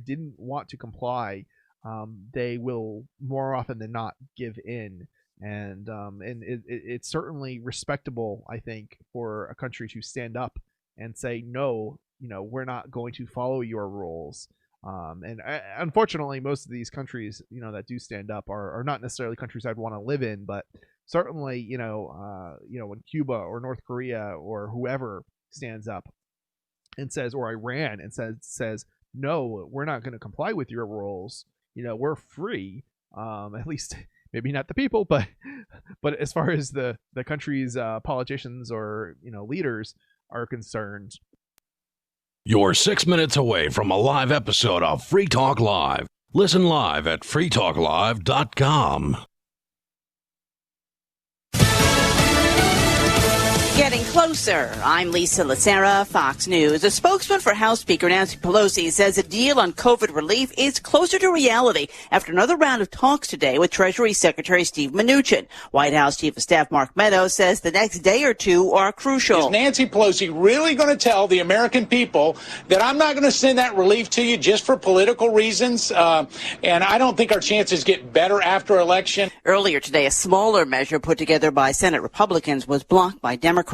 didn't want to comply, they will more often than not give in. And it's certainly respectable, I think, for a country to stand up and say, no, we're not going to follow your rules. And unfortunately, most of these countries, that do stand up are not necessarily countries I'd want to live in, but certainly, when Cuba or North Korea or whoever stands up and says, or Iran and says, no, we're not going to comply with your rules. We're free. At least maybe not the people, but as far as the country's politicians or leaders are concerned. You're 6 minutes away from a live episode of Free Talk Live. Listen live at freetalklive.com. Getting closer. I'm Lisa Lacera, Fox News. A spokesman for House Speaker Nancy Pelosi says a deal on COVID relief is closer to reality after another round of talks today with Treasury Secretary Steve Mnuchin. White House Chief of Staff Mark Meadows says the next day or two are crucial. Is Nancy Pelosi really going to tell the American people that I'm not going to send that relief to you just for political reasons? And I don't think our chances get better after election. Earlier today, a smaller measure put together by Senate Republicans was blocked by Democrats.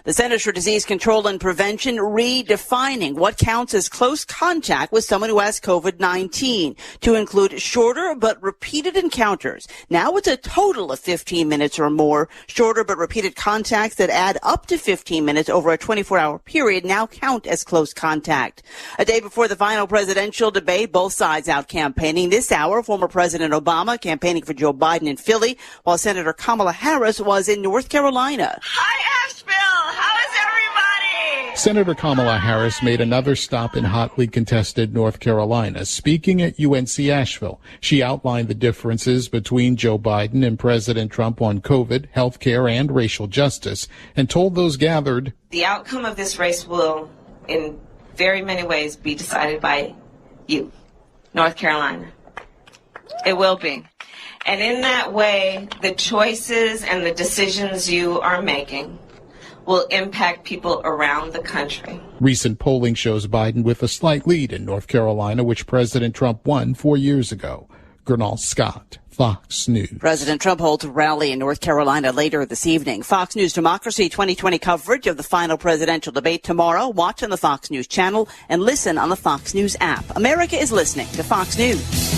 The Centers for Disease Control and Prevention redefining what counts as close contact with someone who has COVID-19 to include shorter but repeated encounters. Now it's a total of 15 minutes or more. Shorter but repeated contacts that add up to 15 minutes over a 24-hour period now count as close contact. A day before the final presidential debate, both sides out campaigning. This hour, former President Obama campaigning for Joe Biden in Philly, while Senator Kamala Harris was in North Carolina. Hi, Asheville. How is everybody? Senator Kamala Harris made another stop in hotly contested North Carolina. Speaking at UNC Asheville, she outlined the differences between Joe Biden and President Trump on COVID, health care, and racial justice, and told those gathered, The outcome of this race will, in very many ways, be decided by you, North Carolina. It will be. And in that way, the choices and the decisions you are making will impact people around the country. Recent polling shows Biden with a slight lead in North Carolina, which President Trump won 4 years ago. Gernal Scott, Fox News. President Trump holds a rally in North Carolina later this evening. Fox News Democracy 2020 coverage of the final presidential debate tomorrow. Watch on the Fox News channel and listen on the Fox News app. America is listening to Fox News.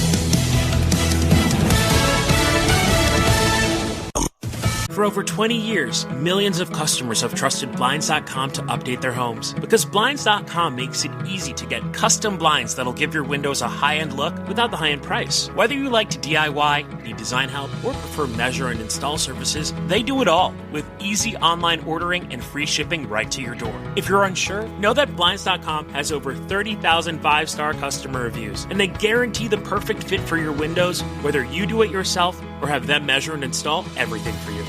For over 20 years, millions of customers have trusted Blinds.com to update their homes. Because Blinds.com makes it easy to get custom blinds that'll give your windows a high-end look without the high-end price. Whether you like to DIY, need design help, or prefer measure and install services, they do it all with easy online ordering and free shipping right to your door. If you're unsure, know that Blinds.com has over 30,000 five-star customer reviews, and they guarantee the perfect fit for your windows, whether you do it yourself or have them measure and install everything for you.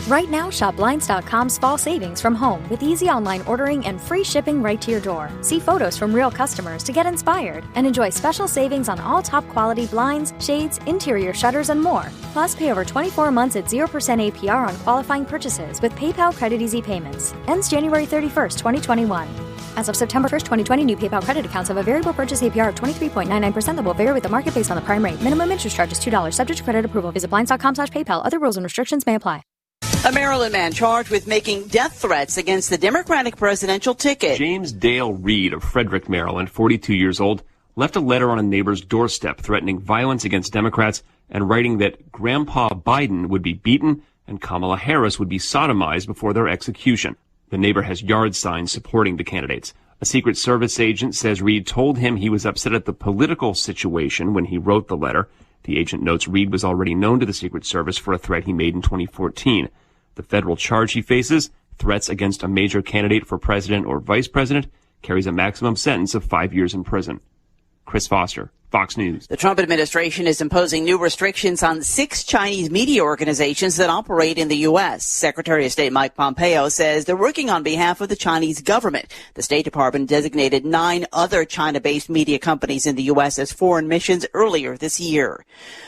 Right now, shop Blinds.com's fall savings from home with easy online ordering and free shipping right to your door. See photos from real customers to get inspired and enjoy special savings on all top quality blinds, shades, interior shutters, and more. Plus, pay over 24 months at 0% APR on qualifying purchases with PayPal Credit Easy Payments. Ends January 31st, 2021. As of September 1st, 2020, new PayPal credit accounts have a variable purchase APR of 23.99% that will vary with the market based on the prime rate. Minimum interest charge is $2, subject to credit approval. Visit Blinds.com/PayPal. Other rules and restrictions may apply. A Maryland man charged with making death threats against the Democratic presidential ticket. James Dale Reed of Frederick, Maryland, 42 years old, left a letter on a neighbor's doorstep threatening violence against Democrats and writing that Grandpa Biden would be beaten and Kamala Harris would be sodomized before their execution. The neighbor has yard signs supporting the candidates. A Secret Service agent says Reed told him he was upset at the political situation when he wrote the letter. The agent notes Reed was already known to the Secret Service for a threat he made in 2014. The federal charge he faces, threats against a major candidate for president or vice president, carries a maximum sentence of 5 years in prison. Chris Foster, Fox News. The Trump administration is imposing new restrictions on 6 Chinese media organizations that operate in the U.S. Secretary of State Mike Pompeo says they're working on behalf of the Chinese government. The State Department designated 9 other China-based media companies in the U.S. as foreign missions earlier this year.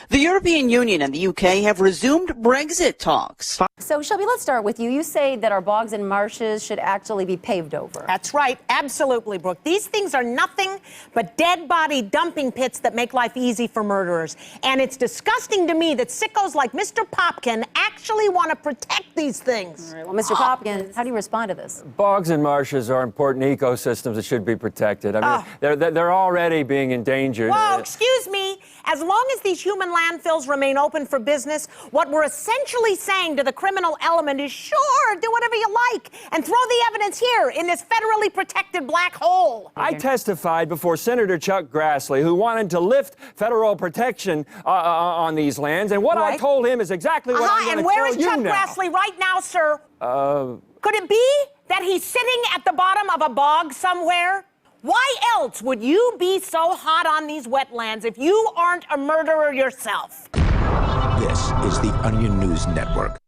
The European Union and the U.K. have resumed Brexit talks. So, Shelby, let's start with you. You say that our bogs and marshes should actually be paved over. That's right. Absolutely, Brooke. These things are nothing but dead body dumping pits that make life easy for murderers. And it's disgusting to me that sickos like Mr. Popkin actually want to protect these things. All right, well, Mr. Popkin, how do you respond to this? Bogs and marshes are important ecosystems that should be protected. I mean, they're already being endangered. Whoa, excuse me. As long as these human landfills remain open for business, what we're essentially saying to the criminal element is, sure, do whatever you like, and throw the evidence here in this federally protected black hole. I testified before Senator Chuck Grassley, who wanted to lift federal protection on these lands, and what I told him is exactly what I'm going to tell you now. And where is Chuck Grassley right now, sir? Could it be that he's sitting at the bottom of a bog somewhere? Why else would you be so hot on these wetlands if you aren't a murderer yourself? This is the Onion News Network.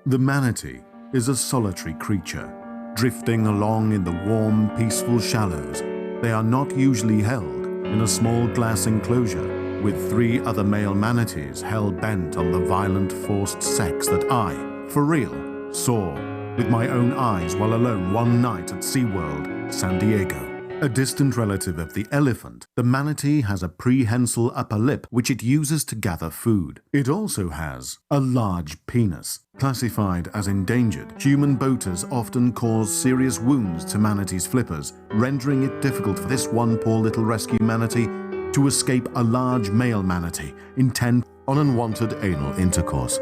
The manatee is a solitary creature, drifting along in the warm, peaceful shallows. They are not usually held in a small glass enclosure with 3 other male manatees hell-bent on the violent, forced sex that I, for real, saw with my own eyes while alone one night at SeaWorld, San Diego. A distant relative of the elephant, the manatee has a prehensile upper lip which it uses to gather food. It also has a large penis. Classified as endangered, human boaters often cause serious wounds to manatees' flippers, rendering it difficult for this one poor little rescue manatee to escape a large male manatee intent on unwanted anal intercourse.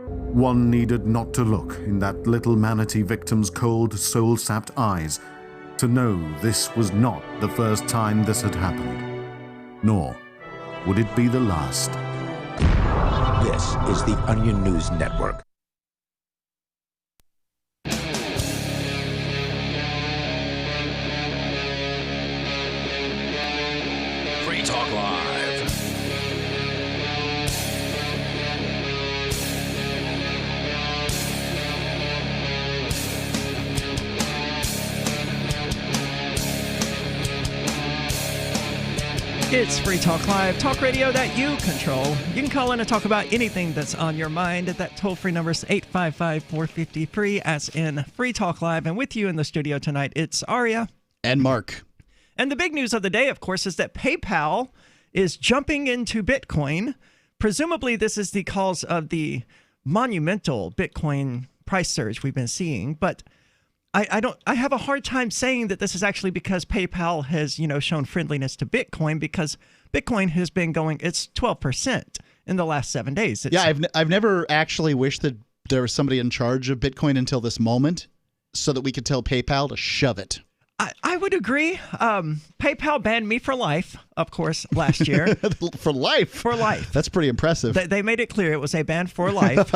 One needed not to look in that little manatee victim's cold, soul-sapped eyes to know this was not the first time this had happened, nor would it be the last. This is the Onion News Network. Free Talk Live. It's Free Talk Live, talk radio that you control. You can call in and talk about anything that's on your mind. That toll-free number is 855-450-FREE, as in Free Talk Live. And with you in the studio tonight, it's Aria. And Mark. And the big news of the day, of course, is that PayPal is jumping into Bitcoin. Presumably, this is the cause of the monumental Bitcoin price surge we've been seeing. But I have a hard time saying that this is actually because PayPal has, shown friendliness to Bitcoin, because Bitcoin has been going, it's 12% in the last 7 days. I've never actually wished that there was somebody in charge of Bitcoin until this moment, so that we could tell PayPal to shove it. I would agree. PayPal banned me for life, of course, last year. For life? For life. That's pretty impressive. They made it clear it was a ban for life.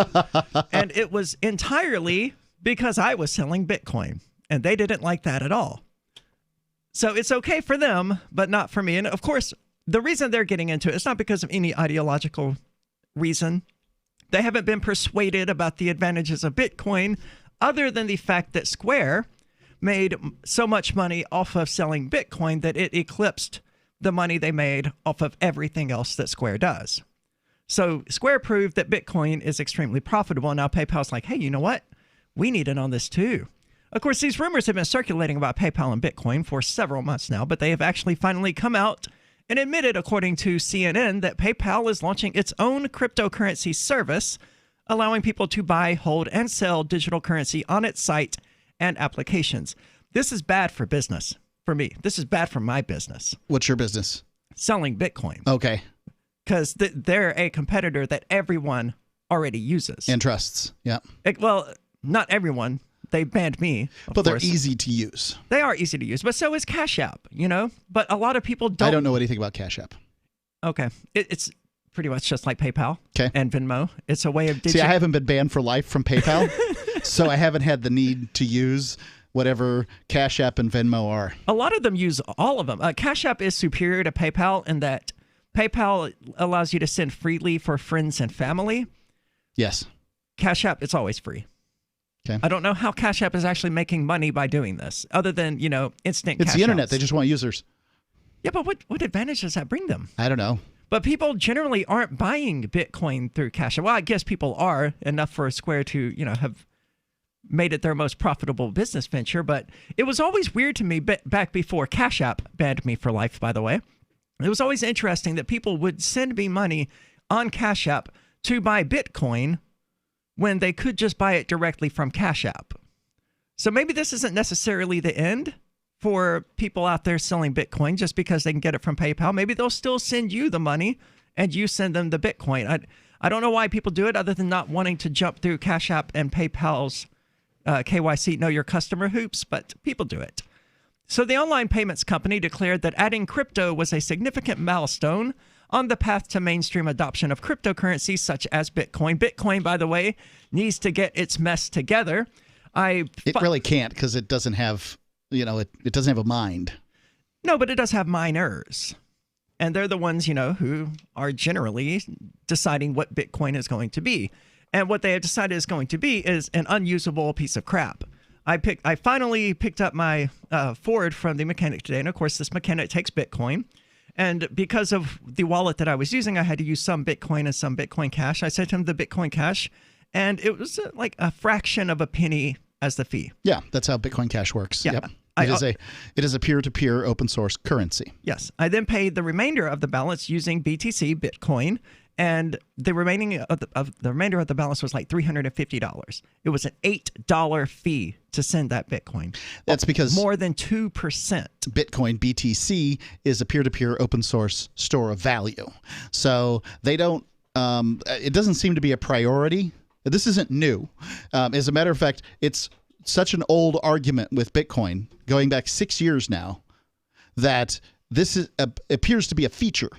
And it was entirely because I was selling Bitcoin, and they didn't like that at all. So it's okay for them, but not for me. And of course, the reason they're getting into it, it's not because of any ideological reason. They haven't been persuaded about the advantages of Bitcoin, other than the fact that Square made so much money off of selling Bitcoin that it eclipsed the money they made off of everything else that Square does. So Square proved that Bitcoin is extremely profitable. Now PayPal's like, hey, you know what? We need in on this too. Of course, these rumors have been circulating about PayPal and Bitcoin for several months now, but they have actually finally come out and admitted, according to CNN, that PayPal is launching its own cryptocurrency service, allowing people to buy, hold, and sell digital currency on its site and applications. This is bad for business, for me. This is bad for my business. What's your business? Selling Bitcoin. Okay. Because they're a competitor that everyone already uses. And trusts, yeah. Well, not everyone. They banned me. But they're easy to use. They are easy to use, but so is Cash App, But a lot of people don't. I don't know anything about Cash App. Okay. It's pretty much just like PayPal okay. and Venmo. It's a way of See, I haven't been banned for life from PayPal, so I haven't had the need to use whatever Cash App and Venmo are. A lot of them use all of them. Cash App is superior to PayPal in that PayPal allows you to send freely for friends and family. Yes. Cash App, it's always free. Okay. I don't know how Cash App is actually making money by doing this, other than, instant cash It's the internet. outs. They just want users. Yeah, but what advantage does that bring them? I don't know. But people generally aren't buying Bitcoin through Cash App. Well, I guess people are, enough for Square to, have made it their most profitable business venture. But it was always weird to me back before Cash App banned me for life, by the way. It was always interesting that people would send me money on Cash App to buy Bitcoin when they could just buy it directly from Cash App. So maybe this isn't necessarily the end for people out there selling Bitcoin just because they can get it from PayPal. Maybe they'll still send you the money and you send them the Bitcoin. I don't know why people do it other than not wanting to jump through Cash App and PayPal's KYC, know your customer hoops, but people do it. So the online payments company declared that adding crypto was a significant milestone on the path to mainstream adoption of cryptocurrencies such as Bitcoin. Bitcoin, by the way, needs to get its mess together. It really can't because it doesn't have, it doesn't have a mind. No, but it does have miners. And they're the ones, who are generally deciding what Bitcoin is going to be. And what they have decided is going to be is an unusable piece of crap. I finally picked up my Ford from the mechanic today. And of course, this mechanic takes Bitcoin. And because of the wallet that I was using, I had to use some Bitcoin and some Bitcoin Cash. I sent him the Bitcoin Cash, and it was like a fraction of a penny as the fee. Yeah, that's how Bitcoin Cash works. Yeah. Yep. It is a peer-to-peer open source currency. Yes. I then paid the remainder of the balance using BTC Bitcoin, and the remainder of the balance was like $350. It was an $8 fee to send that Bitcoin. That's because more than 2%. Bitcoin, BTC, is a peer-to-peer open source store of value. So they don't. It doesn't seem to be a priority. This isn't new. As a matter of fact, it's such an old argument with Bitcoin, going back 6 years now, that this appears to be a feature.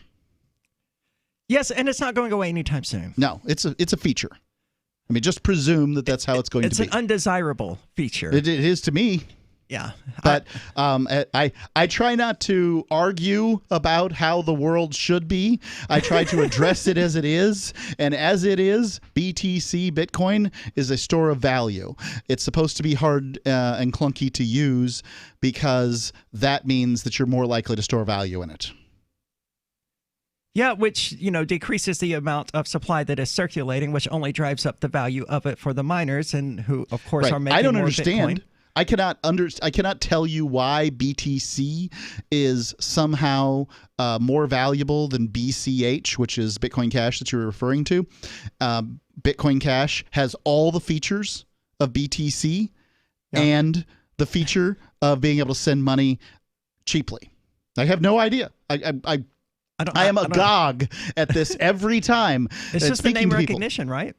Yes, and it's not going away anytime soon. No, it's a feature. I mean, just presume that that's how it's going to be. It's an undesirable feature. It is to me. Yeah. But I try not to argue about how the world should be. I try to address it as it is. And as it is, BTC, Bitcoin, is a store of value. It's supposed to be hard and clunky to use because that means that you're more likely to store value in it. Yeah, which, decreases the amount of supply that is circulating, which only drives up the value of it for the miners, and who, of course, are making more Bitcoin. I don't understand. I cannot tell you why BTC is somehow more valuable than BCH, which is Bitcoin Cash that you're referring to. Bitcoin Cash has all the features of BTC and the feature of being able to send money cheaply. I have no idea. I am agog at this every time. It's just the name recognition, right?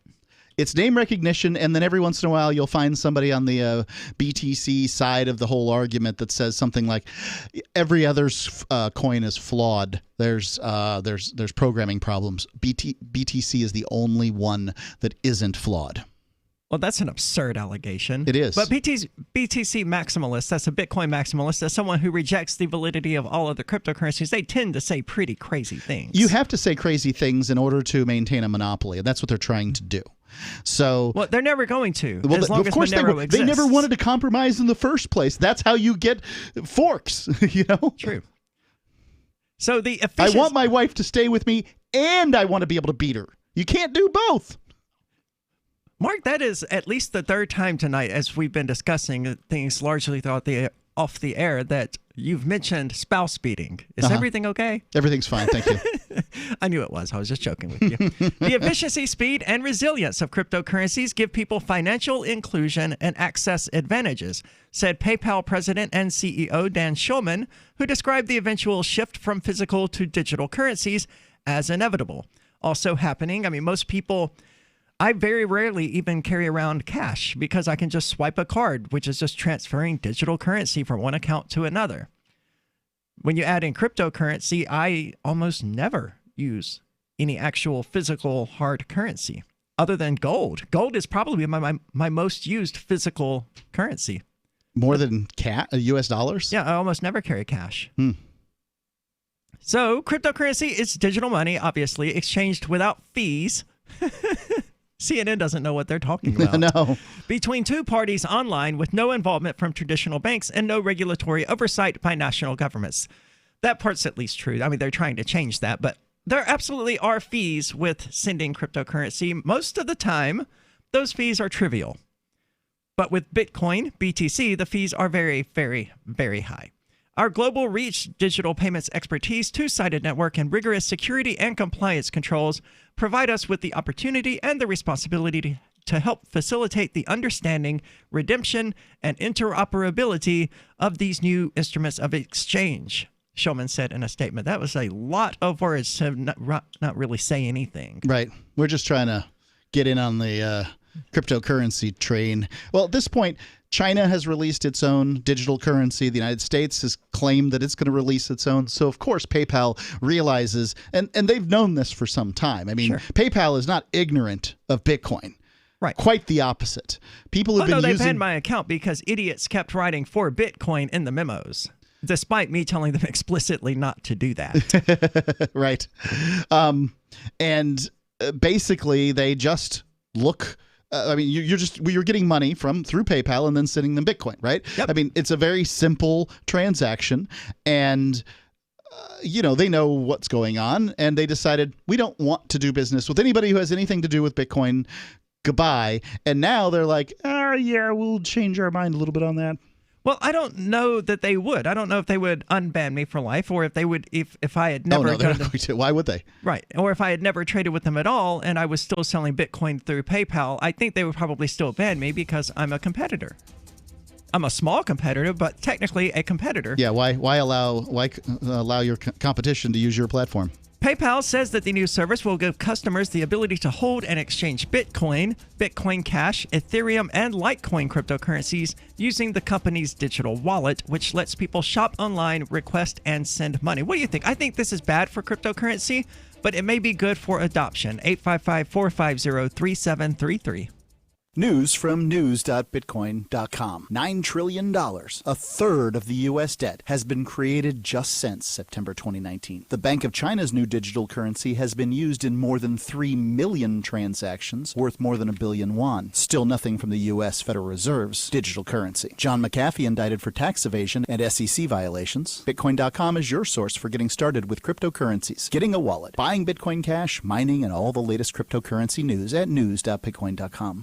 It's name recognition, and then every once in a while you'll find somebody on the BTC side of the whole argument that says something like, "Every other coin is flawed. There's programming problems. BTC is the only one that isn't flawed." Well, that's an absurd allegation. It is. But BTC maximalist, that's a Bitcoin maximalist, that's someone who rejects the validity of all other cryptocurrencies. They tend to say pretty crazy things. You have to say crazy things in order to maintain a monopoly, and that's what they're trying to do. So, well, they're never going to. Well, as long of course as Monero exists. They never wanted to compromise in the first place. That's how you get forks, True. So I want my wife to stay with me, and I want to be able to beat her. You can't do both. Mark, that is at least the third time tonight, as we've been discussing things largely throughout off the air, that you've mentioned spouse beating. Is everything okay? Everything's fine, thank you. I knew it was. I was just joking with you. The efficiency, speed, and resilience of cryptocurrencies give people financial inclusion and access advantages, said PayPal president and CEO Dan Schulman, who described the eventual shift from physical to digital currencies as inevitable. Also happening, most people... I very rarely even carry around cash because I can just swipe a card, which is just transferring digital currency from one account to another. When you add in cryptocurrency, I almost never use any actual physical hard currency other than gold. Gold is probably my most used physical currency. More than US dollars? Yeah, I almost never carry cash. So cryptocurrency is digital money, obviously, exchanged without fees. CNN doesn't know what they're talking about. No. Between two parties online with no involvement from traditional banks and no regulatory oversight by national governments. That part's at least true. I mean, they're trying to change that, but there absolutely are fees with sending cryptocurrency. Most of the time, those fees are trivial. But with Bitcoin, BTC, the fees are very, very, very high. Our global reach, digital payments expertise, two-sided network, and rigorous security and compliance controls provide us with the opportunity and the responsibility to help facilitate the understanding, redemption, and interoperability of these new instruments of exchange, Shulman said in a statement. That was a lot of words to not really say anything. Right. We're just trying to get in on the cryptocurrency train. Well, at this point, China has released its own digital currency. The United States has claimed that it's going to release its own. So, of course, PayPal realizes, and they've known this for some time. I mean, sure. PayPal is not ignorant of Bitcoin. Right. Quite the opposite. People have been they using... banned my account because idiots kept writing for Bitcoin in the memos, despite me telling them explicitly not to do that. Right. And basically, they just look... I mean, you're getting money through PayPal and then sending them Bitcoin, right? Yep. I mean, it's a very simple transaction, and they know what's going on, and they decided we don't want to do business with anybody who has anything to do with Bitcoin. Goodbye. And now they're like, yeah, we'll change our mind a little bit on that. Well, I don't know that they would. I don't know if they would unban me for life, or if they would, if I had never. Oh, no, they're not going to. Why would they? Right, or if I had never traded with them at all, and I was still selling Bitcoin through PayPal, I think they would probably still ban me because I'm a competitor. I'm a small competitor, but technically a competitor. Yeah. Why allow your competition to use your platform? PayPal says that the new service will give customers the ability to hold and exchange Bitcoin, Bitcoin Cash, Ethereum, and Litecoin cryptocurrencies using the company's digital wallet, which lets people shop online, request, and send money. What do you think? I think this is bad for cryptocurrency, but it may be good for adoption. 855-450-3733. News from news.bitcoin.com. $9 trillion, a third of the U.S. debt, has been created just since September 2019. The Bank of China's new digital currency has been used in more than 3 million transactions, worth more than $1 billion won. Still nothing from the U.S. Federal Reserve's digital currency. John McAfee indicted for tax evasion and SEC violations. Bitcoin.com is your source for getting started with cryptocurrencies, getting a wallet, buying Bitcoin Cash, mining, and all the latest cryptocurrency news at news.bitcoin.com.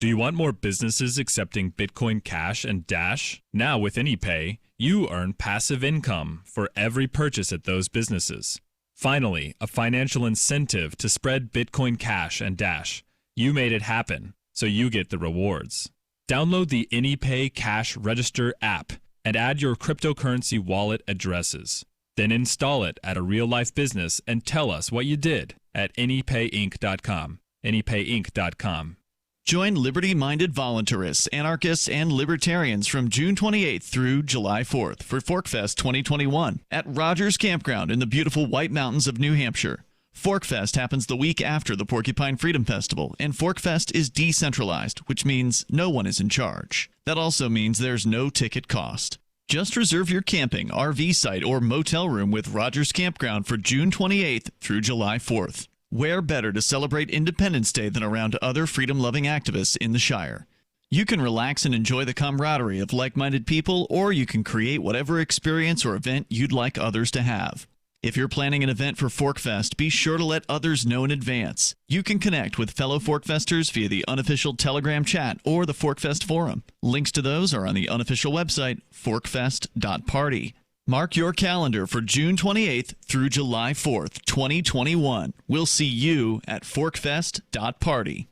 Do you want more businesses accepting Bitcoin Cash and Dash? Now with AnyPay, you earn passive income for every purchase at those businesses. Finally, a financial incentive to spread Bitcoin Cash and Dash. You made it happen, so you get the rewards. Download the AnyPay Cash Register app and add your cryptocurrency wallet addresses. Then install it at a real-life business and tell us what you did at anypayinc.com. anypayinc.com. Join liberty-minded voluntarists, anarchists, and libertarians from June 28th through July 4th for ForkFest 2021 at Rogers Campground in the beautiful White Mountains of New Hampshire. ForkFest happens the week after the Porcupine Freedom Festival, and ForkFest is decentralized, which means no one is in charge. That also means there's no ticket cost. Just reserve your camping, RV site, or motel room with Rogers Campground for June 28th through July 4th. Where better to celebrate Independence Day than around other freedom-loving activists in the Shire? You can relax and enjoy the camaraderie of like-minded people, or you can create whatever experience or event you'd like others to have. If you're planning an event for ForkFest, be sure to let others know in advance. You can connect with fellow ForkFesters via the unofficial Telegram chat or the ForkFest forum. Links to those are on the unofficial website, forkfest.party. Mark your calendar for June 28th through July 4th, 2021. We'll see you at forkfest.party.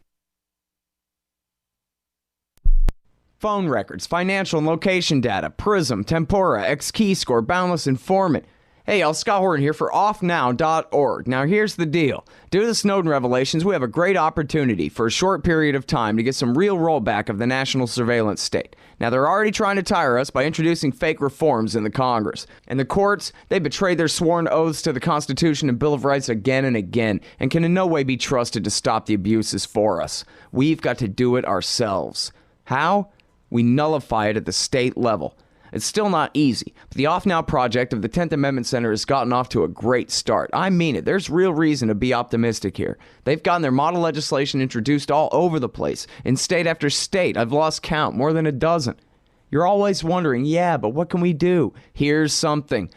Phone records, financial and location data, Prism, Tempora, Xkeyscore, Boundless Informant. Hey, y'all, Scott Horton here for offnow.org. Now, here's the deal. Due to the Snowden revelations, we have a great opportunity for a short period of time to get some real rollback of the national surveillance state. Now, they're already trying to tire us by introducing fake reforms in the Congress. And the courts, they betrayed their sworn oaths to the Constitution and Bill of Rights again and again, and can in no way be trusted to stop the abuses for us. We've got to do it ourselves. How? We nullify it at the state level. It's still not easy, but the Off Now project of the 10th Amendment Center has gotten off to a great start. I mean it. There's real reason to be optimistic here. They've gotten their model legislation introduced all over the place, in state after state. I've lost count, more than a dozen. You're always wondering, yeah, but what can we do? Here's something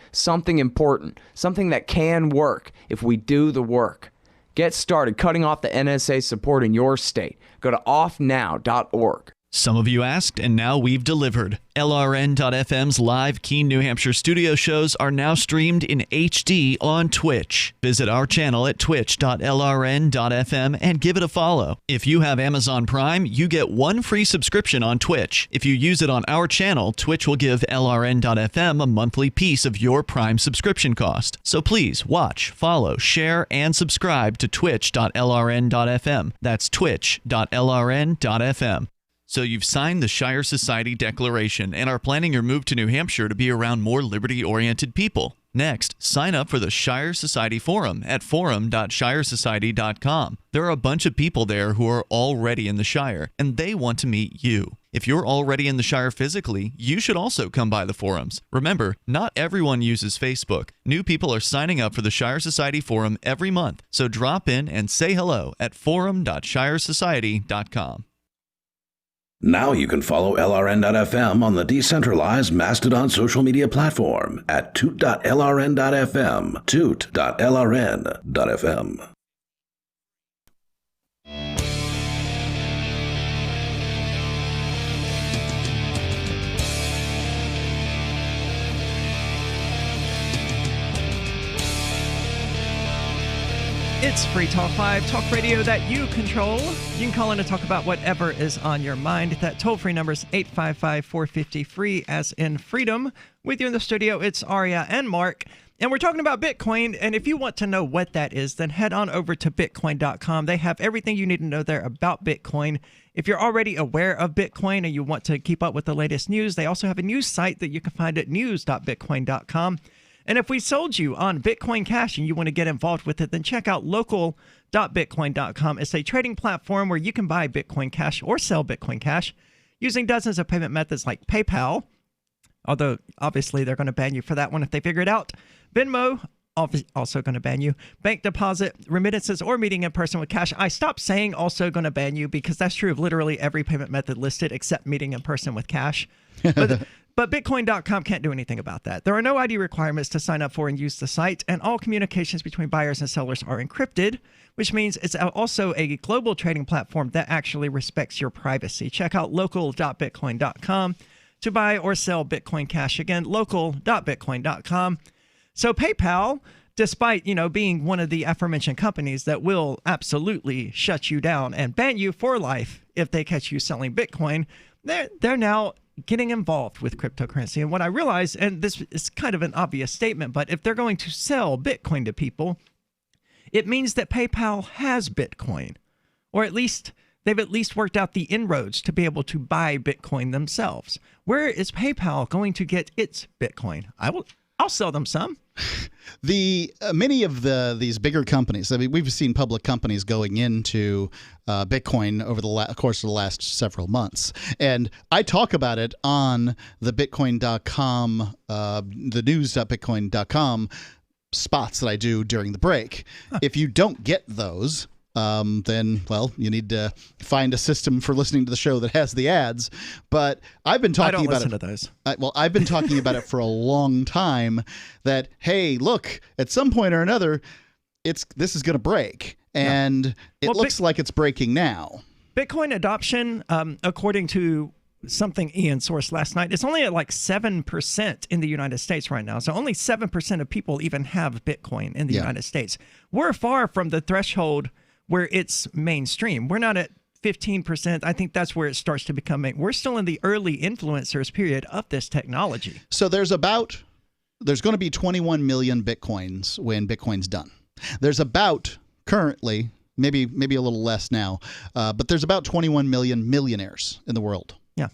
important, something that can work if we do the work. Get started cutting off the NSA support in your state. Go to offnow.org. Some of you asked, and now we've delivered. LRN.FM's live Keene, New Hampshire studio shows are now streamed in HD on Twitch. Visit our channel at twitch.lrn.fm and give it a follow. If you have Amazon Prime, you get 1 free subscription on Twitch. If you use it on our channel, Twitch will give LRN.FM a monthly piece of your Prime subscription cost. So please watch, follow, share, and subscribe to twitch.lrn.fm. That's twitch.lrn.fm. So you've signed the Shire Society Declaration and are planning your move to New Hampshire to be around more liberty-oriented people. Next, sign up for the Shire Society Forum at forum.shiresociety.com. There are a bunch of people there who are already in the Shire, and they want to meet you. If you're already in the Shire physically, you should also come by the forums. Remember, not everyone uses Facebook. New people are signing up for the Shire Society Forum every month, so drop in and say hello at forum.shiresociety.com. Now you can follow LRN.FM on the decentralized Mastodon social media platform at toot.lrn.fm, toot.lrn.fm. It's Free Talk Live, talk radio that you control. You can call in to talk about whatever is on your mind. That toll-free number is 855-450-FREE, as in freedom. With you in the studio, it's Aria and Mark. And we're talking about Bitcoin. And if you want to know what that is, then head on over to Bitcoin.com. They have everything you need to know there about Bitcoin. If you're already aware of Bitcoin and you want to keep up with the latest news, they also have a news site that you can find at news.bitcoin.com. And if we sold you on Bitcoin Cash and you want to get involved with it, then check out local.bitcoin.com. It's a trading platform where you can buy Bitcoin Cash or sell Bitcoin Cash using dozens of payment methods like PayPal, although obviously they're going to ban you for that one if they figure it out. Venmo, also going to ban you. Bank deposit, remittances, or meeting in person with cash. I stopped saying also going to ban you because that's true of literally every payment method listed except meeting in person with cash. But Bitcoin.com can't do anything about that. There are no ID requirements to sign up for and use the site, and all communications between buyers and sellers are encrypted, which means it's also a global trading platform that actually respects your privacy. Check out local.bitcoin.com to buy or sell Bitcoin Cash. Again, local.bitcoin.com. So PayPal, despite, being one of the aforementioned companies that will absolutely shut you down and ban you for life if they catch you selling Bitcoin, they're now getting involved with cryptocurrency. And what I realize, and this is kind of an obvious statement, but if they're going to sell Bitcoin to people, it means that PayPal has Bitcoin, or they've at least worked out the inroads to be able to buy Bitcoin themselves. Where is PayPal going to get its Bitcoin? I'll sell them some. Many of these bigger companies, I mean, we've seen public companies going into Bitcoin over the course of the last several months. And I talk about it on the Bitcoin.com, the news.bitcoin.com spots that I do during the break. If you don't get those, then, well, you need to find a system for listening to the show that has the ads. But I've been talking about it. I don't listen to those. I've been talking about it for a long time that, hey, look, at some point or another, this is going to break. And it looks like it's breaking now. Bitcoin adoption, according to something Ian sourced last night, it's only at like 7% in the United States right now. So only 7% of people even have Bitcoin in the United States. We're far from the threshold where it's mainstream. We're not at 15%. I think that's where it starts to become. We're still in the early influencers period of this technology. So there's going to be 21 million Bitcoins when Bitcoin's done. There's about currently, maybe a little less now, but there's about 21 million millionaires in the world. Yeah.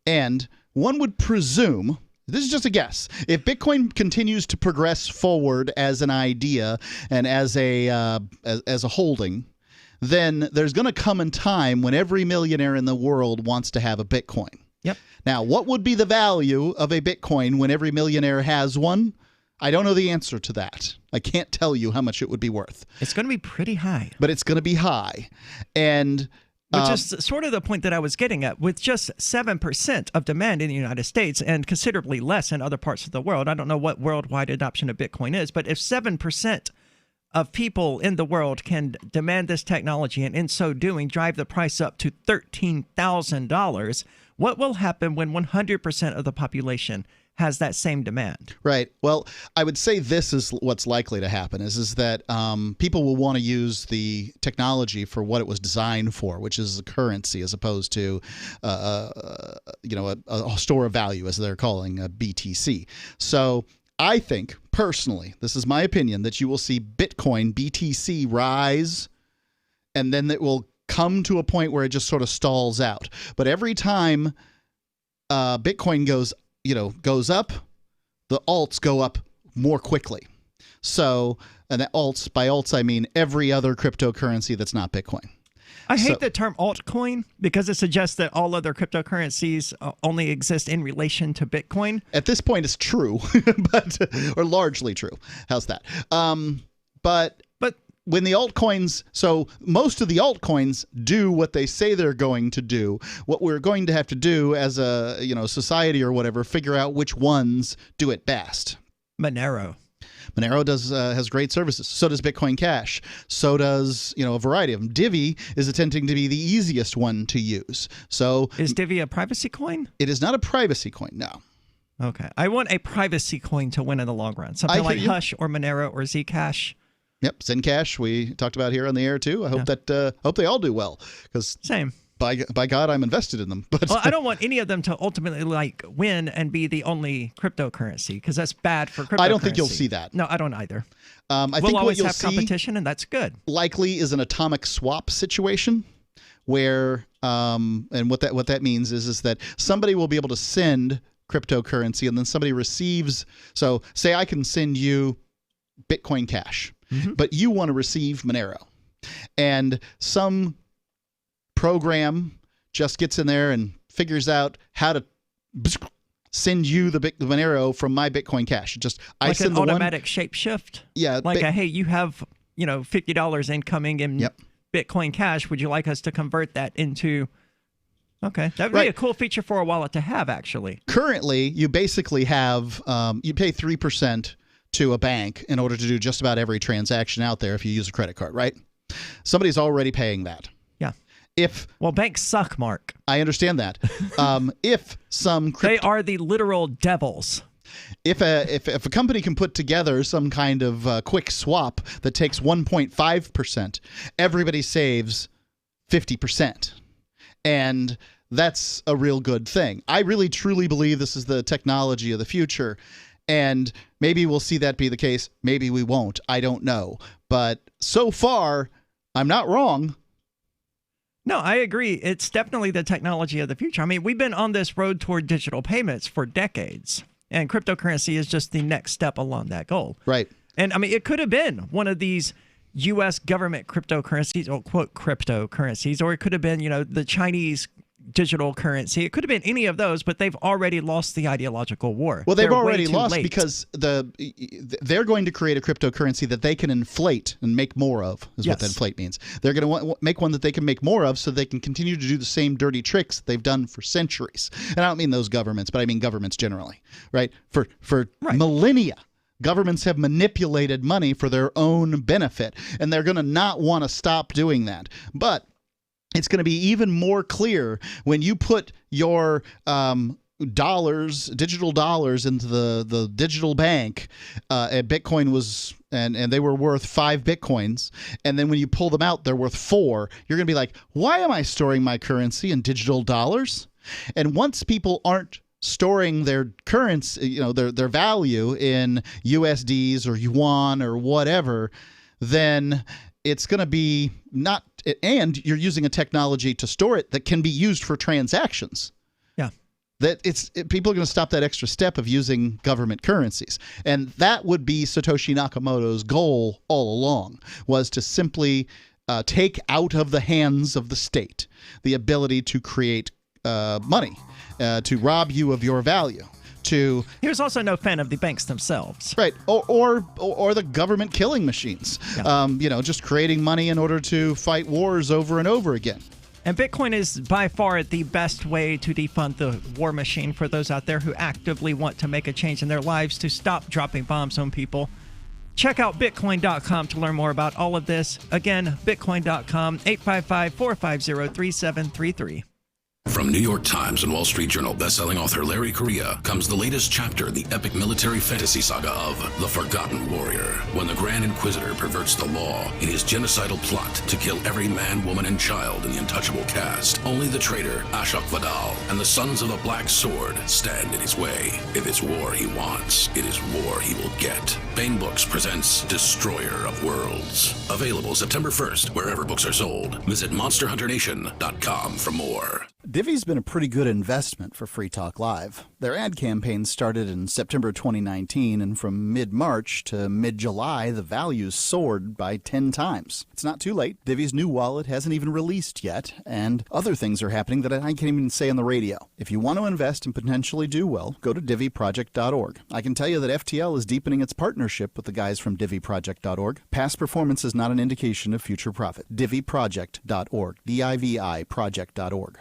And one would presume, this is just a guess, if Bitcoin continues to progress forward as an idea and as a holding, then there's going to come a time when every millionaire in the world wants to have a Bitcoin. Yep. Now, what would be the value of a Bitcoin when every millionaire has one? I don't know the answer to that. I can't tell you how much it would be worth. It's going to be pretty high. But it's going to be high. And which is sort of the point that I was getting at. With just 7% of demand in the United States and considerably less in other parts of the world, I don't know what worldwide adoption of Bitcoin is, but if 7% of people in the world can demand this technology and in so doing drive the price up to $13,000, what will happen when 100% of the population has that same demand? Right. Well, I would say this is what's likely to happen is that people will want to use the technology for what it was designed for, which is a currency as opposed to a store of value, as they're calling a BTC. So I think personally, this is my opinion, that you will see Bitcoin BTC rise, and then it will come to a point where it just sort of stalls out. But every time Bitcoin goes up, the alts go up more quickly. So, and by alts I mean every other cryptocurrency that's not Bitcoin. I hate the term altcoin because it suggests that all other cryptocurrencies only exist in relation to Bitcoin. At this point, it's true, or largely true. How's that? But when the altcoins, so most of the altcoins do what they say they're going to do. What we're going to have to do as a society or whatever, figure out which ones do it best. Monero has great services. So does Bitcoin Cash. So does a variety of them. Divi is attempting to be the easiest one to use. So is Divi a privacy coin? It is not a privacy coin. No. Okay. I want a privacy coin to win in the long run. Something like Hush or Monero or Zcash. Yep, Zencash we talked about here on the air too. I hope hope they all do well, because same. By God, I'm invested in them. But I don't want any of them to ultimately win and be the only cryptocurrency, because that's bad for cryptocurrency. I don't think you'll see that. No, I don't either. I think we'll what always you'll have competition, and that's good. Likely is an atomic swap situation, where and what that means is that somebody will be able to send cryptocurrency, and then somebody receives. So say I can send you Bitcoin Cash. Mm-hmm. But you want to receive Monero, and some program just gets in there and figures out how to send you the Monero from my Bitcoin Cash. I send an automatic shapeshift. Yeah, hey, you have $50 incoming in Bitcoin Cash. Would you like us to convert that into? Okay, that would be a cool feature for a wallet to have. Actually, currently you basically have you pay 3% to a bank in order to do just about every transaction out there if you use a credit card, right? Somebody's already paying that. Yeah. Well, banks suck, Mark. I understand that. If some they are the literal devils. If a company can put together some kind of quick swap that takes 1.5%, everybody saves 50%. And that's a real good thing. I really truly believe this is the technology of the future. And maybe we'll see that be the case. Maybe we won't. I don't know. But so far, I'm not wrong. No, I agree. It's definitely the technology of the future. I mean, we've been on this road toward digital payments for decades, and cryptocurrency is just the next step along that goal. Right. And I mean, it could have been one of these U.S. government cryptocurrencies, or quote cryptocurrencies, or it could have been, the Chinese digital currency. It could have been any of those, but they've already lost the ideological war. Well, they've already lost because they're going to create a cryptocurrency that they can inflate and make more of, is what inflate means. They're going to make one that they can make more of so they can continue to do the same dirty tricks they've done for centuries. And I don't mean those governments, but I mean governments generally, right? For millennia. Governments have manipulated money for their own benefit, and they're going to not want to stop doing that. But it's going to be even more clear when you put your digital dollars into the digital bank. Bitcoin was, and they were worth 5 Bitcoins. And then when you pull them out, they're worth 4. You're going to be like, why am I storing my currency in digital dollars? And once people aren't storing their currency, their value in USDs or yuan or whatever, then it's going to be not, and you're using a technology to store it that can be used for transactions. Yeah. People are going to stop that extra step of using government currencies. And that would be Satoshi Nakamoto's goal all along, was to simply take out of the hands of the state the ability to create money, to rob you of your value. He was also no fan of the banks themselves. Right. Or the government killing machines. Yeah. Just creating money in order to fight wars over and over again. And Bitcoin is by far the best way to defund the war machine for those out there who actively want to make a change in their lives to stop dropping bombs on people. Check out Bitcoin.com to learn more about all of this. Again, Bitcoin.com, 855-450-3733. From New York Times and Wall Street Journal bestselling author Larry Correia comes the latest chapter in the epic military fantasy saga of The Forgotten Warrior, when the Grand Inquisitor perverts the law in his genocidal plot to kill every man, woman, and child in the untouchable cast. Only the traitor, Ashok Vadal, and the Sons of the Black Sword stand in his way. If it's war he wants, it is war he will get. Bain Books presents Destroyer of Worlds. Available September 1st, wherever books are sold. Visit MonsterHunterNation.com for more. Divvy's been a pretty good investment for Free Talk Live. Their ad campaign started in September 2019, and from mid-March to mid-July, the values soared by 10 times. It's not too late. Divvy's new wallet hasn't even released yet, and other things are happening that I can't even say on the radio. If you want to invest and potentially do well, go to DivvyProject.org. I can tell you that FTL is deepening its partnership with the guys from DivvyProject.org. Past performance is not an indication of future profit. DivvyProject.org. DIVI Project.org.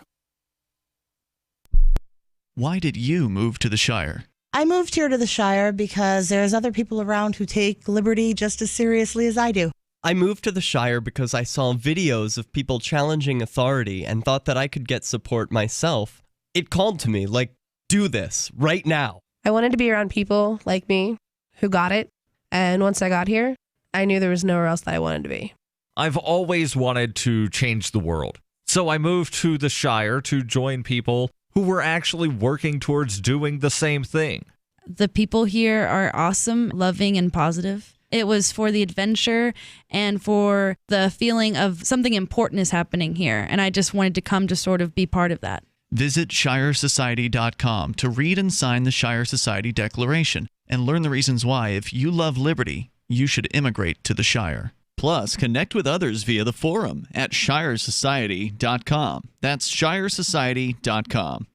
Why did you move to the Shire? I moved here to the Shire because there's other people around who take liberty just as seriously as I do. I moved to the Shire because I saw videos of people challenging authority and thought that I could get support myself. It called to me, like, do this, right now. I wanted to be around people like me who got it, and once I got here, I knew there was nowhere else that I wanted to be. I've always wanted to change the world, so I moved to the Shire to join people who were actually working towards doing the same thing. The people here are awesome, loving, and positive. It was for the adventure and for the feeling of something important is happening here, and I just wanted to come to sort of be part of that. Visit ShireSociety.com to read and sign the Shire Society Declaration and learn the reasons why, if you love liberty, you should immigrate to the Shire. Plus, connect with others via the forum at ShireSociety.com. That's ShireSociety.com.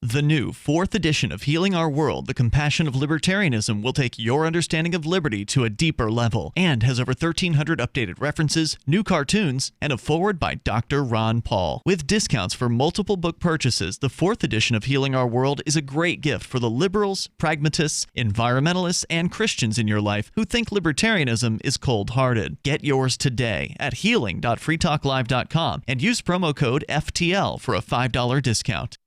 The new 4th edition of Healing Our World, The Compassion of Libertarianism will take your understanding of liberty to a deeper level and has over 1,300 updated references, new cartoons, and a foreword by Dr. Ron Paul. With discounts for multiple book purchases, the 4th edition of Healing Our World is a great gift for the liberals, pragmatists, environmentalists, and Christians in your life who think libertarianism is cold-hearted. Get yours today at healing.freetalklive.com and use promo code FTL for a $5 discount.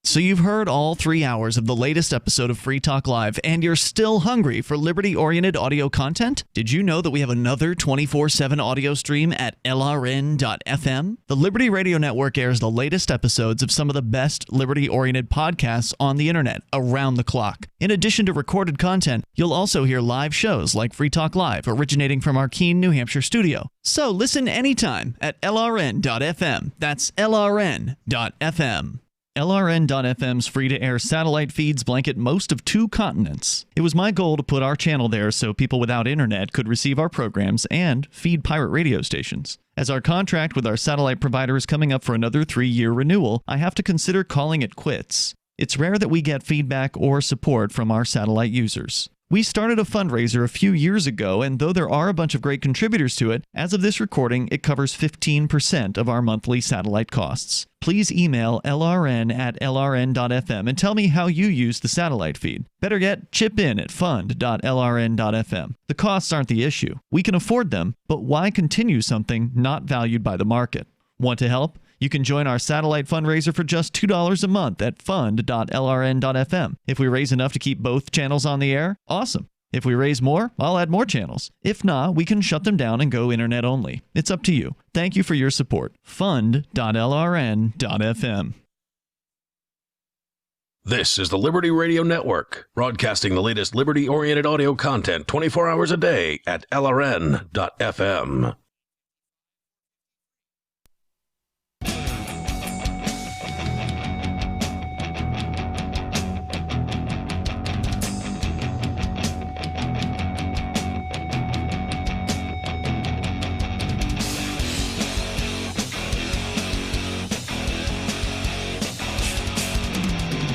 So you've heard all 3 hours of the latest episode of Free Talk Live, and you're still hungry for liberty-oriented audio content? Did you know that we have another 24/7 audio stream at LRN.FM? The Liberty Radio Network airs the latest episodes of some of the best liberty-oriented podcasts on the internet around the clock. In addition to recorded content, you'll also hear live shows like Free Talk Live, originating from our Keene, New Hampshire studio. So listen anytime at LRN.FM. That's LRN.FM. LRN.FM's free-to-air satellite feeds blanket most of 2 continents. It was my goal to put our channel there so people without internet could receive our programs and feed pirate radio stations. As our contract with our satellite provider is coming up for another 3-year renewal, I have to consider calling it quits. It's rare that we get feedback or support from our satellite users. We started a fundraiser a few years ago, and though there are a bunch of great contributors to it, as of this recording, it covers 15% of our monthly satellite costs. Please email lrn@lrn.fm and tell me how you use the satellite feed. Better yet, chip in at fund.lrn.fm. The costs aren't the issue. We can afford them, but why continue something not valued by the market? Want to help? You can join our satellite fundraiser for just $2 a month at fund.lrn.fm. If we raise enough to keep both channels on the air, awesome. If we raise more, I'll add more channels. If not, we can shut them down and go internet only. It's up to you. Thank you for your support. Fund.lrn.fm. This is the Liberty Radio Network, broadcasting the latest liberty-oriented audio content 24 hours a day at LRN.fm.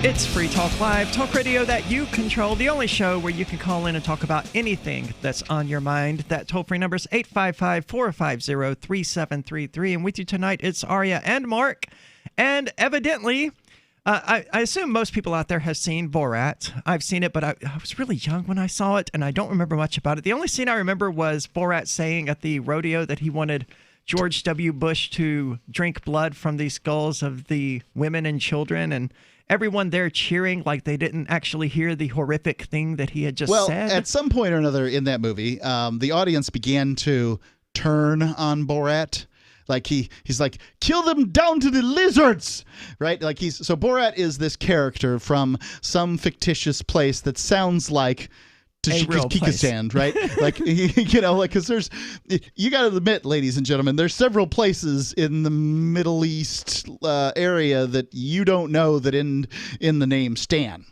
It's Free Talk Live, talk radio that you control, the only show where you can call in and talk about anything that's on your mind. That toll-free number is 855-450-3733. And with you tonight, it's Aria and Mark. And evidently, I assume most people out there have seen Borat. I've seen it, but I was really young when I saw it, and I don't remember much about it. The only scene I remember was Borat saying at the rodeo that he wanted George W. Bush to drink blood from the skulls of the women and children, and everyone there cheering like they didn't actually hear the horrific thing that he had just said. Well, at some point or another in that movie, the audience began to turn on Borat. Like he's like, kill them down to the lizards, right? Like so Borat is this character from some fictitious place that sounds like Tajikistan, right? Like, you know, like, because you got to admit, ladies and gentlemen, there's several places in the Middle East area that you don't know that in the name Stan,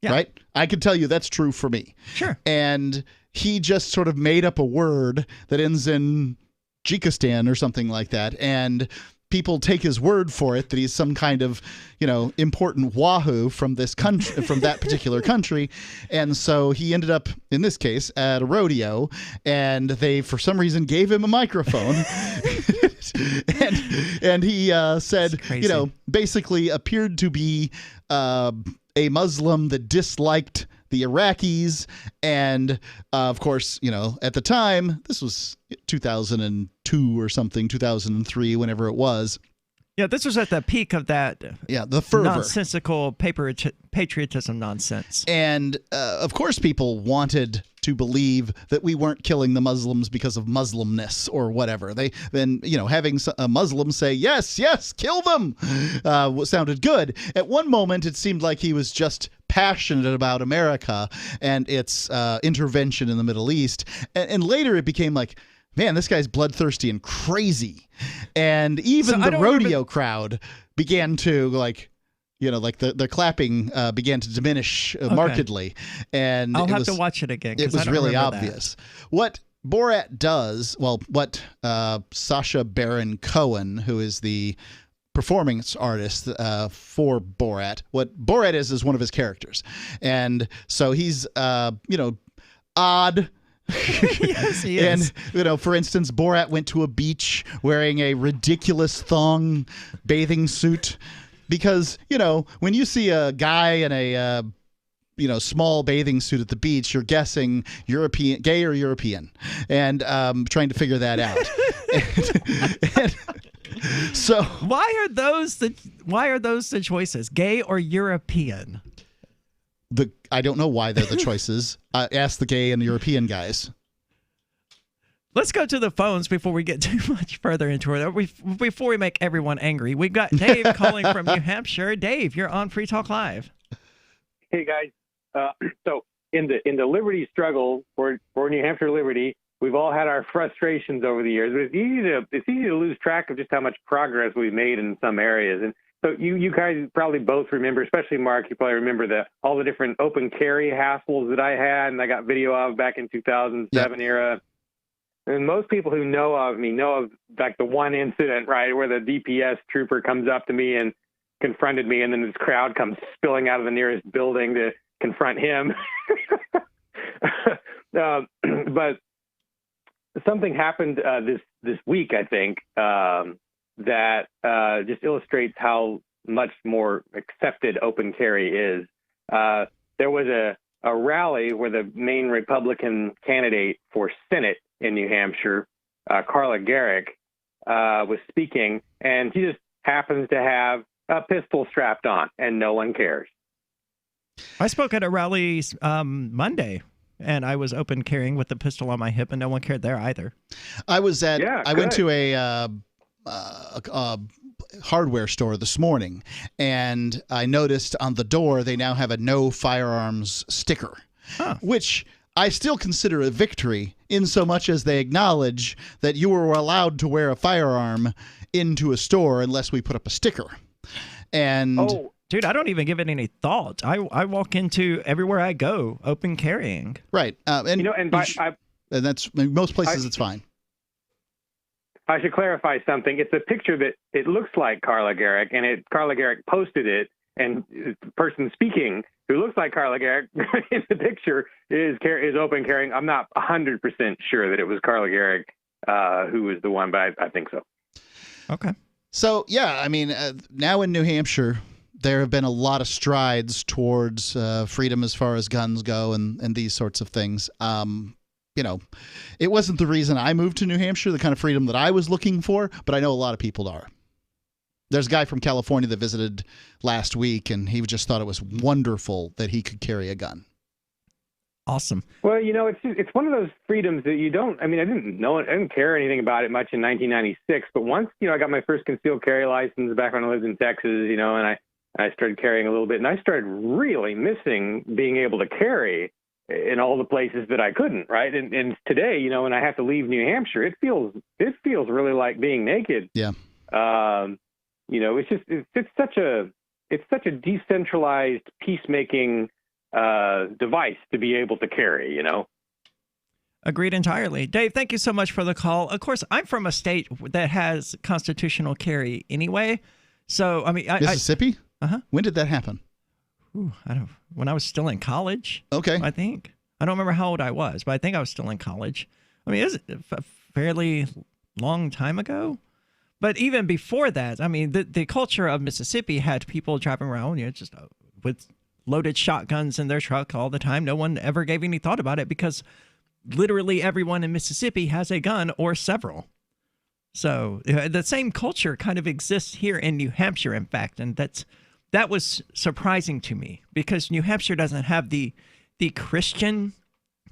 right? I can tell you that's true for me. Sure. And he just sort of made up a word that ends in Tajikistan or something like that, and people take his word for it that he's some kind of, you know, important wahoo from this country, from that particular country. And so he ended up, in this case, at a rodeo, and they, for some reason, gave him a microphone. and he said, you know, basically appeared to be a Muslim that disliked the Iraqis. And of course, you know, at the time, this was 2002 or something, 2003, whenever it was. Yeah, this was at the peak of that the fervor. Nonsensical patriotism nonsense. And of course, people wanted to believe that we weren't killing the Muslims because of Muslimness or whatever. Then, you know, having a Muslim say, yes, kill them, sounded good. At one moment, it seemed like he was just passionate about America and its intervention in the Middle East. And later it became like, man, this guy's bloodthirsty and crazy. And even the rodeo crowd began to, like, you know, like the clapping began to diminish markedly. And I'll have to watch it again. It was really obvious. What Borat does, well, what Sacha Baron Cohen, who is the performance artist for Borat, what Borat is one of his characters. And so he's, you know, odd. Yes, he is. And, you know, for instance, Borat went to a beach wearing a ridiculous thong bathing suit because, you know, when you see a guy in a, you know, small bathing suit at the beach, you're guessing European, gay or European, and trying to figure that out. and so why are those the choices, gay or European? I don't know why they're the choices. Ask the gay and the European guys. Let's go to the phones before we get too much further into it. Before we make everyone angry, we've got Dave calling from New Hampshire. Dave, you're on Free Talk Live. Hey guys, so in the liberty struggle for New Hampshire liberty, we've all had our frustrations over the years. But it's easy to lose track of just how much progress we've made in some areas. And so you guys probably both remember, especially Mark, you probably remember all the different open carry hassles that I had, and I got video of back in 2007 era. And most people who know of me know of like the one incident, right, where the DPS trooper comes up to me and confronted me, and then this crowd comes spilling out of the nearest building to confront him. But something happened this week, I think, that just illustrates how much more accepted open carry is. There was a rally where the main Republican candidate for Senate in New Hampshire, Carla Garrick, was speaking, and she just happens to have a pistol strapped on, and no one cares. I spoke at a rally Monday, and I was open carrying with the pistol on my hip, and no one cared there either. I was at. I went to a hardware store this morning, and I noticed on the door they now have a no firearms sticker, which I still consider a victory in so much as they acknowledge that you were allowed to wear a firearm into a store unless we put up a sticker. And dude, I don't even give it any thought. I walk into everywhere I go open carrying. Right. And, you know, and that's in most places it's fine. I should clarify something. It's a picture that it looks like Carla Garrick, and Carla Garrick posted it, And the person speaking, who looks like Carla Garrick in the picture, is open carrying. I'm not 100% sure that it was Carla Garrick who was the one, but I think so. Okay. So, yeah, I mean, now in New Hampshire, there have been a lot of strides towards freedom as far as guns go and these sorts of things. You know, it wasn't the reason I moved to New Hampshire, the kind of freedom that I was looking for, but I know a lot of people are. There's a guy from California that visited last week, and he just thought it was wonderful that he could carry a gun. Awesome. Well, you know, it's one of those freedoms that you don't. I mean, I didn't care anything about it much in 1996, but once I got my first concealed carry license back when I lived in Texas, and I started carrying a little bit, and I started really missing being able to carry in all the places that I couldn't, right? And today, when I have to leave New Hampshire, it feels really like being naked. Yeah. It's such a decentralized peacemaking device to be able to carry, Agreed entirely. Dave, thank you so much for the call. Of course, I'm from a state that has constitutional carry anyway. So, I mean, Mississippi? Uh-huh. When did that happen? When I was still in college. Okay. I think. I don't remember how old I was, but I think I was still in college. I mean, it was a fairly long time ago. But even before that, I mean, the culture of Mississippi had people driving around, just with loaded shotguns in their truck all the time. No one ever gave any thought about it because literally everyone in Mississippi has a gun or several. So the same culture kind of exists here in New Hampshire, in fact, and that was surprising to me because New Hampshire doesn't have the Christian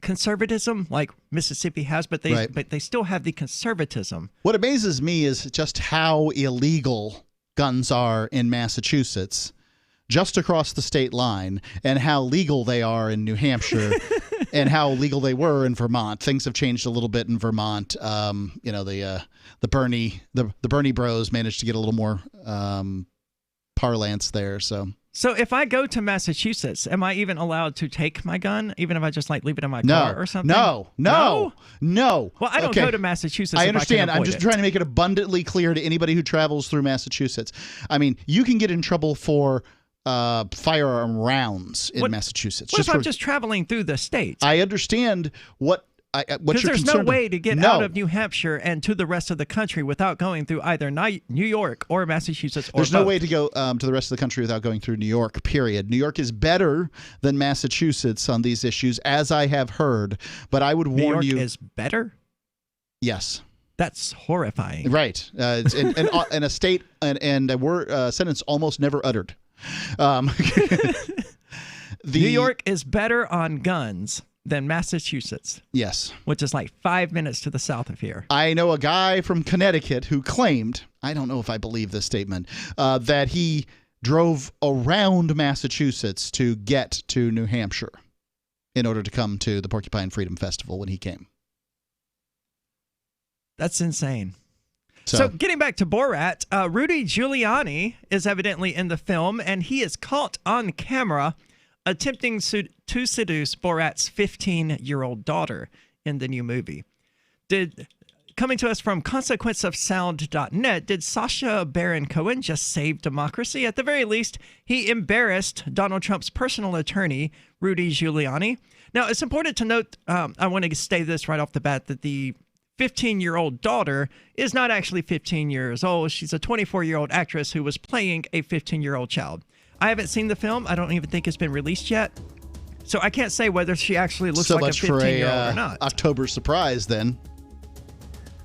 conservatism like Mississippi has, but they still have the conservatism. What amazes me is just how illegal guns are in Massachusetts, just across the state line, and how legal they are in New Hampshire, and how legal they were in Vermont. Things have changed a little bit in Vermont. The Bernie Bros managed to get a little more parlance there. So if I go to Massachusetts, am I even allowed to take my gun, even if I just leave it in my car or something? No. Well, I don't go to Massachusetts. I understand. I'm just trying to make it abundantly clear to anybody who travels through Massachusetts. I mean, you can get in trouble for firearm rounds in Massachusetts. What if I'm just traveling through the states? I understand what you're Because there's no way to get No. out of New Hampshire and to the rest of the country without going through either New York or Massachusetts or There's no both. way to go to the rest of the country without going through New York, period. New York is better than Massachusetts on these issues, as I have heard. But I would warn you. New York is better? Yes. That's horrifying. Right. It's in a state and a word sentence almost never uttered. New York is better on guns than Massachusetts. Yes. Which is like 5 minutes to the south of here. I know a guy from Connecticut who claimed, I don't know if I believe this statement, that he drove around Massachusetts to get to New Hampshire in order to come to the Porcupine Freedom Festival when he came. That's insane. So getting back to Borat, Rudy Giuliani is evidently in the film, and he is caught on camera attempting to seduce Borat's 15-year-old daughter in the new movie. Coming to us from consequenceofsound.net, did Sacha Baron Cohen just save democracy? At the very least, he embarrassed Donald Trump's personal attorney, Rudy Giuliani. Now, it's important to note, I want to say this right off the bat, that the 15-year-old daughter is not actually 15 years old. She's a 24-year-old actress who was playing a 15-year-old child. I haven't seen the film. I don't even think it's been released yet. So I can't say whether she actually looks like a 15-year-old or not. October surprise, then.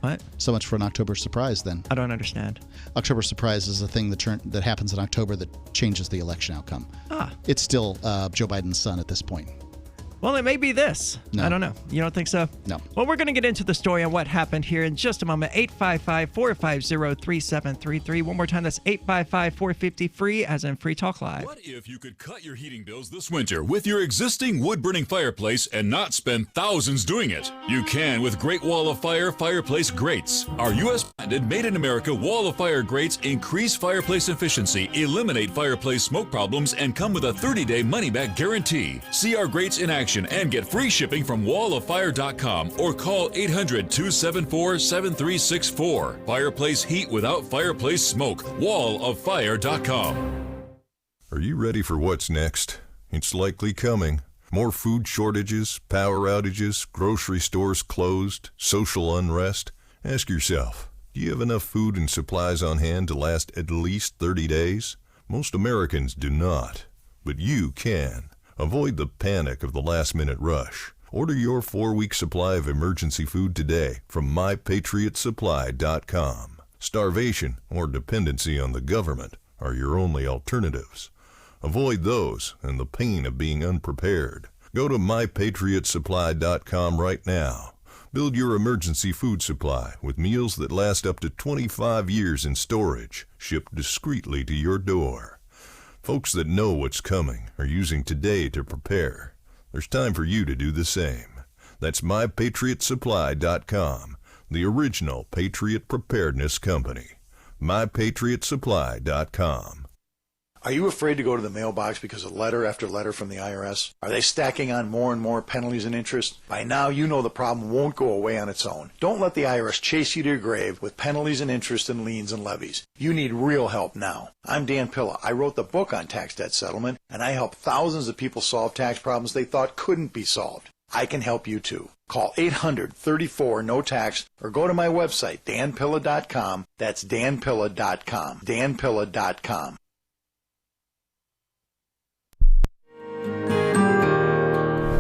What? So much for an October surprise, then. I don't understand. October surprise is a thing that happens in October that changes the election outcome. It's still Joe Biden's son at this point. Well, it may be this. No. I don't know. You don't think so? No. Well, we're going to get into the story on what happened here in just a moment. 855-450-3733. One more time, that's 855-450-FREE, as in Free Talk Live. What if you could cut your heating bills this winter with your existing wood-burning fireplace and not spend thousands doing it? You can with Great Wall of Fire fireplace grates. Our U.S.-branded, made-in-America Wall of Fire grates increase fireplace efficiency, eliminate fireplace smoke problems, and come with a 30-day money-back guarantee. See our grates in action and get free shipping from walloffire.com or call 800-274-7364. Fireplace heat without fireplace smoke. walloffire.com. Are you ready for what's next? It's likely coming. More food shortages, power outages, grocery stores closed, social unrest. Ask yourself, do you have enough food and supplies on hand to last at least 30 days? Most Americans do not, but you can. Avoid the panic of the last-minute rush. Order your 4-week supply of emergency food today from mypatriotsupply.com. Starvation or dependency on the government are your only alternatives. Avoid those and the pain of being unprepared. Go to mypatriotsupply.com right now. Build your emergency food supply with meals that last up to 25 years in storage, shipped discreetly to your door. Folks that know what's coming are using today to prepare. There's time for you to do the same. That's mypatriotsupply.com, the original Patriot Preparedness Company. mypatriotsupply.com. Are you afraid to go to the mailbox because of letter after letter from the IRS? Are they stacking on more and more penalties and interest? By now, you know the problem won't go away on its own. Don't let the IRS chase you to your grave with penalties and interest and liens and levies. You need real help now. I'm Dan Pilla. I wrote the book on tax debt settlement, and I help thousands of people solve tax problems they thought couldn't be solved. I can help you too. Call 800-34-NO-TAX or go to my website, danpilla.com. That's danpilla.com. danpilla.com.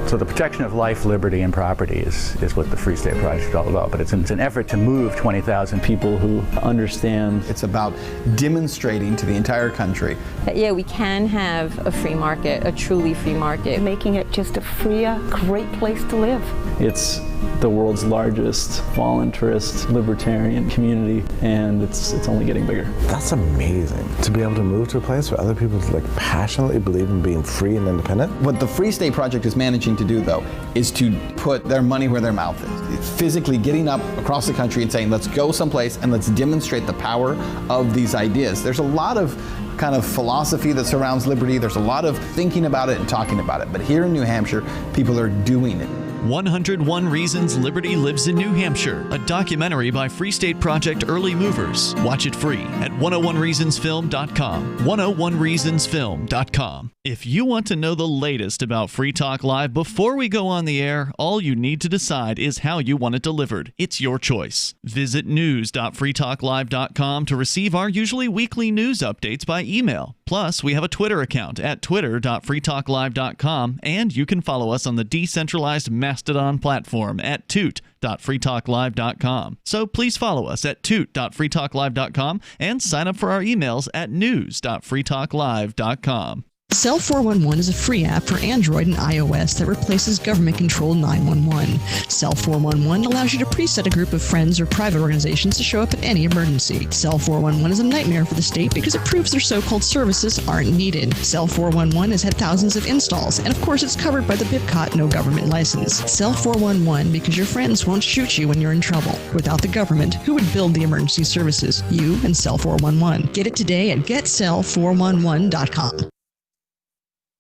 So the protection of life, liberty, and property is what the Free State Project is all about. But it's an effort to move 20,000 people who understand. It's about demonstrating to the entire country that, yeah, we can have a free market, a truly free market. Making it just a freer, great place to live. It's the world's largest voluntarist libertarian community, and it's only getting bigger. That's amazing, to be able to move to a place where other people passionately believe in being free and independent. What the Free State Project is managing to do, though, is to put their money where their mouth is. It's physically getting up across the country and saying, let's go someplace and let's demonstrate the power of these ideas. There's a lot of kind of philosophy that surrounds liberty. There's a lot of thinking about it and talking about it. But here in New Hampshire, people are doing it. 101 Reasons Liberty Lives in New Hampshire, a documentary by Free State Project Early Movers. Watch it free at 101reasonsfilm.com. 101reasonsfilm.com. If you want to know the latest about Free Talk Live before we go on the air, all you need to decide is how you want it delivered. It's your choice. Visit news.freetalklive.com to receive our usually weekly news updates by email. Plus, we have a Twitter account at twitter.freetalklive.com, and you can follow us on the decentralized Mastodon platform at toot.freetalklive.com. So please follow us at toot.freetalklive.com and sign up for our emails at news.freetalklive.com. Cell 411 is a free app for Android and iOS that replaces government-controlled 911. Cell 411 allows you to preset a group of friends or private organizations to show up at any emergency. Cell 411 is a nightmare for the state because it proves their so-called services aren't needed. Cell 411 has had thousands of installs, and of course it's covered by the BIPCOT no government license. Cell 411 because your friends won't shoot you when you're in trouble. Without the government, who would build the emergency services? You and Cell 411. Get it today at getcell411.com.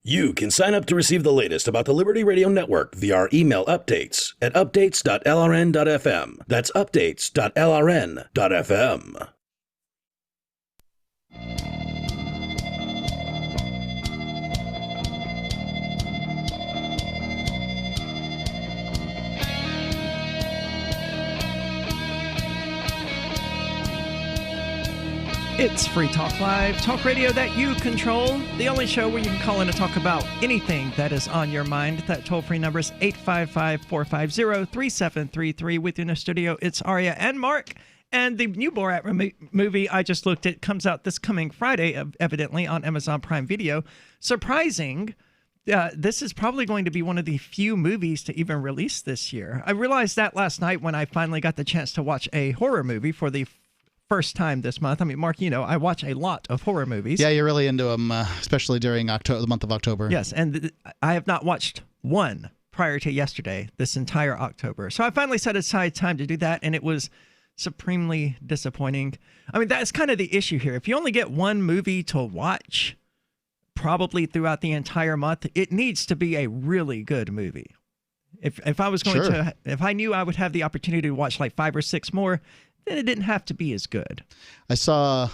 You can sign up to receive the latest about the Liberty Radio Network via our email updates at updates.lrn.fm. That's updates.lrn.fm. It's Free Talk Live, talk radio that you control. The only show where you can call in to talk about anything that is on your mind. That toll-free number is 855-450-3733. With you in the studio, it's Aria and Mark. And the new Borat movie I just looked at comes out this coming Friday, evidently, on Amazon Prime Video. Surprising. This is probably going to be one of the few movies to even release this year. I realized that last night when I finally got the chance to watch a horror movie for the first time this month. I mean, Mark, you know, I watch a lot of horror movies. Yeah, you're really into them, especially during the month of October. Yes, and I have not watched one prior to yesterday, this entire October. So I finally set aside time to do that, and it was supremely disappointing. I mean, that's kind of the issue here. If you only get one movie to watch, probably throughout the entire month, it needs to be a really good movie. If I was going to, if I knew I would have the opportunity to watch like 5 or 6 more, then it didn't have to be as good. I saw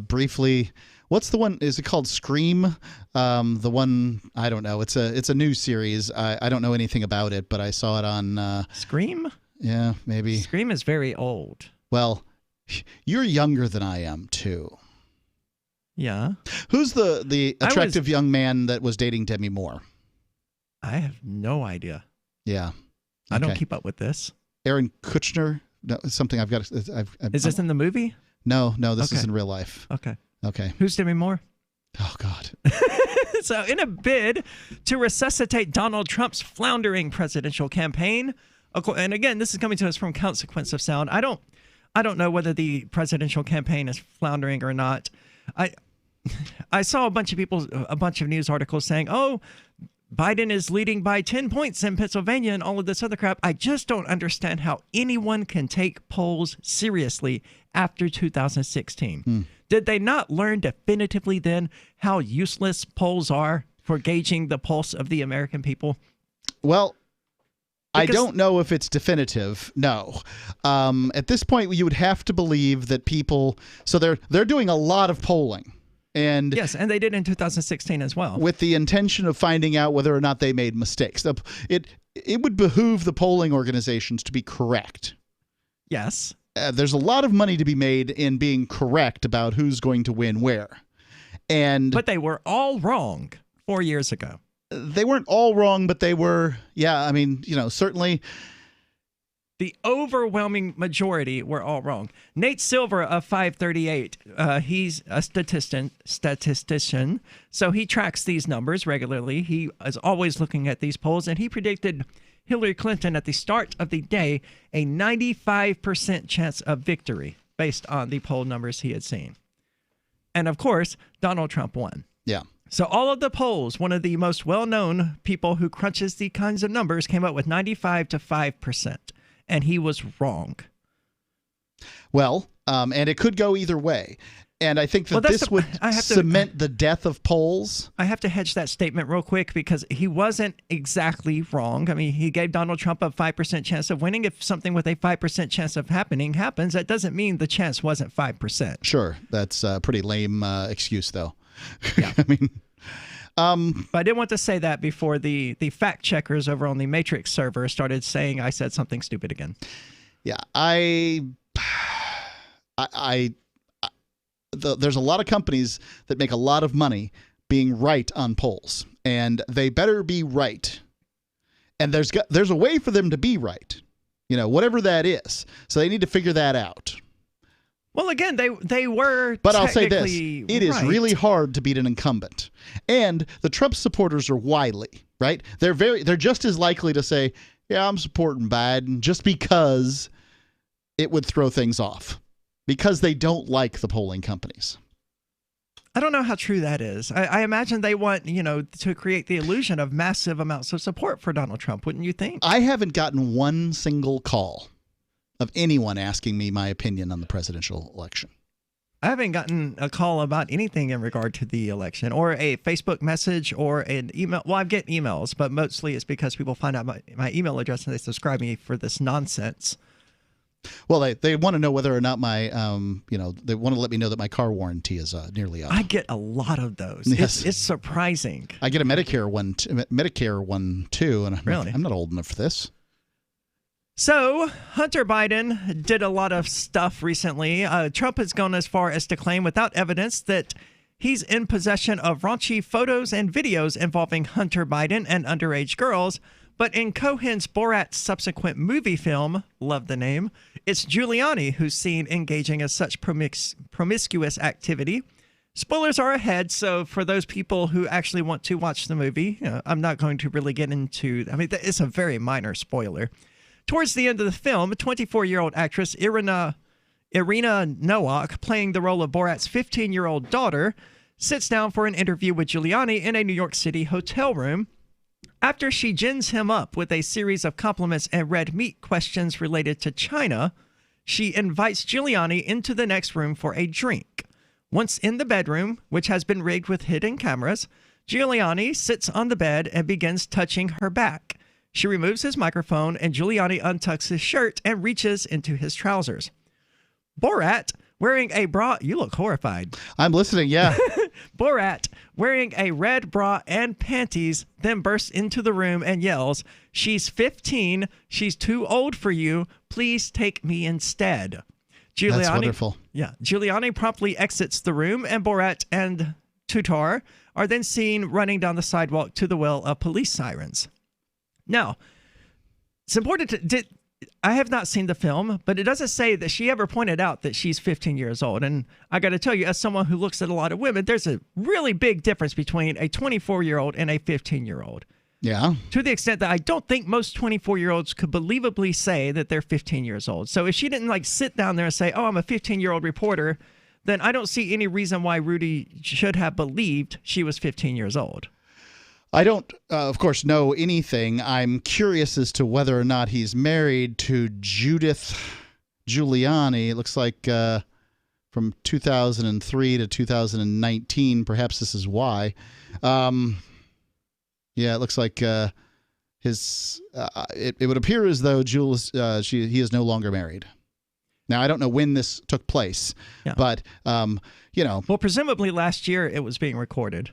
briefly What's the one? Is it called Scream? The one, I don't know. It's a new series. I don't know anything about it, but I saw it on Scream? Yeah, maybe. Scream is very old. Well, you're younger than I am too. Yeah. Who's the attractive young man that was dating Demi Moore? I have no idea. Yeah. I don't keep up with this. Aaron Kutcher? No, something I've got. Is this in the movie? No, this is in real life. Okay. Who's Demi Moore? Oh, God. So in a bid to resuscitate Donald Trump's floundering presidential campaign, and again, this is coming to us from Consequence of Sound. I don't know whether the presidential campaign is floundering or not. I saw a bunch of news articles saying, oh, Biden is leading by 10 points in Pennsylvania and all of this other crap. I just don't understand how anyone can take polls seriously after 2016. Did they not learn definitively then how useless polls are for gauging the pulse of the American people? Well, I don't know if it's definitive. No. At this point, you would have to believe that people. So they're doing a lot of polling. And yes, and they did in 2016 as well. With the intention of finding out whether or not they made mistakes. It would behoove the polling organizations to be correct. Yes. There's a lot of money to be made in being correct about who's going to win where. But they were all wrong 4 years ago. They weren't all wrong, but they were, certainly. The overwhelming majority were all wrong. Nate Silver of 538, he's a statistician, so he tracks these numbers regularly. He is always looking at these polls, and he predicted Hillary Clinton at the start of the day a 95% chance of victory based on the poll numbers he had seen. And of course, Donald Trump won. Yeah. So all of the polls, one of the most well-known people who crunches these kinds of numbers came up with 95 to 5%. And he was wrong. Well, and it could go either way. And I think that this would cement the death of polls. I have to hedge that statement real quick because he wasn't exactly wrong. I mean, he gave Donald Trump a 5% chance of winning. If something with a 5% chance of happening happens, that doesn't mean the chance wasn't 5%. Sure. That's a pretty lame excuse, though. Yeah. I mean... but I didn't want to say that before the fact checkers over on the Matrix server started saying I said something stupid again. Yeah, there's a lot of companies that make a lot of money being right on polls, and they better be right. And there's a way for them to be right, whatever that is. So they need to figure that out. Well, again, they were. But I'll say this: it is really hard to beat an incumbent, and the Trump supporters are wily, right? They're just as likely to say, "Yeah, I'm supporting Biden," just because it would throw things off, because they don't like the polling companies. I don't know how true that is. I imagine they want, to create the illusion of massive amounts of support for Donald Trump. Wouldn't you think? I haven't gotten one single call of anyone asking me my opinion on the presidential election. I haven't gotten a call about anything in regard to the election or a Facebook message or an email. Well, I get emails, but mostly it's because people find out my email address and they subscribe me for this nonsense. Well, they want to know whether or not my, they want to let me know that my car warranty is nearly up. I get a lot of those. Yes. It's surprising. I get a Medicare one too, and I'm not old enough for this. So, Hunter Biden did a lot of stuff recently. Trump has gone as far as to claim without evidence that he's in possession of raunchy photos and videos involving Hunter Biden and underage girls. But in Cohen's Borat subsequent movie film, love the name, it's Giuliani who's seen engaging in such promiscuous activity. Spoilers are ahead, so for those people who actually want to watch the movie, I'm not going to really get into... I mean, it's a very minor spoiler. Towards the end of the film, 24-year-old actress Irina Nowak, playing the role of Borat's 15-year-old daughter, sits down for an interview with Giuliani in a New York City hotel room. After she gins him up with a series of compliments and red meat questions related to China, she invites Giuliani into the next room for a drink. Once in the bedroom, which has been rigged with hidden cameras, Giuliani sits on the bed and begins touching her back. She removes his microphone, and Giuliani untucks his shirt and reaches into his trousers. Borat, wearing a bra... You look horrified. I'm listening, yeah. Borat, wearing a red bra and panties, then bursts into the room and yells, "She's 15. She's too old for you. Please take me instead." That's wonderful. Yeah. Giuliani promptly exits the room, and Borat and Tutar are then seen running down the sidewalk to the well of police sirens. Now, it's important to... I have not seen the film, but it doesn't say that she ever pointed out that she's 15 years old. And I got to tell you, as someone who looks at a lot of women, there's a really big difference between a 24-year-old and a 15-year-old. Yeah. To the extent that I don't think most 24-year-olds could believably say that they're 15 years old. So if she didn't like sit down there and say, "Oh, I'm a 15-year-old reporter," then I don't see any reason why Rudy should have believed she was 15 years old. I don't, of course, know anything. I'm curious as to whether or not he's married to Judith Giuliani. It looks like from 2003 to 2019. Perhaps this is why. Yeah, it looks like it would appear as though he is no longer married. Now, I don't know when this took place, but, Well, presumably last year it was being recorded.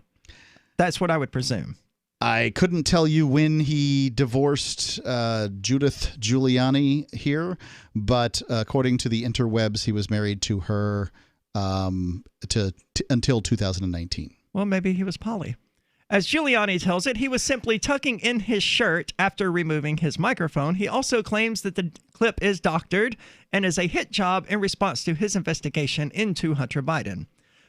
That's what I would presume. I couldn't tell you when he divorced Judith Giuliani here, but according to the interwebs, he was married to her until 2019. Well, maybe he was poly. As Giuliani tells it, he was simply tucking in his shirt after removing his microphone. He also claims that the clip is doctored and is a hit job in response to his investigation into Hunter Biden.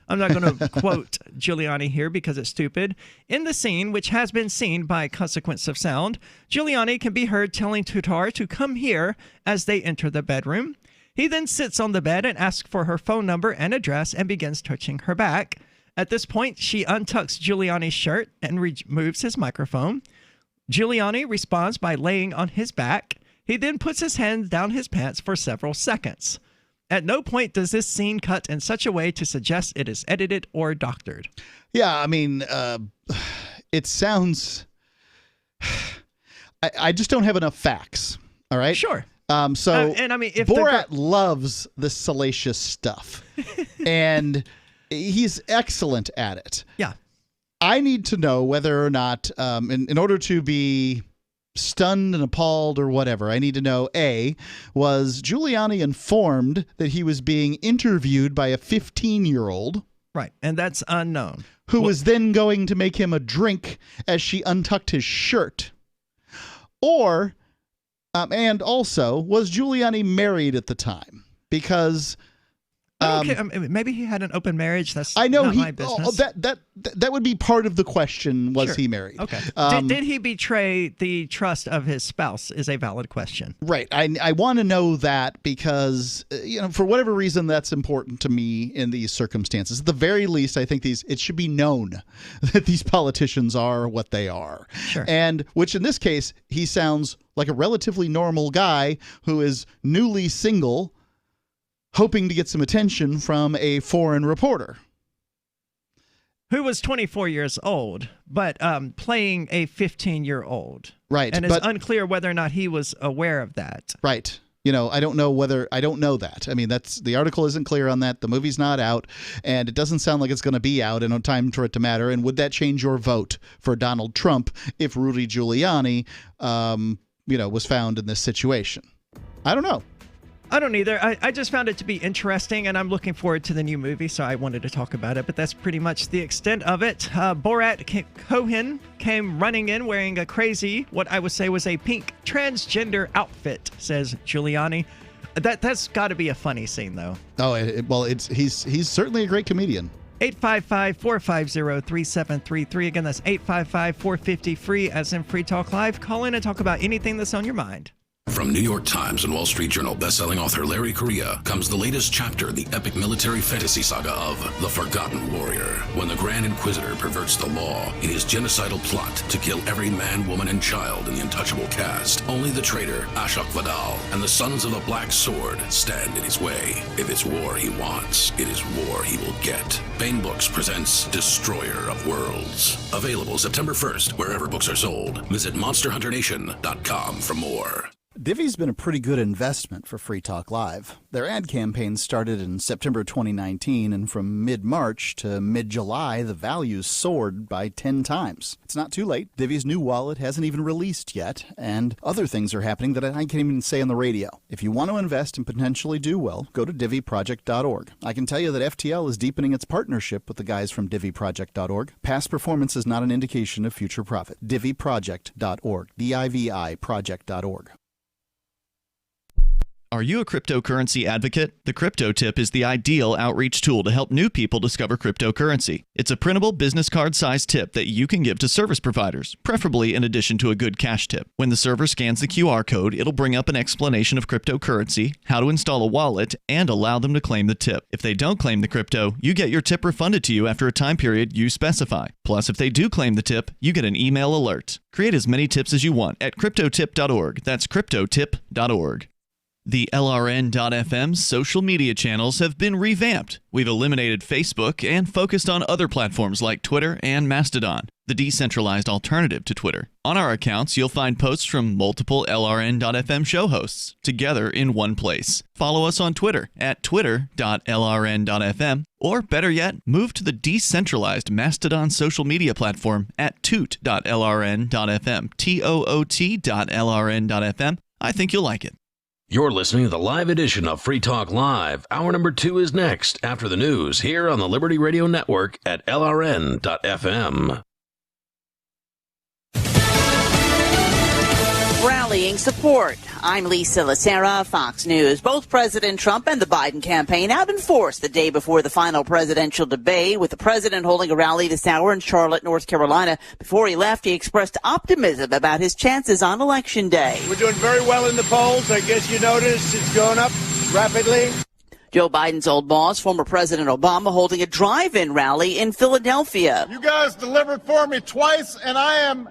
I'm not going to quote Giuliani here because it's stupid. In the scene, which has been seen by consequence of sound, Giuliani can be heard telling Tutar to come here as they enter the bedroom. He then sits on the bed and asks for her phone number and address and begins touching her back. At this point, she untucks Giuliani's shirt and removes his microphone. Giuliani responds by laying on his back. He then puts his hands down his pants for several seconds. At no point does this scene cut in such a way to suggest it is edited or doctored. Yeah, I mean, it sounds... I just don't have enough facts, all right? Sure. And I mean, if Borat loves the salacious stuff, and he's excellent at it. Yeah. I need to know whether or not, in order to be stunned and appalled or whatever, I need to know, A, was Giuliani informed that he was being interviewed by a 15-year-old? Right, and that's unknown. Who was then going to make him a drink as she untucked his shirt? Or, and also, was Giuliani married at the time? Because... maybe he had an open marriage. That's I know not my business. That would be part of the question. Was Sure. he married? Okay. Did he betray the trust of his spouse? Is a valid question. Right. I want to know that because for whatever reason that's important to me in these circumstances. At the very least, I think it should be known that these politicians are what they are. Sure. And which in this case, he sounds like a relatively normal guy who is newly single, hoping to get some attention from a foreign reporter. Who was 24 years old, but playing a 15-year-old. Right. And it's unclear whether or not he was aware of that. Right. I don't know that. I mean, the article isn't clear on that. The movie's not out, and it doesn't sound like it's going to be out in time for it to matter. And would that change your vote for Donald Trump if Rudy Giuliani, was found in this situation? I don't know. I don't either. I just found it to be interesting, and I'm looking forward to the new movie, so I wanted to talk about it, but that's pretty much the extent of it. Borat Cohen came running in wearing a crazy, what I would say was a pink transgender outfit, says Giuliani. That's got to be a funny scene, though. Oh, he's certainly a great comedian. 855-450-3733. Again, that's 855-450-FREE, as in Free Talk Live. Call in and talk about anything that's on your mind. From New York Times and Wall Street Journal bestselling author Larry Correia comes the latest chapter in the epic military fantasy saga of The Forgotten Warrior. When the Grand Inquisitor perverts the law in his genocidal plot to kill every man, woman, and child in the untouchable cast, only the traitor Ashok Vadal and the Sons of the Black Sword stand in his way. If it's war he wants, it is war he will get. Bain Books presents Destroyer of Worlds. Available September 1st, wherever books are sold. Visit MonsterHunterNation.com for more. Divi's been a pretty good investment for Free Talk Live. Their ad campaign started in September 2019, and from mid-March to mid-July, the values soared by 10 times. It's not too late. Divi's new wallet hasn't even released yet, and other things are happening that I can't even say on the radio. If you want to invest and potentially do well, go to diviproject.org. I can tell you that FTL is deepening its partnership with the guys from diviproject.org. Past performance is not an indication of future profit. diviproject.org. DIVI project.org. Are you a cryptocurrency advocate? The Crypto Tip is the ideal outreach tool to help new people discover cryptocurrency. It's a printable business card-sized tip that you can give to service providers, preferably in addition to a good cash tip. When the server scans the QR code, it'll bring up an explanation of cryptocurrency, how to install a wallet, and allow them to claim the tip. If they don't claim the crypto, you get your tip refunded to you after a time period you specify. Plus, if they do claim the tip, you get an email alert. Create as many tips as you want at cryptotip.org. That's cryptotip.org. The LRN.FM social media channels have been revamped. We've eliminated Facebook and focused on other platforms like Twitter and Mastodon, the decentralized alternative to Twitter. On our accounts, you'll find posts from multiple LRN.FM show hosts together in one place. Follow us on Twitter at twitter.lrn.fm, or better yet, move to the decentralized Mastodon social media platform at toot.lrn.fm, toot.lrn.fm. I think you'll like it. You're listening to the live edition of Free Talk Live. Hour number 2 is next after the news here on the Liberty Radio Network at LRN.FM. Rallying support. I'm Lisa Lacera, Fox News. Both President Trump and the Biden campaign out in force the day before the final presidential debate, with the president holding a rally this hour in Charlotte, North Carolina. Before he left, he expressed optimism about his chances on Election Day. We're doing very well in the polls. I guess you noticed it's going up rapidly. Joe Biden's old boss, former President Obama, holding a drive-in rally in Philadelphia. You guys delivered for me twice, and I am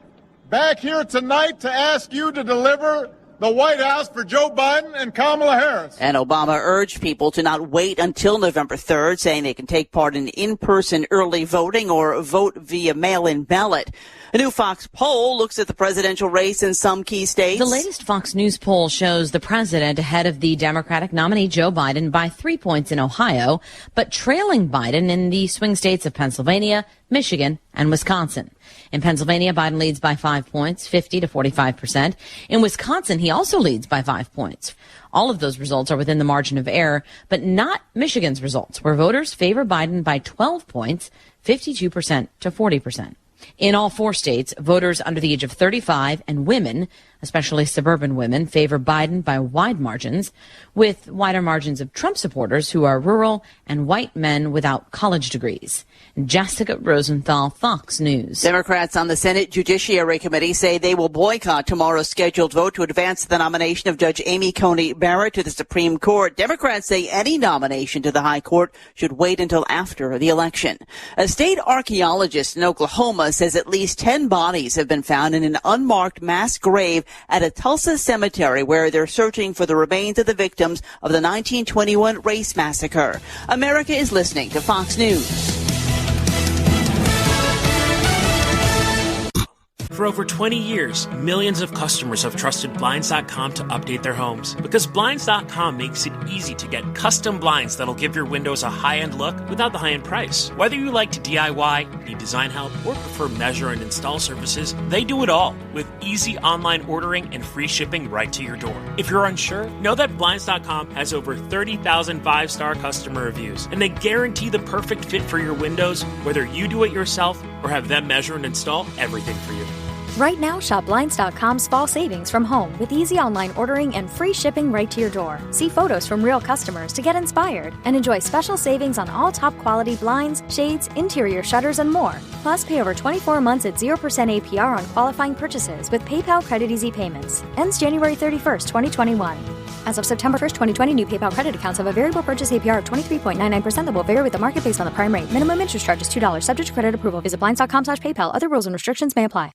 back here tonight to ask you to deliver the White House for Joe Biden and Kamala Harris. And Obama urged people to not wait until November 3rd, saying they can take part in in-person early voting or vote via mail-in ballot. A new Fox poll looks at the presidential race in some key states. The latest Fox News poll shows the president ahead of the Democratic nominee Joe Biden by 3 points in Ohio, but trailing Biden in the swing states of Pennsylvania, Michigan, and Wisconsin. In Pennsylvania, Biden leads by 5 points, 50 to 45%. In Wisconsin, he also leads by 5 points. All of those results are within the margin of error, but not Michigan's results, where voters favor Biden by 12 points, 52% to 40%. In all 4 states, voters under the age of 35 and women, especially suburban women, favor Biden by wide margins, with wider margins of Trump supporters who are rural and white men without college degrees. Jessica Rosenthal, Fox News. Democrats on the Senate Judiciary Committee say they will boycott tomorrow's scheduled vote to advance the nomination of Judge Amy Coney Barrett to the Supreme Court. Democrats say any nomination to the High Court should wait until after the election. A state archaeologist in Oklahoma says at least 10 bodies have been found in an unmarked mass grave at a Tulsa cemetery where they're searching for the remains of the victims of the 1921 race massacre. America is listening to Fox News. For over 20 years, millions of customers have trusted Blinds.com to update their homes. Because Blinds.com makes it easy to get custom blinds that'll give your windows a high-end look without the high-end price. Whether you like to DIY, need design help, or prefer measure and install services, they do it all with easy online ordering and free shipping right to your door. If you're unsure, know that Blinds.com has over 30,000 5-star customer reviews, and they guarantee the perfect fit for your windows, whether you do it yourself or have them measure and install everything for you. Right now, shop Blinds.com's fall savings from home with easy online ordering and free shipping right to your door. See photos from real customers to get inspired and enjoy special savings on all top quality blinds, shades, interior shutters, and more. Plus, pay over 24 months at 0% APR on qualifying purchases with PayPal Credit Easy Payments. Ends January 31st, 2021. As of September 1st, 2020, new PayPal credit accounts have a variable purchase APR of 23.99% that will vary with the market based on the prime rate. Minimum interest charge is $2, subject to credit approval. Visit Blinds.com/PayPal. Other rules and restrictions may apply.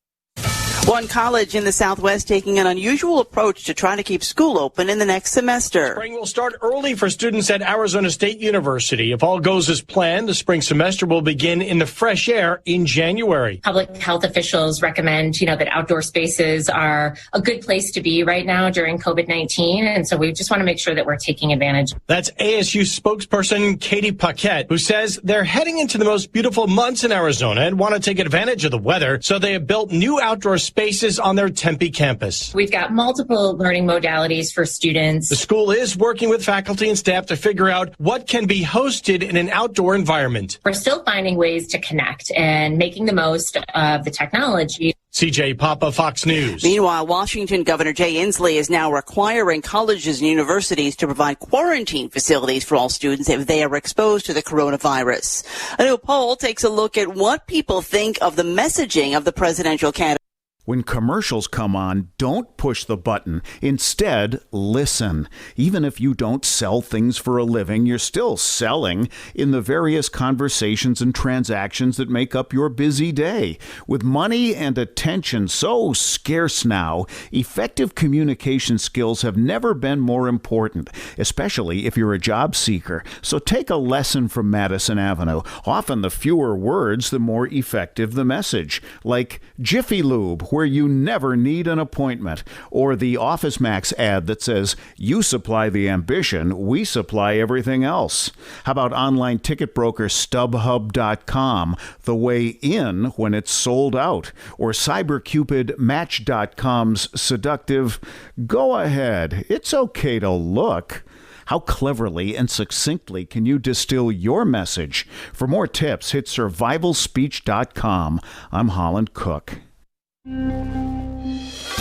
One college in the Southwest taking an unusual approach to trying to keep school open in the next semester. Spring will start early for students at Arizona State University. If all goes as planned, the spring semester will begin in the fresh air in January. Public health officials recommend, that outdoor spaces are a good place to be right now during COVID-19. And so we just want to make sure that we're taking advantage. That's ASU spokesperson Katie Paquette, who says they're heading into the most beautiful months in Arizona and want to take advantage of the weather. So they have built new outdoor spaces on their Tempe campus. We've got multiple learning modalities for students. The school is working with faculty and staff to figure out what can be hosted in an outdoor environment. We're still finding ways to connect and making the most of the technology. CJ Papa, Fox News. Meanwhile, Washington Governor Jay Inslee is now requiring colleges and universities to provide quarantine facilities for all students if they are exposed to the coronavirus. A new poll takes a look at what people think of the messaging of the presidential candidate. When commercials come on, don't push the button. Instead, listen. Even if you don't sell things for a living, you're still selling in the various conversations and transactions that make up your busy day. With money and attention so scarce now, effective communication skills have never been more important, especially if you're a job seeker. So take a lesson from Madison Avenue. Often the fewer words, the more effective the message. Like Jiffy Lube, where you never need an appointment, or the Office Max ad that says, you supply the ambition, we supply everything else. How about online ticket broker StubHub.com, the way in when it's sold out, or CyberCupidMatch.com's seductive, go ahead, it's okay to look. How cleverly and succinctly can you distill your message? For more tips, hit survivalspeech.com. I'm Holland Cook.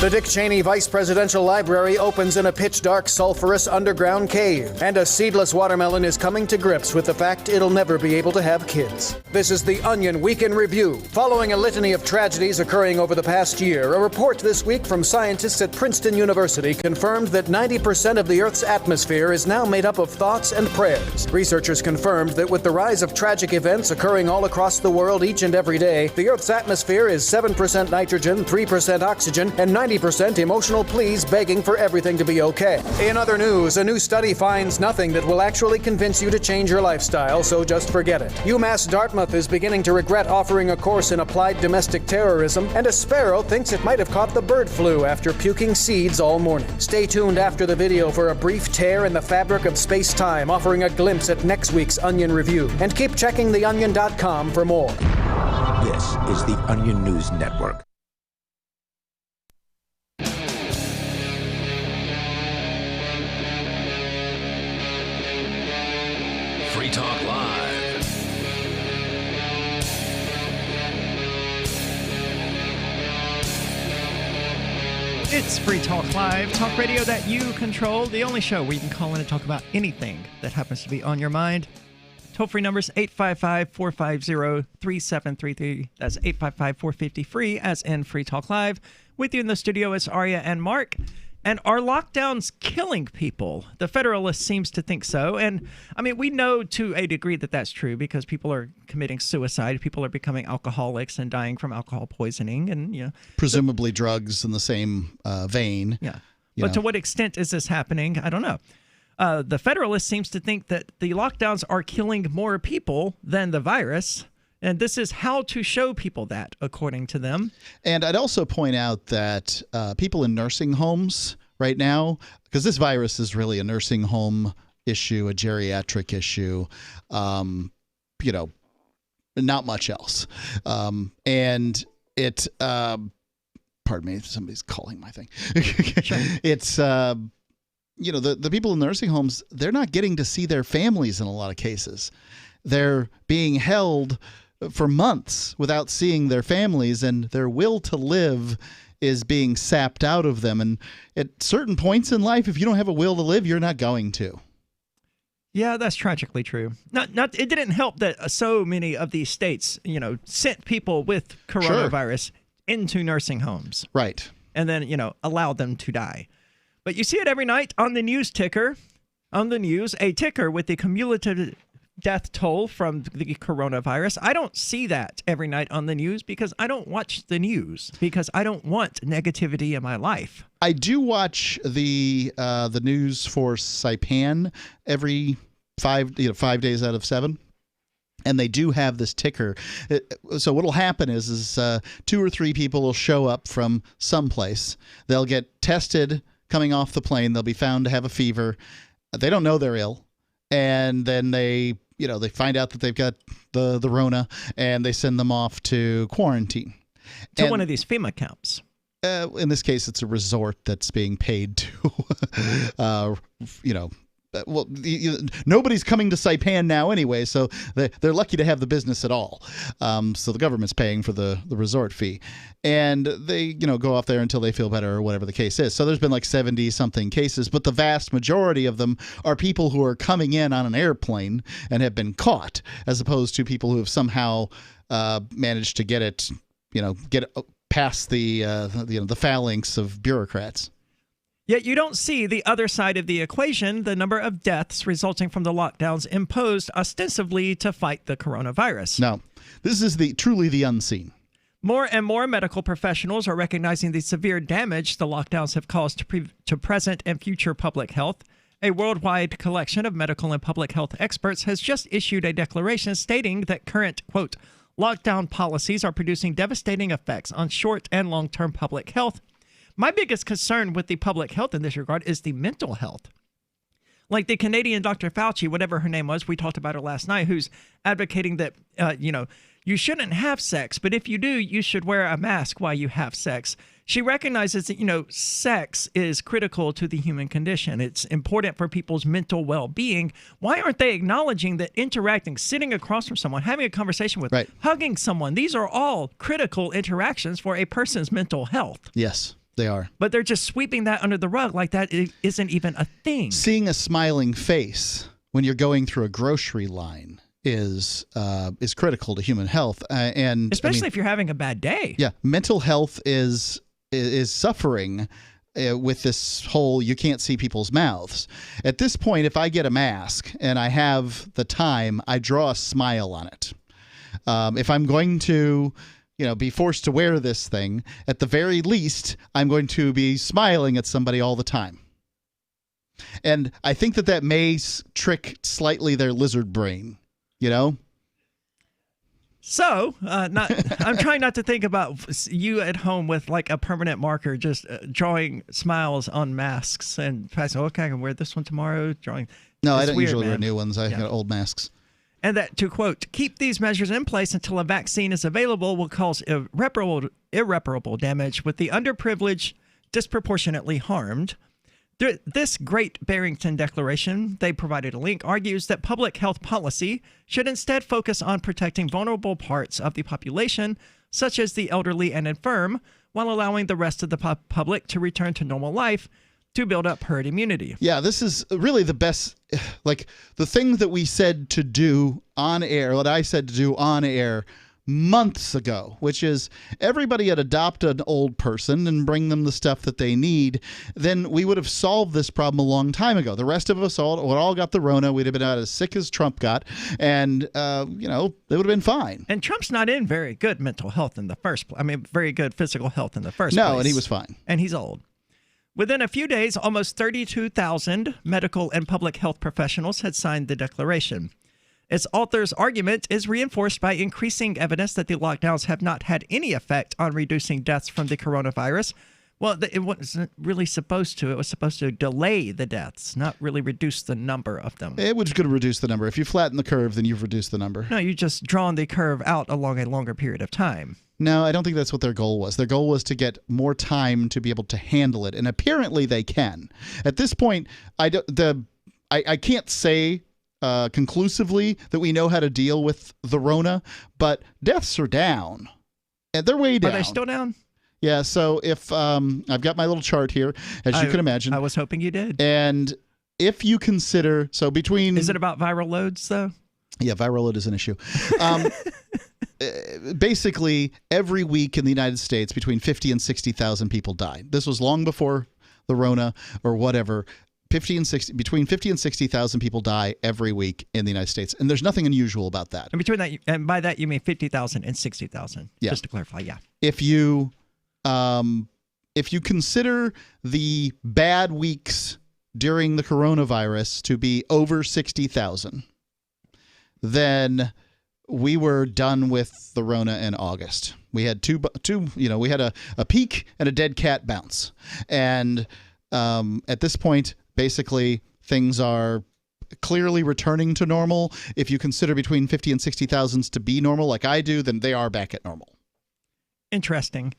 The Dick Cheney Vice Presidential Library opens in a pitch-dark, sulfurous underground cave, and a seedless watermelon is coming to grips with the fact it'll never be able to have kids. This is the Onion Week in Review. Following a litany of tragedies occurring over the past year, a report this week from scientists at Princeton University confirmed that 90% of the Earth's atmosphere is now made up of thoughts and prayers. Researchers confirmed that with the rise of tragic events occurring all across the world each and every day, the Earth's atmosphere is 7% nitrogen, 3% oxygen, and 90% emotional pleas begging for everything to be okay. In other news, a new study finds nothing that will actually convince you to change your lifestyle, so just forget it. UMass Dartmouth is beginning to regret offering a course in applied domestic terrorism, and a sparrow thinks it might have caught the bird flu after puking seeds all morning. Stay tuned after the video for a brief tear in the fabric of space-time, offering a glimpse at next week's Onion Review. And keep checking theonion.com for more. This is the Onion News Network. Free Talk Live. It's Free Talk Live, talk radio that you control, the only show where you can call in and talk about anything that happens to be on your mind. Toll-free numbers 855-450-3733. That's 855-450-FREE, as in Free Talk Live. With you in the studio is Arya and Mark. And are lockdowns killing people? The Federalist seems to think so. And, I mean, we know to a degree that that's true because people are committing suicide. People are becoming alcoholics and dying from alcohol poisoning. And, presumably drugs in the same vein. Yeah. But to what extent is this happening? I don't know. The Federalist seems to think that the lockdowns are killing more people than the virus. And this is how to show people that, according to them. And I'd also point out that people in nursing homes right now, because this virus is really a nursing home issue, a geriatric issue, not much else. And it, pardon me, somebody's calling my thing. Sure. It's, the people in nursing homes, they're not getting to see their families in a lot of cases. They're being held for months without seeing their families, and their will to live is being sapped out of them. And at certain points in life, if you don't have a will to live, you're not going to. Yeah, that's tragically true. It didn't help that so many of these states, sent people with coronavirus into nursing homes. Right. And then, allowed them to die. But you see it every night on the news ticker. On the news, a ticker with the cumulative death toll from the coronavirus. I don't see that every night on the news because I don't watch the news because I don't want negativity in my life. I do watch the news for Saipan every 5 days out of 7. And they do have this ticker. So what'll happen is 2 or 3 people will show up from someplace. They'll get tested coming off the plane. They'll be found to have a fever. They don't know they're ill. And then they find out that they've got the Rona, and they send them off to quarantine. To one of these FEMA camps. In this case, it's a resort that's being paid to, well, nobody's coming to Saipan now anyway, so they're lucky to have the business at all. So the government's paying for the resort fee. And they, go off there until they feel better or whatever the case is. So there's been like 70-something cases, but the vast majority of them are people who are coming in on an airplane and have been caught, as opposed to people who have somehow managed to get past the phalanx of bureaucrats. Yet you don't see the other side of the equation, the number of deaths resulting from the lockdowns imposed ostensibly to fight the coronavirus. No, this is truly the unseen. More and more medical professionals are recognizing the severe damage the lockdowns have caused to present and future public health. A worldwide collection of medical and public health experts has just issued a declaration stating that current, quote, lockdown policies are producing devastating effects on short and long-term public health. My biggest concern with the public health in this regard is the mental health. Like the Canadian Dr. Fauci, whatever her name was, we talked about her last night, who's advocating that, you shouldn't have sex, but if you do, you should wear a mask while you have sex. She recognizes that, sex is critical to the human condition. It's important for people's mental well-being. Why aren't they acknowledging that interacting, sitting across from someone, having a conversation with, hugging someone, these are all critical interactions for a person's mental health? Yes. They are. But they're just sweeping that under the rug like that isn't even a thing. Seeing a smiling face when you're going through a grocery line is critical to human health. And especially if you're having a bad day. Yeah. Mental health is suffering with this whole you can't see people's mouths. At this point, if I get a mask and I have the time, I draw a smile on it. If I'm going to be forced to wear this thing, at the very least, I'm going to be smiling at somebody all the time. And I think that may trick slightly their lizard brain, So, I'm trying not to think about you at home with like a permanent marker, just drawing smiles on masks and passing, okay, I can wear this one tomorrow, drawing. No, I don't usually wear new ones. I got old masks. And that, to quote, keep these measures in place until a vaccine is available will cause irreparable damage with the underprivileged disproportionately harmed. This Great Barrington Declaration, they provided a link, argues that public health policy should instead focus on protecting vulnerable parts of the population, such as the elderly and infirm, while allowing the rest of the public to return to normal life to build up herd immunity. Yeah, this is really the best, like the thing that we said to do on air, what I said to do on air months ago, which is everybody had adopt an old person and bring them the stuff that they need, then we would have solved this problem a long time ago. The rest of us all got the Rona. We'd have been out as sick as Trump got, and, they would have been fine. And Trump's not in very good mental health in the first place. I mean, very good physical health in the first place. No, and he was fine. And he's old. Within a few days, almost 32,000 medical and public health professionals had signed the declaration. Its author's argument is reinforced by increasing evidence that the lockdowns have not had any effect on reducing deaths from the coronavirus. Well, it wasn't really supposed to. It was supposed to delay the deaths, not really reduce the number of them. It was going to reduce the number. If you flatten the curve, then you've reduced the number. No, you just drawn the curve out along a longer period of time. No, I don't think that's what their goal was. Their goal was to get more time to be able to handle it, and apparently they can. At this point, I can't say conclusively that we know how to deal with the Rona, but deaths are down, and they're way down. Are they still down? Yeah. So if I've got my little chart here, as you can imagine. I was hoping you did. And if you consider, is it about viral loads though? Yeah, viral load is an issue. Basically, every week in the United States, between 50 and 60,000 people died. This was long before the Rona or whatever. between 50 and 60,000 people die every week in the United States, and there's nothing unusual about that. And between that, and by that you mean 50,000 and 60,000. Yeah. Just to clarify, yeah. If you consider the bad weeks during the coronavirus to be over 60,000, then we were done with the Rona in August. We had we had a peak and a dead cat bounce. And at this point, basically, things are clearly returning to normal. If you consider between 50 and 60,000 to be normal, like I do, then they are back at normal. Interesting.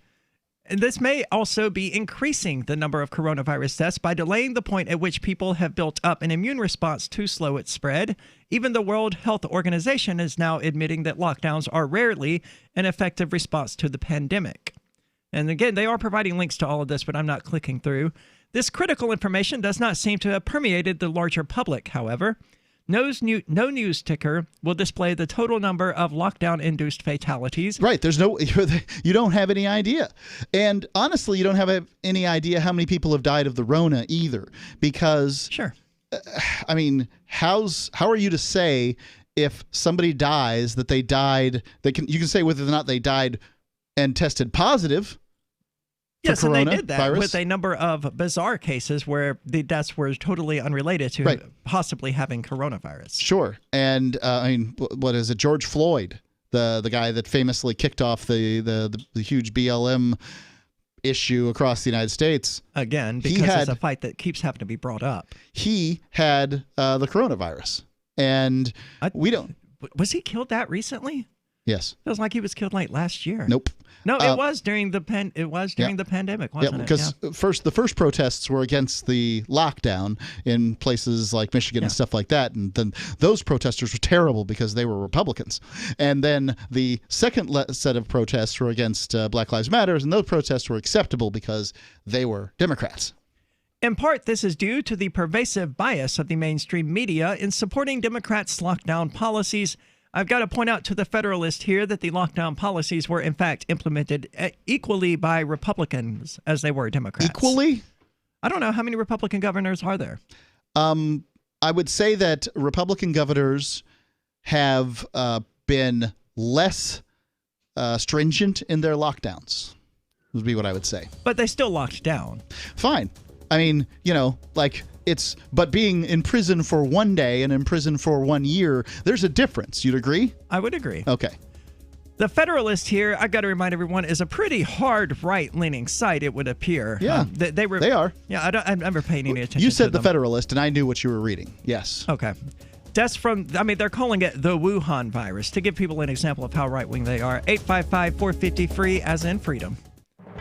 And this may also be increasing the number of coronavirus deaths by delaying the point at which people have built up an immune response to slow its spread. Even the World Health Organization is now admitting that lockdowns are rarely an effective response to the pandemic. And again, they are providing links to all of this, but I'm not clicking through. This critical information does not seem to have permeated the larger public, however. No news ticker will display the total number of lockdown-induced fatalities. Right. You don't have any idea. And honestly, you don't have any idea how many people have died of the Rona either. Because, sure. I mean, how are you to say if somebody dies that they died? You can say whether or not they died and tested positive. Yes, and they did that with a number of bizarre cases where the deaths were totally unrelated to possibly having coronavirus. Sure. And I mean, what is it? George Floyd, the guy that famously kicked off the huge BLM issue across the United States. Again, because it's a fight that keeps having to be brought up. He had the coronavirus. And we don't. Was he killed that recently? Yes. Feels like he was killed like last year. Nope. No, it was during the the pandemic, wasn't it? Because the first protests were against the lockdown in places like Michigan and stuff like that, and then those protesters were terrible because they were Republicans. And then the second set of protests were against Black Lives Matter, and those protests were acceptable because they were Democrats. In part, this is due to the pervasive bias of the mainstream media in supporting Democrats' lockdown policies. I've got to point out to the Federalist here that the lockdown policies were, in fact, implemented equally by Republicans as they were Democrats. Equally? I don't know. How many Republican governors are there? I would say that Republican governors have been less stringent in their lockdowns, would be what I would say. But they still locked down. Fine. I mean, but being in prison for 1 day and in prison for 1 year, there's a difference. You'd agree? I would agree. Okay. The Federalist here, I've got to remind everyone, is a pretty hard right-leaning site, it would appear. Yeah, they are. Yeah, I'm never paying any attention to them. You said the Federalist, and I knew what you were reading. Yes. Okay. Deaths they're calling it the Wuhan virus, to give people an example of how right-wing they are. 855-450-FREE, as in freedom.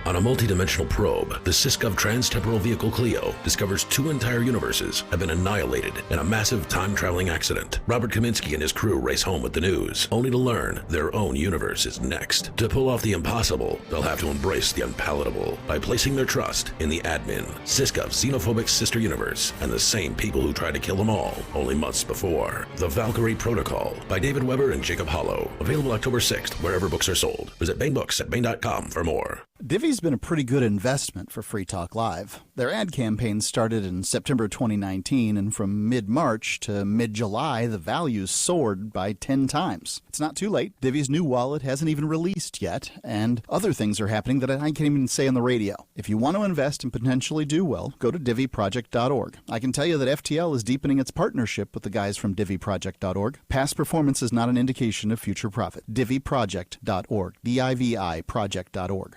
On a multidimensional probe, the Syscov Transtemporal Vehicle Clio discovers 2 entire universes have been annihilated in a massive time-traveling accident. Robert Kaminsky and his crew race home with the news, only to learn their own universe is next. To pull off the impossible, they'll have to embrace the unpalatable by placing their trust in the admin, Syscov's xenophobic sister universe, and the same people who tried to kill them all only months before. The Valkyrie Protocol by David Weber and Jacob Hollow. Available October 6th, wherever books are sold. Visit Bainbooks at Bain.com for more. Divvy's been a pretty good investment for Free Talk Live. Their ad campaign started in September 2019, and from mid-March to mid-July, the values soared by 10 times. It's not too late. Divvy's new wallet hasn't even released yet, and other things are happening that I can't even say on the radio. If you want to invest and potentially do well, go to divvyproject.org. I can tell you that FTL is deepening its partnership with the guys from divvyproject.org. Past performance is not an indication of future profit. divvyproject.org. DIVI project.org.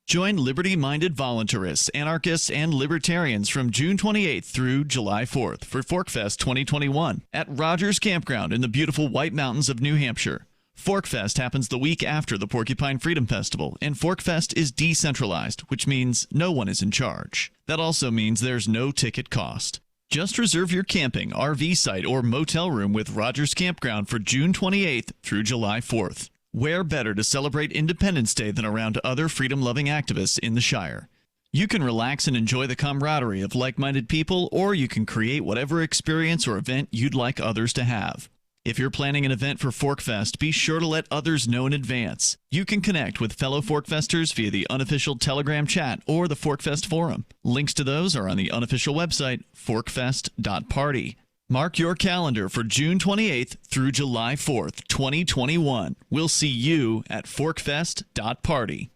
Join liberty-minded voluntarists, anarchists, and libertarians from June 28th through July 4th for ForkFest 2021 at Rogers Campground in the beautiful White Mountains of New Hampshire. ForkFest happens the week after the Porcupine Freedom Festival, and ForkFest is decentralized, which means no one is in charge. That also means there's no ticket cost. Just reserve your camping, RV site, or motel room with Rogers Campground for June 28th through July 4th. Where better to celebrate Independence Day than around other freedom-loving activists in the Shire? You can relax and enjoy the camaraderie of like-minded people, or you can create whatever experience or event you'd like others to have. If you're planning an event for ForkFest, be sure to let others know in advance. You can connect with fellow ForkFesters via the unofficial Telegram chat or the ForkFest forum. Links to those are on the unofficial website, forkfest.party. Mark your calendar for June 28th through July 4th, 2021. We'll see you at forkfest.party.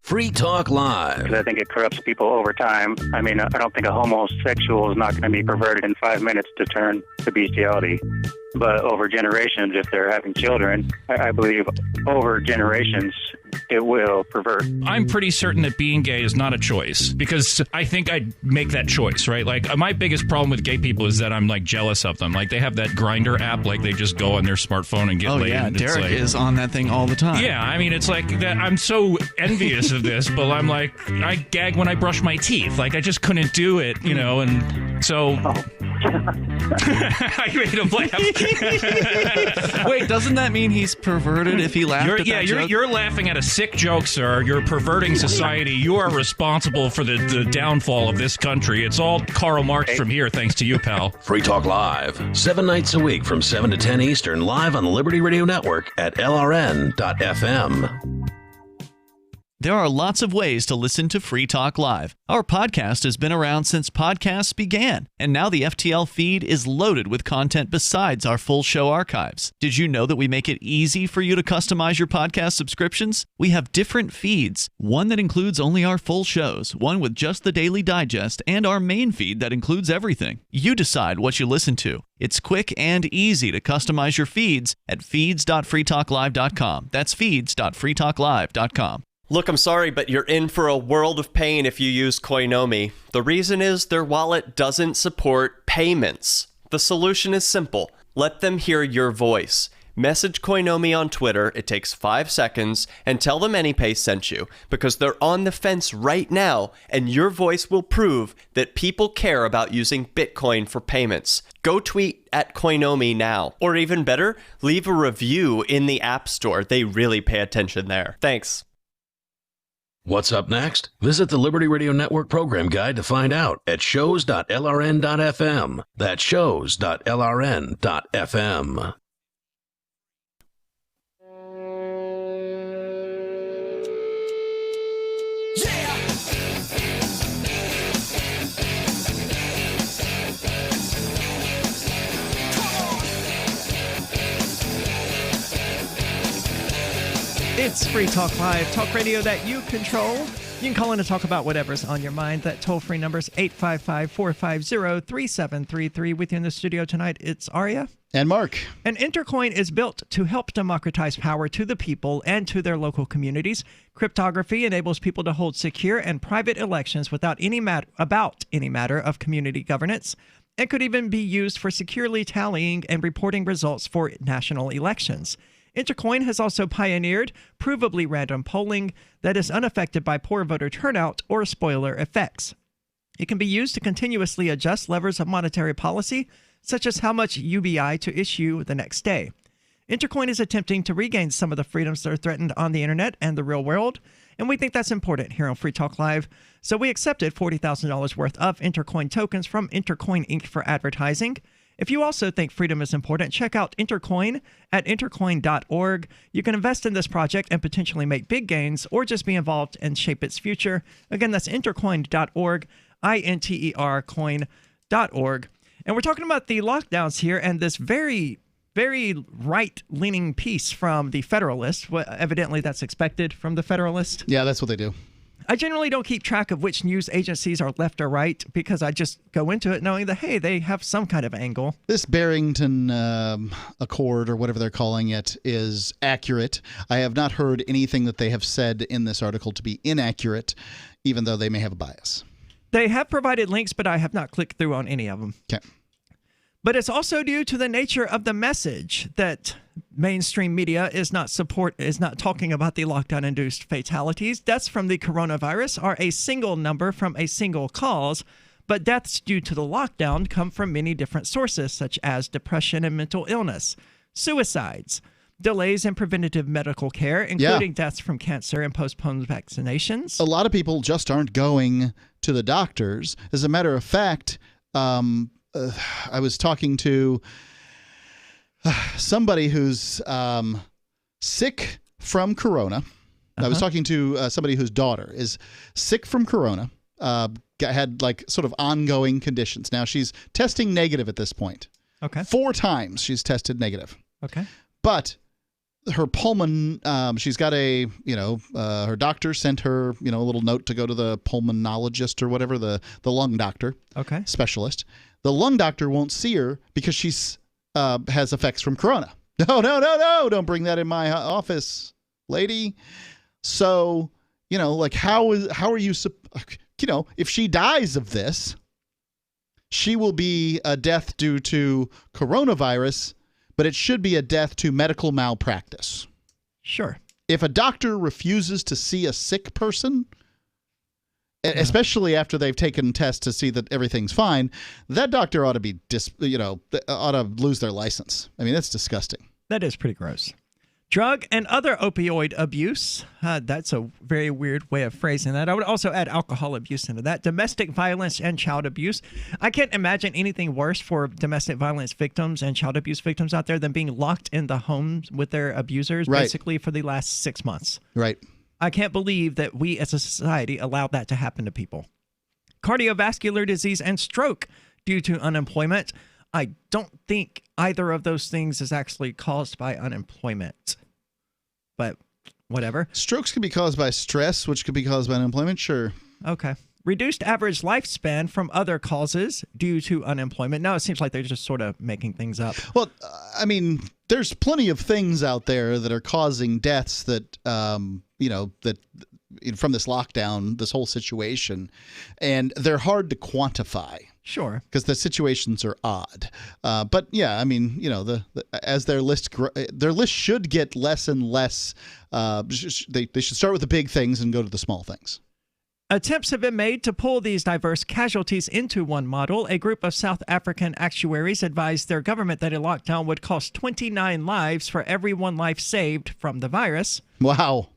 Free Talk Live. I think it corrupts people over time. I mean, I don't think a homosexual is not going to be perverted in 5 minutes to turn to bestiality. But over generations, if they're having children, I believe over generations, it will pervert. I'm pretty certain that being gay is not a choice because I think I'd make that choice, right? Like, my biggest problem with gay people is that I'm, like, jealous of them. Like, they have that Grindr app, like, they just go on their smartphone and get laid. Oh, yeah, Derek is on that thing all the time. Yeah, I mean, it's like that. I'm so envious of this, but I'm like, I gag when I brush my teeth. Like, I just couldn't do it, you know, and so... I made him laugh. Wait, doesn't that mean he's perverted if he laughed at that joke? You're laughing at a sick joke, sir. You're perverting society. You are responsible for the downfall of this country. It's all Karl Marx from here, thanks to you, pal. Free Talk Live, 7 nights a week from 7 to 10 Eastern, live on the Liberty Radio Network at LRN.FM. There are lots of ways to listen to Free Talk Live. Our podcast has been around since podcasts began, and now the FTL feed is loaded with content besides our full show archives. Did you know that we make it easy for you to customize your podcast subscriptions? We have different feeds, one that includes only our full shows, one with just the Daily Digest, and our main feed that includes everything. You decide what you listen to. It's quick and easy to customize your feeds at feeds.freetalklive.com. That's feeds.freetalklive.com. Look, I'm sorry, but you're in for a world of pain if you use Koinomi. The reason is their wallet doesn't support payments. The solution is simple. Let them hear your voice. Message Koinomi on Twitter, it takes 5 seconds, and tell them AnyPay sent you, because they're on the fence right now, and your voice will prove that people care about using Bitcoin for payments. Go tweet at Koinomi now. Or even better, leave a review in the App Store. They really pay attention there. Thanks. What's up next? Visit the Liberty Radio Network program guide to find out at shows.lrn.fm. That's shows.lrn.fm. It's Free Talk Live, talk radio that you control. You can call in to talk about whatever's on your mind. That toll-free number is 855-450-3733. With you in the studio tonight, it's Arya. And Mark. And Intercoin is built to help democratize power to the people and to their local communities. Cryptography enables people to hold secure and private elections without any matter of community governance. It could even be used for securely tallying and reporting results for national elections. Intercoin has also pioneered provably random polling that is unaffected by poor voter turnout or spoiler effects. It can be used to continuously adjust levers of monetary policy, such as how much UBI to issue the next day. Intercoin is attempting to regain some of the freedoms that are threatened on the internet and the real world, and we think that's important here on Free Talk Live. So we accepted $40,000 worth of Intercoin tokens from Intercoin Inc. for advertising. If you also think freedom is important, check out Intercoin at intercoin.org. You can invest in this project and potentially make big gains or just be involved and shape its future. Again, that's intercoin.org, INTER coin.org. And we're talking about the lockdowns here and this very right-leaning piece from the Federalist. Well, evidently, that's expected from the Federalist. Yeah, that's what they do. I generally don't keep track of which news agencies are left or right because I just go into it knowing that, hey, they have some kind of angle. This Barrington Accord, or whatever they're calling it, is accurate. I have not heard anything that they have said in this article to be inaccurate, even though they may have a bias. They have provided links, but I have not clicked through on any of them. Okay. But it's also due to the nature of the message that mainstream media is not talking about the lockdown-induced fatalities. Deaths from the coronavirus are a single number from a single cause, but deaths due to the lockdown come from many different sources, such as depression and mental illness, suicides, delays in preventative medical care, including deaths from cancer and postponed vaccinations. A lot of people just aren't going to the doctors. As a matter of fact, I was talking to somebody who's sick from corona. I was talking to somebody whose daughter is sick from corona, had like sort of ongoing conditions. Now she's testing negative at this point. Okay. 4 times she's tested negative. Okay. But her she's got her doctor sent her, a little note to go to the pulmonologist or whatever, the lung doctor. Okay. Specialist. The lung doctor won't see her because she's has effects from corona. No, don't bring that in my office, lady. So, how are you, if she dies of this, she will be a death due to coronavirus, but it should be a death to medical malpractice. Sure. If a doctor refuses to see a sick person, especially after they've taken tests to see that everything's fine, that doctor ought to be, ought to lose their license. I mean, that's disgusting. That is pretty gross. Drug and other opioid abuse. That's a very weird way of phrasing that. I would also add alcohol abuse into that. Domestic violence and child abuse. I can't imagine anything worse for domestic violence victims and child abuse victims out there than being locked in the homes with their abusers, basically for the last 6 months. Right. I can't believe that we as a society allowed that to happen to people. Cardiovascular disease and stroke due to unemployment. I don't think either of those things is actually caused by unemployment, but whatever. Strokes can be caused by stress, which could be caused by unemployment. Sure. Okay. Reduced average lifespan from other causes due to unemployment. Now it seems like they're just sort of making things up. Well, I mean, there's plenty of things out there that are causing deaths that, that from this lockdown, this whole situation, and they're hard to quantify. Sure. Because the situations are odd. But yeah, I mean, as their list should get less and less. They should start with the big things and go to the small things. Attempts have been made to pull these diverse casualties into one model. A group of South African actuaries advised their government that a lockdown would cost 29 lives for every one life saved from the virus. Wow.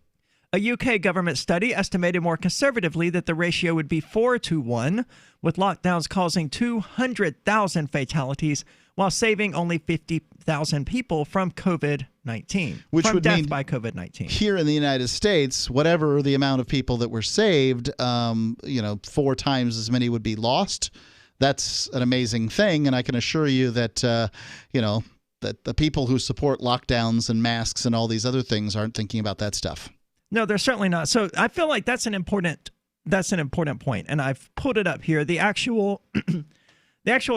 A UK government study estimated more conservatively that the ratio would be 4-1, with lockdowns causing 200,000 fatalities while saving only 50,000 people from COVID-19. Which from would death mean by COVID-19. Here in the United States, whatever the amount of people that were saved, 4 times as many would be lost. That's an amazing thing, and I can assure you that, that the people who support lockdowns and masks and all these other things aren't thinking about that stuff. No, they're certainly not. So I feel like that's an important point, and I've pulled it up here. The actual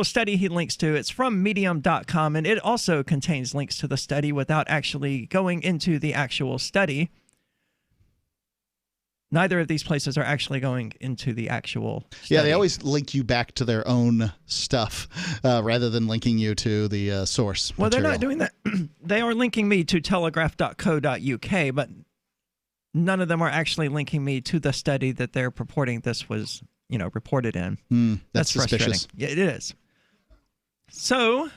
study he links to, it's from medium.com, and it also contains links to the study without actually going into the actual study. Neither of these places are actually going into the actual study. Yeah, they always link you back to their own stuff rather than linking you to the source Well, material. They're not doing that. They are linking me to telegraph.co.uk, but none of them are actually linking me to the study that they're purporting this was, reported in. That's frustrating. suspicious. Yeah, it is. So,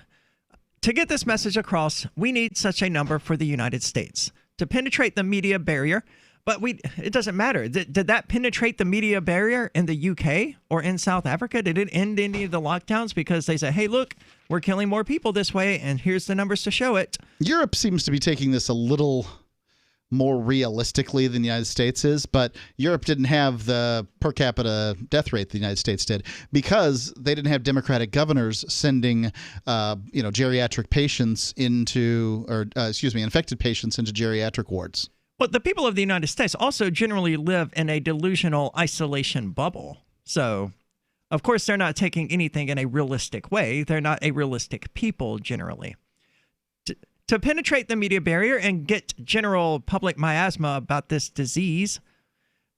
to get this message across, we need such a number for the United States to penetrate the media barrier. But it doesn't matter. Did that penetrate the media barrier in the UK or in South Africa? Did it end any of the lockdowns because they said, hey, look, we're killing more people this way, and here's the numbers to show it? Europe seems to be taking this a little more realistically than the United States is, but Europe didn't have the per capita death rate the United States did because they didn't have Democratic governors sending, geriatric patients infected patients into geriatric wards. Well, the people of the United States also generally live in a delusional isolation bubble. So, of course, they're not taking anything in a realistic way. They're not a realistic people generally. To penetrate the media barrier and get general public miasma about this disease,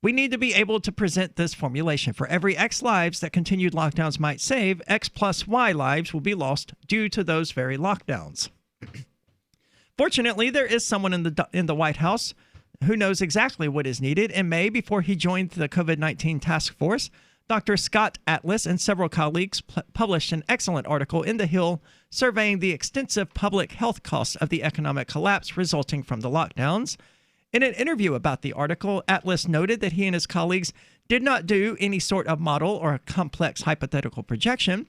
we need to be able to present this formulation. For every X lives that continued lockdowns might save, X plus Y lives will be lost due to those very lockdowns. Fortunately, there is someone in the White House who knows exactly what is needed. In May, before he joined the COVID-19 task force, Dr. Scott Atlas and several colleagues published an excellent article in The Hill surveying the extensive public health costs of the economic collapse resulting from the lockdowns. In an interview about the article, Atlas noted that he and his colleagues did not do any sort of model or a complex hypothetical projection.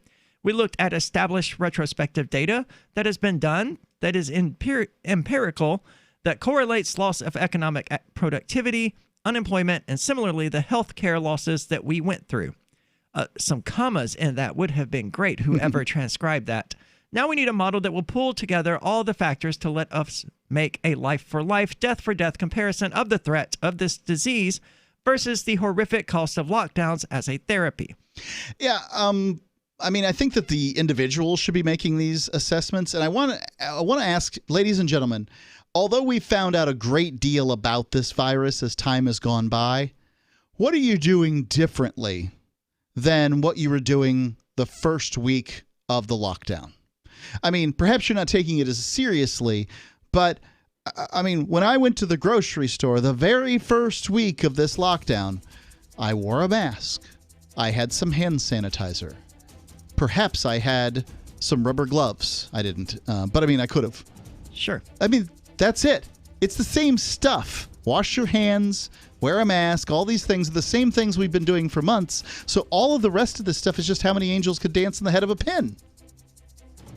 We looked at established retrospective data that has been done, that is empirical, that correlates loss of economic productivity, unemployment, and similarly the health care losses that we went through. Some commas in that would have been great, whoever transcribed that. Now we need a model that will pull together all the factors to let us make a life-for-life, death-for-death comparison of the threat of this disease versus the horrific cost of lockdowns as a therapy. Yeah, I mean, I think that the individual should be making these assessments. And I want to ask, ladies and gentlemen, although we found out a great deal about this virus as time has gone by, what are you doing differently than what you were doing the first week of the lockdown? I mean, perhaps you're not taking it as seriously, but I mean, when I went to the grocery store the very first week of this lockdown, I wore a mask. I had some hand sanitizer. Perhaps I had some rubber gloves. I didn't, but I mean, I could have. Sure. I mean, that's it. It's the same stuff. Wash your hands, wear a mask, all these things are the same things we've been doing for months. So all of the rest of this stuff is just how many angels could dance in the head of a pin.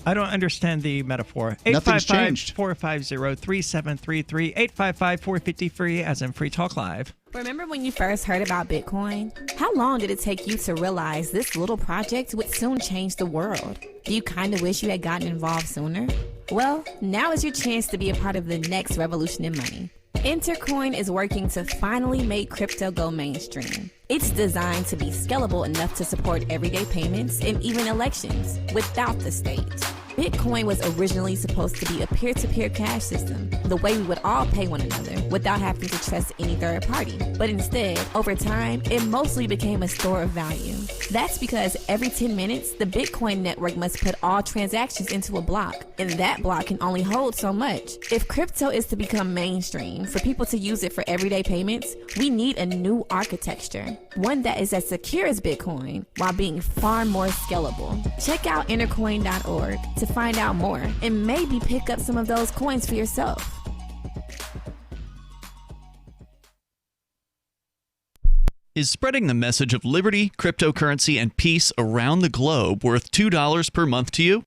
I don't understand the metaphor. Nothing's changed. 855-450-3733, 855-450-FREE, as in Free Talk Live. Remember when you first heard about Bitcoin? How long did it take you to realize this little project would soon change the world? Do you kind of wish you had gotten involved sooner? Well, now is your chance to be a part of the next revolution in money. Intercoin is working to finally make crypto go mainstream. It's designed to be scalable enough to support everyday payments and even elections without the state. Bitcoin was originally supposed to be a peer-to-peer cash system, the way we would all pay one another without having to trust any third party. But instead, over time, it mostly became a store of value. That's because every 10 minutes, the Bitcoin network must put all transactions into a block, and that block can only hold so much. If crypto is to become mainstream, for people to use it for everyday payments, we need a new architecture, one that is as secure as Bitcoin while being far more scalable. Check out intercoin.org to find out more and maybe pick up some of those coins for yourself. Is spreading the message of liberty, cryptocurrency, and peace around the globe worth $2 per month to you?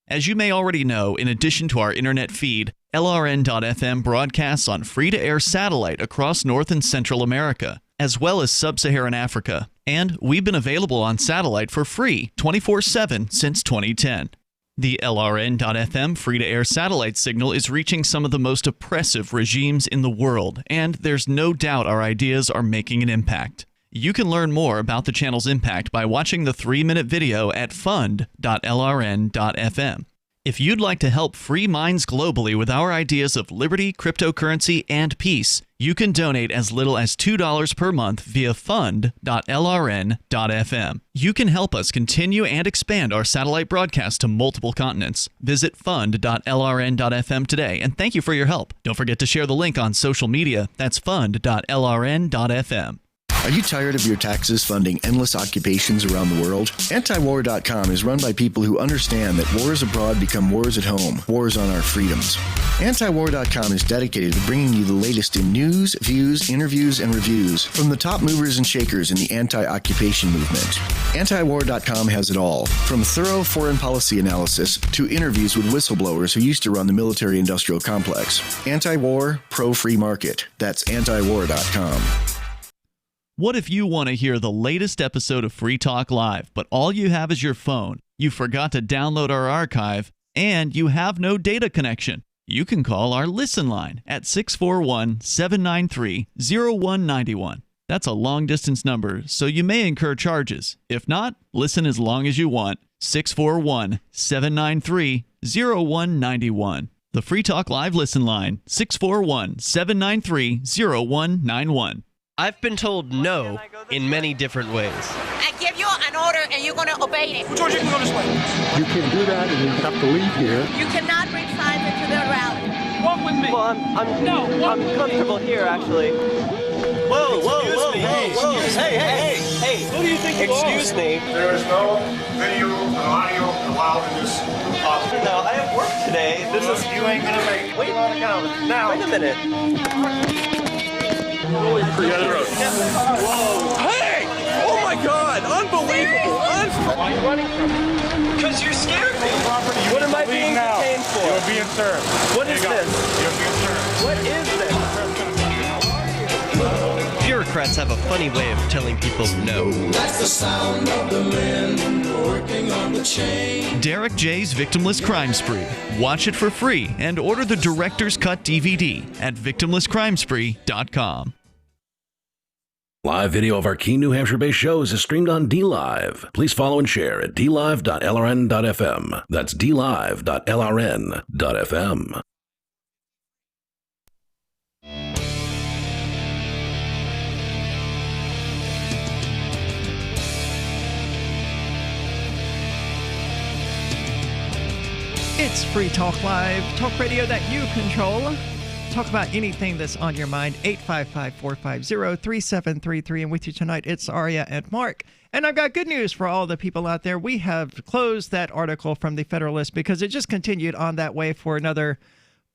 As you may already know, in addition to our internet feed, LRN.FM broadcasts on free-to-air satellite across North and Central America, as well as Sub-Saharan Africa. And we've been available on satellite for free 24/7 since 2010. The LRN.FM free-to-air satellite signal is reaching some of the most oppressive regimes in the world, and there's no doubt our ideas are making an impact. You can learn more about the channel's impact by watching the 3-minute video at fund.lrn.fm. If you'd like to help free minds globally with our ideas of liberty, cryptocurrency, and peace, you can donate as little as $2 per month via fund.lrn.fm. You can help us continue and expand our satellite broadcast to multiple continents. Visit fund.lrn.fm today, and thank you for your help. Don't forget to share the link on social media. That's fund.lrn.fm. Are you tired of your taxes funding endless occupations around the world? Antiwar.com is run by people who understand that wars abroad become wars at home, wars on our freedoms. Antiwar.com is dedicated to bringing you the latest in news, views, interviews, and reviews from the top movers and shakers in the anti-occupation movement. Antiwar.com has it all, from thorough foreign policy analysis to interviews with whistleblowers who used to run the military-industrial complex. Anti-war, pro-free market. That's antiwar.com. What if you want to hear the latest episode of Free Talk Live, but all you have is your phone, you forgot to download our archive, and you have no data connection? You can call our Listen line at 641-793-0191. That's a long-distance number, so you may incur charges. If not, listen as long as you want. 641-793-0191. The Free Talk Live Listen line, 641-793-0191. I've been told no in many different ways. I give you an order and you're going to obey it. Who told you to go this way? You can't do that and you have to leave here. You cannot bring signs into the rally. Walk with me. Well, I'm comfortable here, actually. Whoa. Hey. Who do you think you are? Excuse me. There is no video or audio allowed in this office. No, I have work today. You ain't going to make it. Wait on account. Now. Wait a minute. Whoa. Hey! Oh my God! Unbelievable! Why are you running from me? Because you're scared me. What am I being detained for? You're being served. What is this? You're being served. What is this? Bureaucrats have a funny way of telling people no. That's the sound of the men working on the chain. Derek J's Victimless Crime Spree. Watch it for free and order the Director's Cut DVD at victimlesscrimespree.com. Live video of our key New Hampshire-based shows is streamed on DLive. Please follow and share at dlive.lrn.fm. That's dlive.lrn.fm. It's Free Talk Live, talk radio that you control. Talk about anything that's on your mind. 855-450-3733. And with you tonight, it's Aria and Mark. And I've got good news for all the people out there. We have closed that article from the Federalist because it just continued on that way for another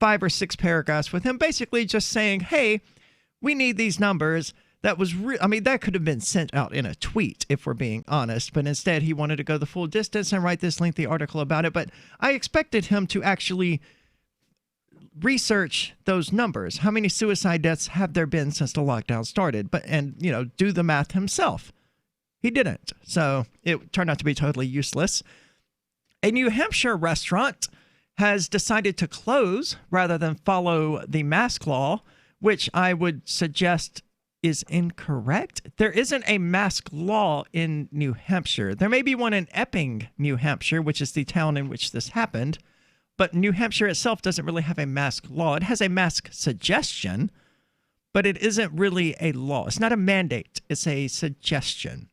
5 or 6 paragraphs with him basically just saying, hey, we need these numbers. That was, that could have been sent out in a tweet if we're being honest, but instead he wanted to go the full distance and write this lengthy article about it. But I expected him to actually research those numbers. How many suicide deaths have there been since the lockdown started? And do the math himself. He didn't. So it turned out to be totally useless. A New Hampshire restaurant has decided to close rather than follow the mask law, which I would suggest is incorrect. There isn't a mask law in New Hampshire. There may be one in Epping, New Hampshire, which is the town in which this happened. But New Hampshire itself doesn't really have a mask law. It has a mask suggestion, but it isn't really a law. It's not a mandate. It's a suggestion.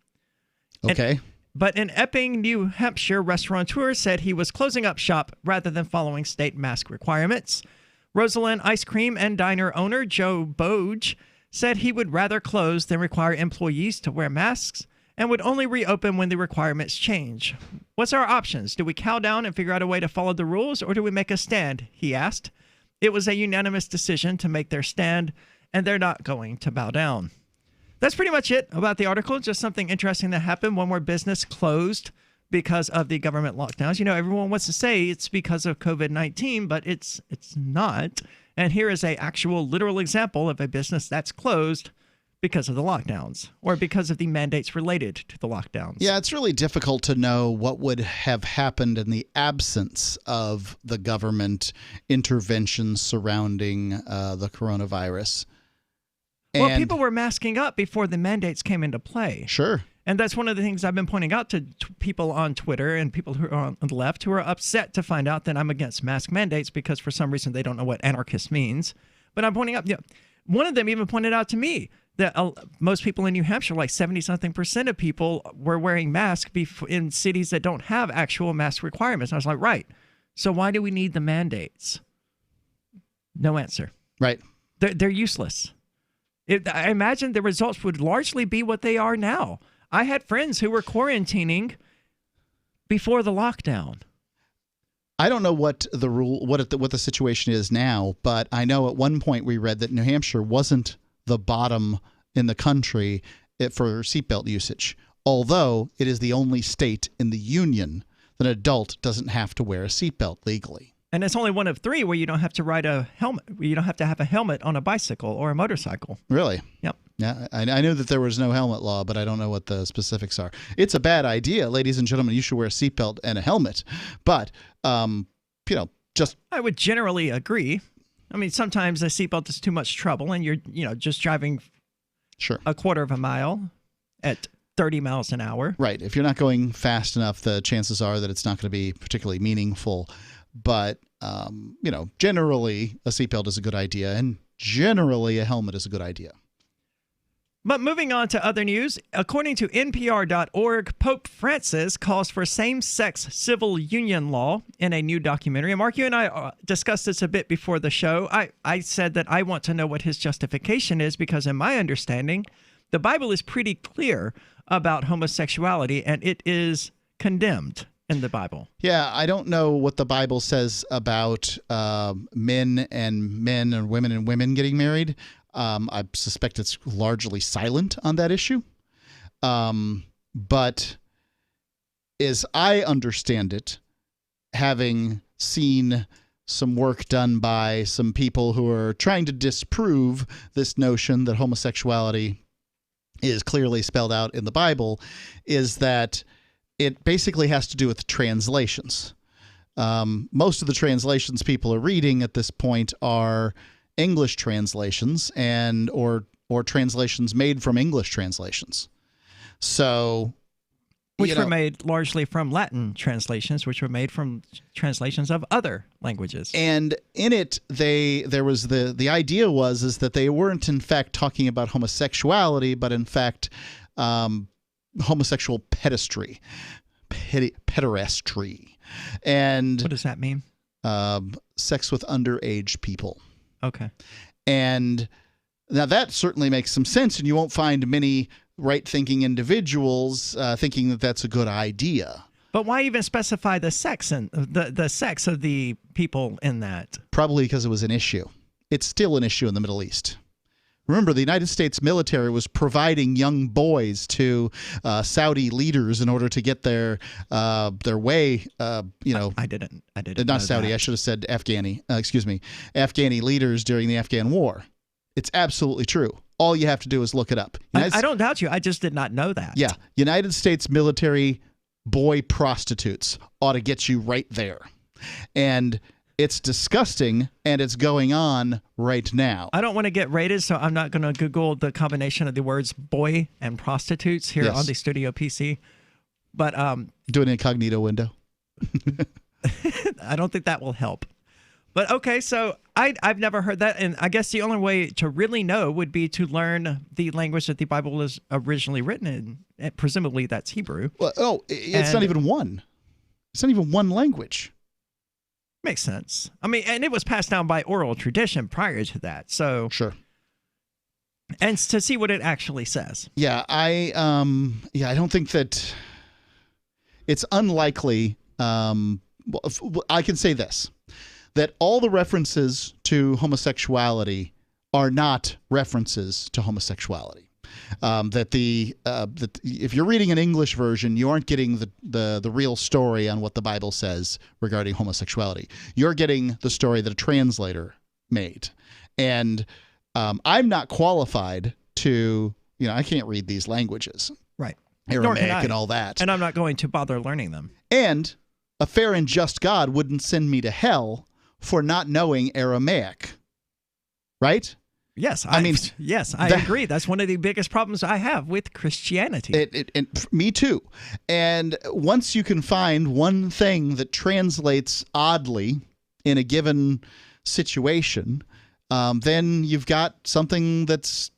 Okay. But in Epping, New Hampshire, restaurateur said he was closing up shop rather than following state mask requirements. Rosalind Ice Cream and Diner owner Joe Boge said he would rather close than require employees to wear masks and would only reopen when the requirements change. What's our options? Do we cow down and figure out a way to follow the rules, or do we make a stand? He asked. It was a unanimous decision to make their stand, and they're not going to bow down. That's pretty much it about the article. Just something interesting that happened. One more business closed because of the government lockdowns. Everyone wants to say it's because of COVID-19, but it's not. And here is a actual literal example of a business that's closed because of the lockdowns or because of the mandates related to the lockdowns. Yeah, it's really difficult to know what would have happened in the absence of the government intervention surrounding the coronavirus. Well, people were masking up before the mandates came into play. Sure. And that's one of the things I've been pointing out to people on Twitter and people who are on the left who are upset to find out that I'm against mask mandates because for some reason they don't know what anarchist means. But I'm pointing out, one of them even pointed out to me that most people in New Hampshire, like 70-something% of people, were wearing masks in cities that don't have actual mask requirements. And I was like, right. So why do we need the mandates? No answer. Right. They're useless. I imagine the results would largely be what they are now. I had friends who were quarantining before the lockdown. I don't know what the situation is now, but I know at one point we read that New Hampshire wasn't the bottom in the country for seatbelt usage, although it is the only state in the union that an adult doesn't have to wear a seatbelt legally. And it's only one of 3 where you don't have to ride a helmet. You don't have to have a helmet on a bicycle or a motorcycle. Really? Yep. Yeah, I knew that there was no helmet law, but I don't know what the specifics are. It's a bad idea, ladies and gentlemen. You should wear a seatbelt and a helmet. But, just... I would generally agree. I mean, sometimes a seatbelt is too much trouble and you're, just driving a quarter of a mile at 30 miles an hour. Right. If you're not going fast enough, the chances are that it's not going to be particularly meaningful. But, generally a seatbelt is a good idea, and generally a helmet is a good idea. But moving on to other news, according to NPR.org, Pope Francis calls for same-sex civil union law in a new documentary. And Mark, you and I discussed this a bit before the show. I said that I want to know what his justification is because in my understanding, the Bible is pretty clear about homosexuality, and it is condemned in the Bible. Yeah, I don't know what the Bible says about men and women getting married. I suspect it's largely silent on that issue. But as I understand it, having seen some work done by some people who are trying to disprove this notion that homosexuality is clearly spelled out in the Bible, is that it basically has to do with translations. Most of the translations people are reading at this point are English translations or translations made from English translations. So, which were made largely from Latin translations, which were made from translations of other languages. And in it, there was the idea was that they weren't in fact talking about homosexuality, but in fact homosexual pederastry. And what does that mean? Sex with underage people. Okay. And now that certainly makes some sense, and you won't find many right-thinking individuals thinking that that's a good idea. But why even specify the sex and the sex of the people in that? Probably because it was an issue. It's still an issue in the Middle East. Remember, the United States military was providing young boys to Saudi leaders in order to get their way. I didn't. Not Saudi. That. I should have said Afghani. Afghani leaders during the Afghan War. It's absolutely true. All you have to do is look it up. I don't doubt you. I just did not know that. Yeah. United States military boy prostitutes ought to get you right there. And it's disgusting, and it's going on right now. I don't want to get rated, so I'm not going to Google the combination of the words boy and prostitutes here on the Studio PC. But do an incognito window. I don't think that will help. But okay, so I've never heard that, and I guess the only way to really know would be to learn the language that the Bible was originally written in. And presumably that's Hebrew. Well, it's not even one. It's not even one language. Makes sense. I mean, and it was passed down by oral tradition prior to that. So sure. And to see what it actually says. Yeah, I don't think that it's unlikely. I can say this. That all the references to homosexuality are not references to homosexuality. That if you're reading an English version, you aren't getting the real story on what the Bible says regarding homosexuality. You're getting the story that a translator made. And I'm not qualified to, I can't read these languages. Right. Aramaic and all that. And I'm not going to bother learning them. And a fair and just God wouldn't send me to hell for not knowing Aramaic, right? Yes, I agree. That's one of the biggest problems I have with Christianity. Me too. And once you can find one thing that translates oddly in a given situation, then you've got something that's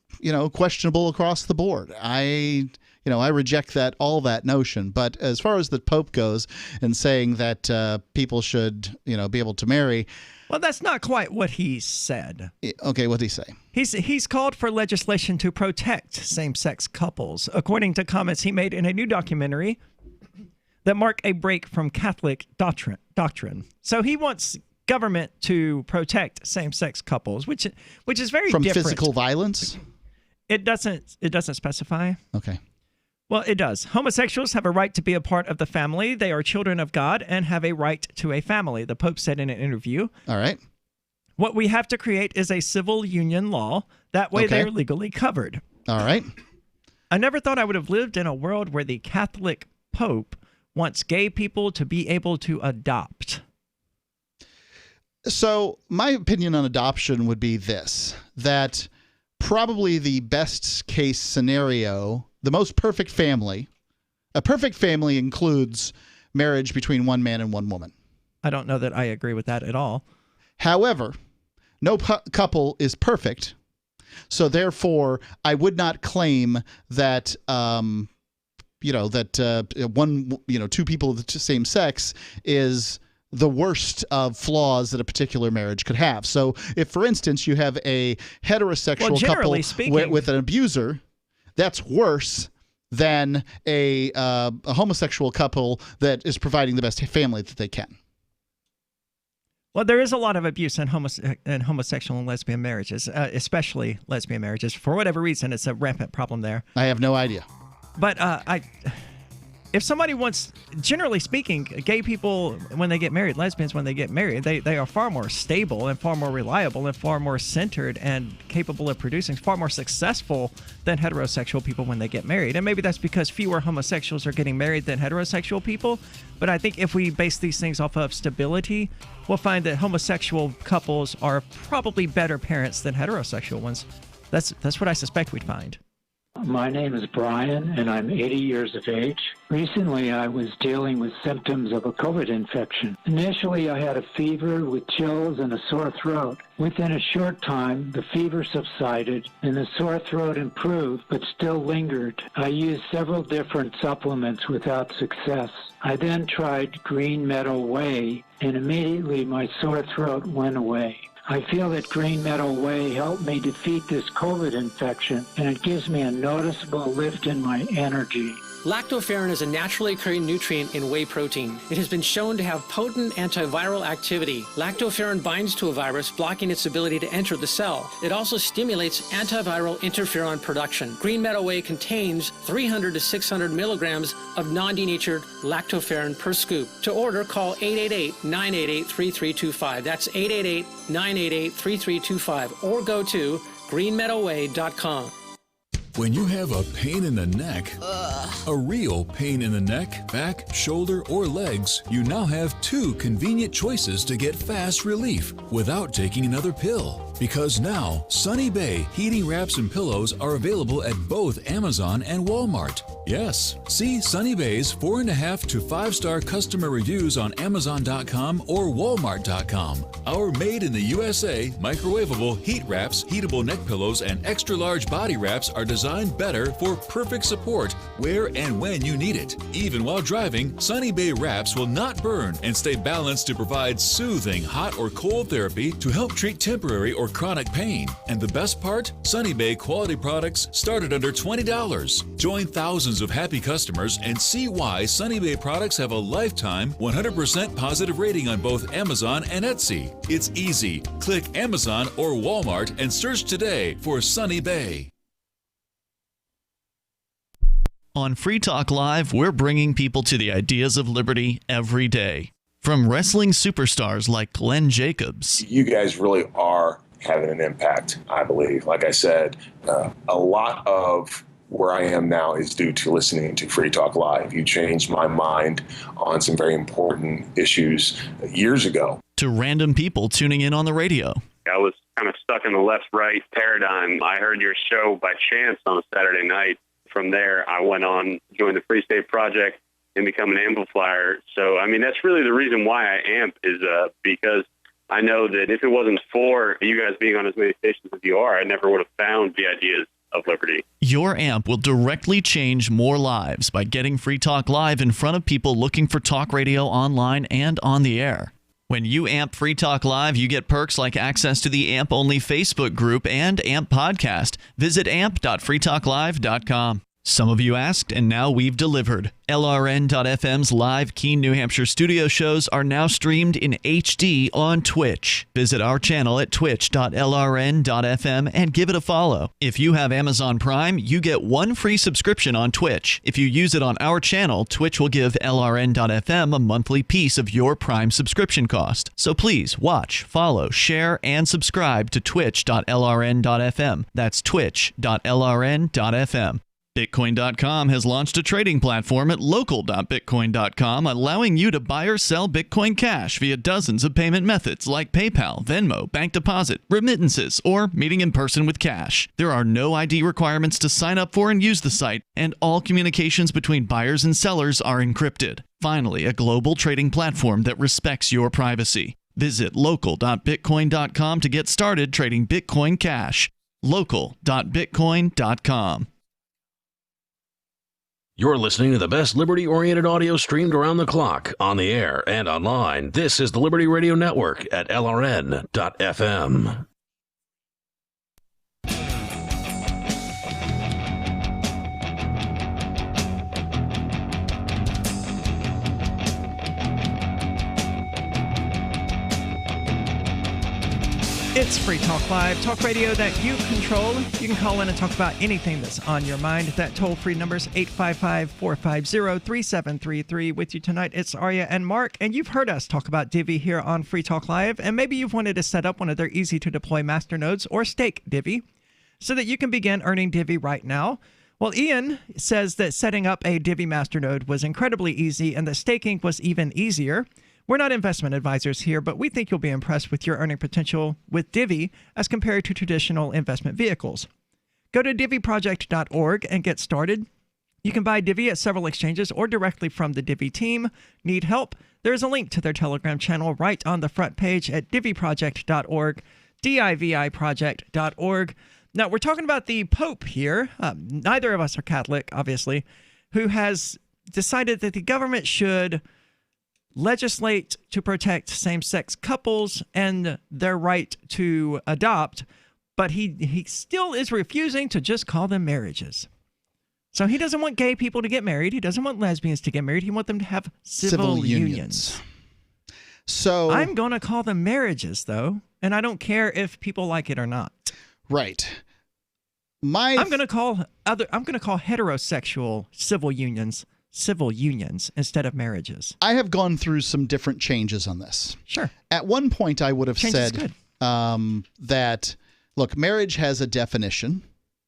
questionable across the board. I reject all that notion. But as far as the Pope goes and saying that people should, be able to marry. Well, that's not quite what he said. Okay, what did he say? He's called for legislation to protect same-sex couples, according to comments he made in a new documentary that mark a break from Catholic doctrine. So he wants government to protect same-sex couples, which is very different. From physical violence? It doesn't specify. Okay. Well, it does. Homosexuals have a right to be a part of the family. They are children of God and have a right to a family, the Pope said in an interview. All right. What we have to create is a civil union law. That way they're legally covered. All right. I never thought I would have lived in a world where the Catholic Pope wants gay people to be able to adopt. So my opinion on adoption would be this, that probably the best case scenario, the most perfect family, a perfect family includes marriage between one man and one woman. I don't know that I agree with that at all. However, no couple is perfect. So therefore, I would not claim that, two people of the same sex is the worst of flaws that a particular marriage could have. So if, for instance, you have a heterosexual couple with an abuser, that's worse than a homosexual couple that is providing the best family that they can. Well, there is a lot of abuse in homosexual and lesbian marriages, especially lesbian marriages. For whatever reason, it's a rampant problem there. I have no idea. But if somebody wants, generally speaking, gay people, when they get married, lesbians, when they get married, they are far more stable and far more reliable and far more centered and capable of producing, far more successful than heterosexual people when they get married. And maybe that's because fewer homosexuals are getting married than heterosexual people. But I think if we base these things off of stability, we'll find that homosexual couples are probably better parents than heterosexual ones. That's what I suspect we'd find. My name is Brian, and I'm 80 years of age. Recently, I was dealing with symptoms of a COVID infection. Initially, I had a fever with chills and a sore throat. Within a short time, the fever subsided, and the sore throat improved, but still lingered. I used several different supplements without success. I then tried Green Meadow Whey, and immediately my sore throat went away. I feel that Green Meadow Whey helped me defeat this COVID infection, and it gives me a noticeable lift in my energy. Lactoferrin is a naturally occurring nutrient in whey protein. It has been shown to have potent antiviral activity. Lactoferrin binds to a virus, blocking its ability to enter the cell. It also stimulates antiviral interferon production. Green Meadow Whey contains 300 to 600 milligrams of non-denatured lactoferrin per scoop. To order, call 888-988-3325. That's 888-988-3325. Or go to greenmeadowwhey.com. When you have a pain in the neck, a real pain in the neck, back, shoulder, or legs, you now have two convenient choices to get fast relief without taking another pill. Because now, Sunny Bay heating wraps and pillows are available at both Amazon and Walmart. Yes, see Sunny Bay's 4.5 to 5-star customer reviews on Amazon.com or Walmart.com. Our made in the USA microwavable heat wraps, heatable neck pillows, and extra large body wraps are designed better for perfect support where and when you need it. Even while driving, Sunny Bay wraps will not burn and stay balanced to provide soothing hot or cold therapy to help treat temporary or chronic pain. And the best part? Sunny Bay quality products start at under $20. Join thousands of happy customers and see why Sunny Bay products have a lifetime 100% positive rating on both Amazon and Etsy. It's easy. Click Amazon or Walmart and search today for Sunny Bay. On Free Talk Live, we're bringing people to the ideas of liberty every day. From wrestling superstars like Glenn Jacobs. You guys really are having an impact, I believe. Like I said, a lot of where I am now is due to listening to Free Talk Live. You changed my mind on some very important issues years ago. To random people tuning in on the radio. I was kind of stuck in the left-right paradigm. I heard your show by chance on a Saturday night. From there, I went on, joined the Free State Project, and become an amplifier. So, I mean, that's really the reason why I amp is because I know that if it wasn't for you guys being on as many stations as you are, I never would have found the ideas of liberty. Your amp will directly change more lives by getting Free Talk Live in front of people looking for talk radio online and on the air. When you amp Free Talk Live, you get perks like access to the AMP-only Facebook group and AMP podcast. Visit amp.freetalklive.com. Some of you asked, and now we've delivered. LRN.FM's live Keene, New Hampshire studio shows are now streamed in HD on Twitch. Visit our channel at twitch.lrn.fm and give it a follow. If you have Amazon Prime, you get one free subscription on Twitch. If you use it on our channel, Twitch will give LRN.FM a monthly piece of your Prime subscription cost. So please watch, follow, share, and subscribe to twitch.lrn.fm. That's twitch.lrn.fm. Bitcoin.com has launched a trading platform at local.bitcoin.com, allowing you to buy or sell Bitcoin Cash via dozens of payment methods like PayPal, Venmo, bank deposit, remittances, or meeting in person with cash. There are no ID requirements to sign up for and use the site, and all communications between buyers and sellers are encrypted. Finally, a global trading platform that respects your privacy. Visit local.bitcoin.com to get started trading Bitcoin Cash. local.bitcoin.com. You're listening to the best liberty-oriented audio streamed around the clock, on the air, and online. This is the Liberty Radio Network at LRN.FM. It's Free Talk Live, talk radio that you control. You can call in and talk about anything that's on your mind. That toll-free number is 855-450-3733. With you tonight, it's Arya and Mark, and you've heard us talk about Divi here on Free Talk Live, and maybe you've wanted to set up one of their easy-to-deploy masternodes or stake Divi so that you can begin earning Divi right now. Well, Ian says that setting up a Divi masternode was incredibly easy and that staking was even easier. We're not investment advisors here, but we think you'll be impressed with your earning potential with Divi as compared to traditional investment vehicles. Go to diviproject.org and get started. You can buy Divi at several exchanges or directly from the Divi team. Need help? There's a link to their Telegram channel right on the front page at diviproject.org, diviproject.org. Now, we're talking about the Pope here. Neither of us are Catholic, obviously, who has decided that the government should legislate to protect same-sex couples and their right to adopt, but he still is refusing to just call them marriages. So he doesn't want gay people to get married. He doesn't want lesbians to get married. He wants them to have civil unions. So I'm going to call them marriages, though, and I don't care if people like it or not. Right. I'm going to call heterosexual civil unions instead of marriages. I have gone through some different changes on this. Sure. At one point, I would have said that, look, marriage has a definition,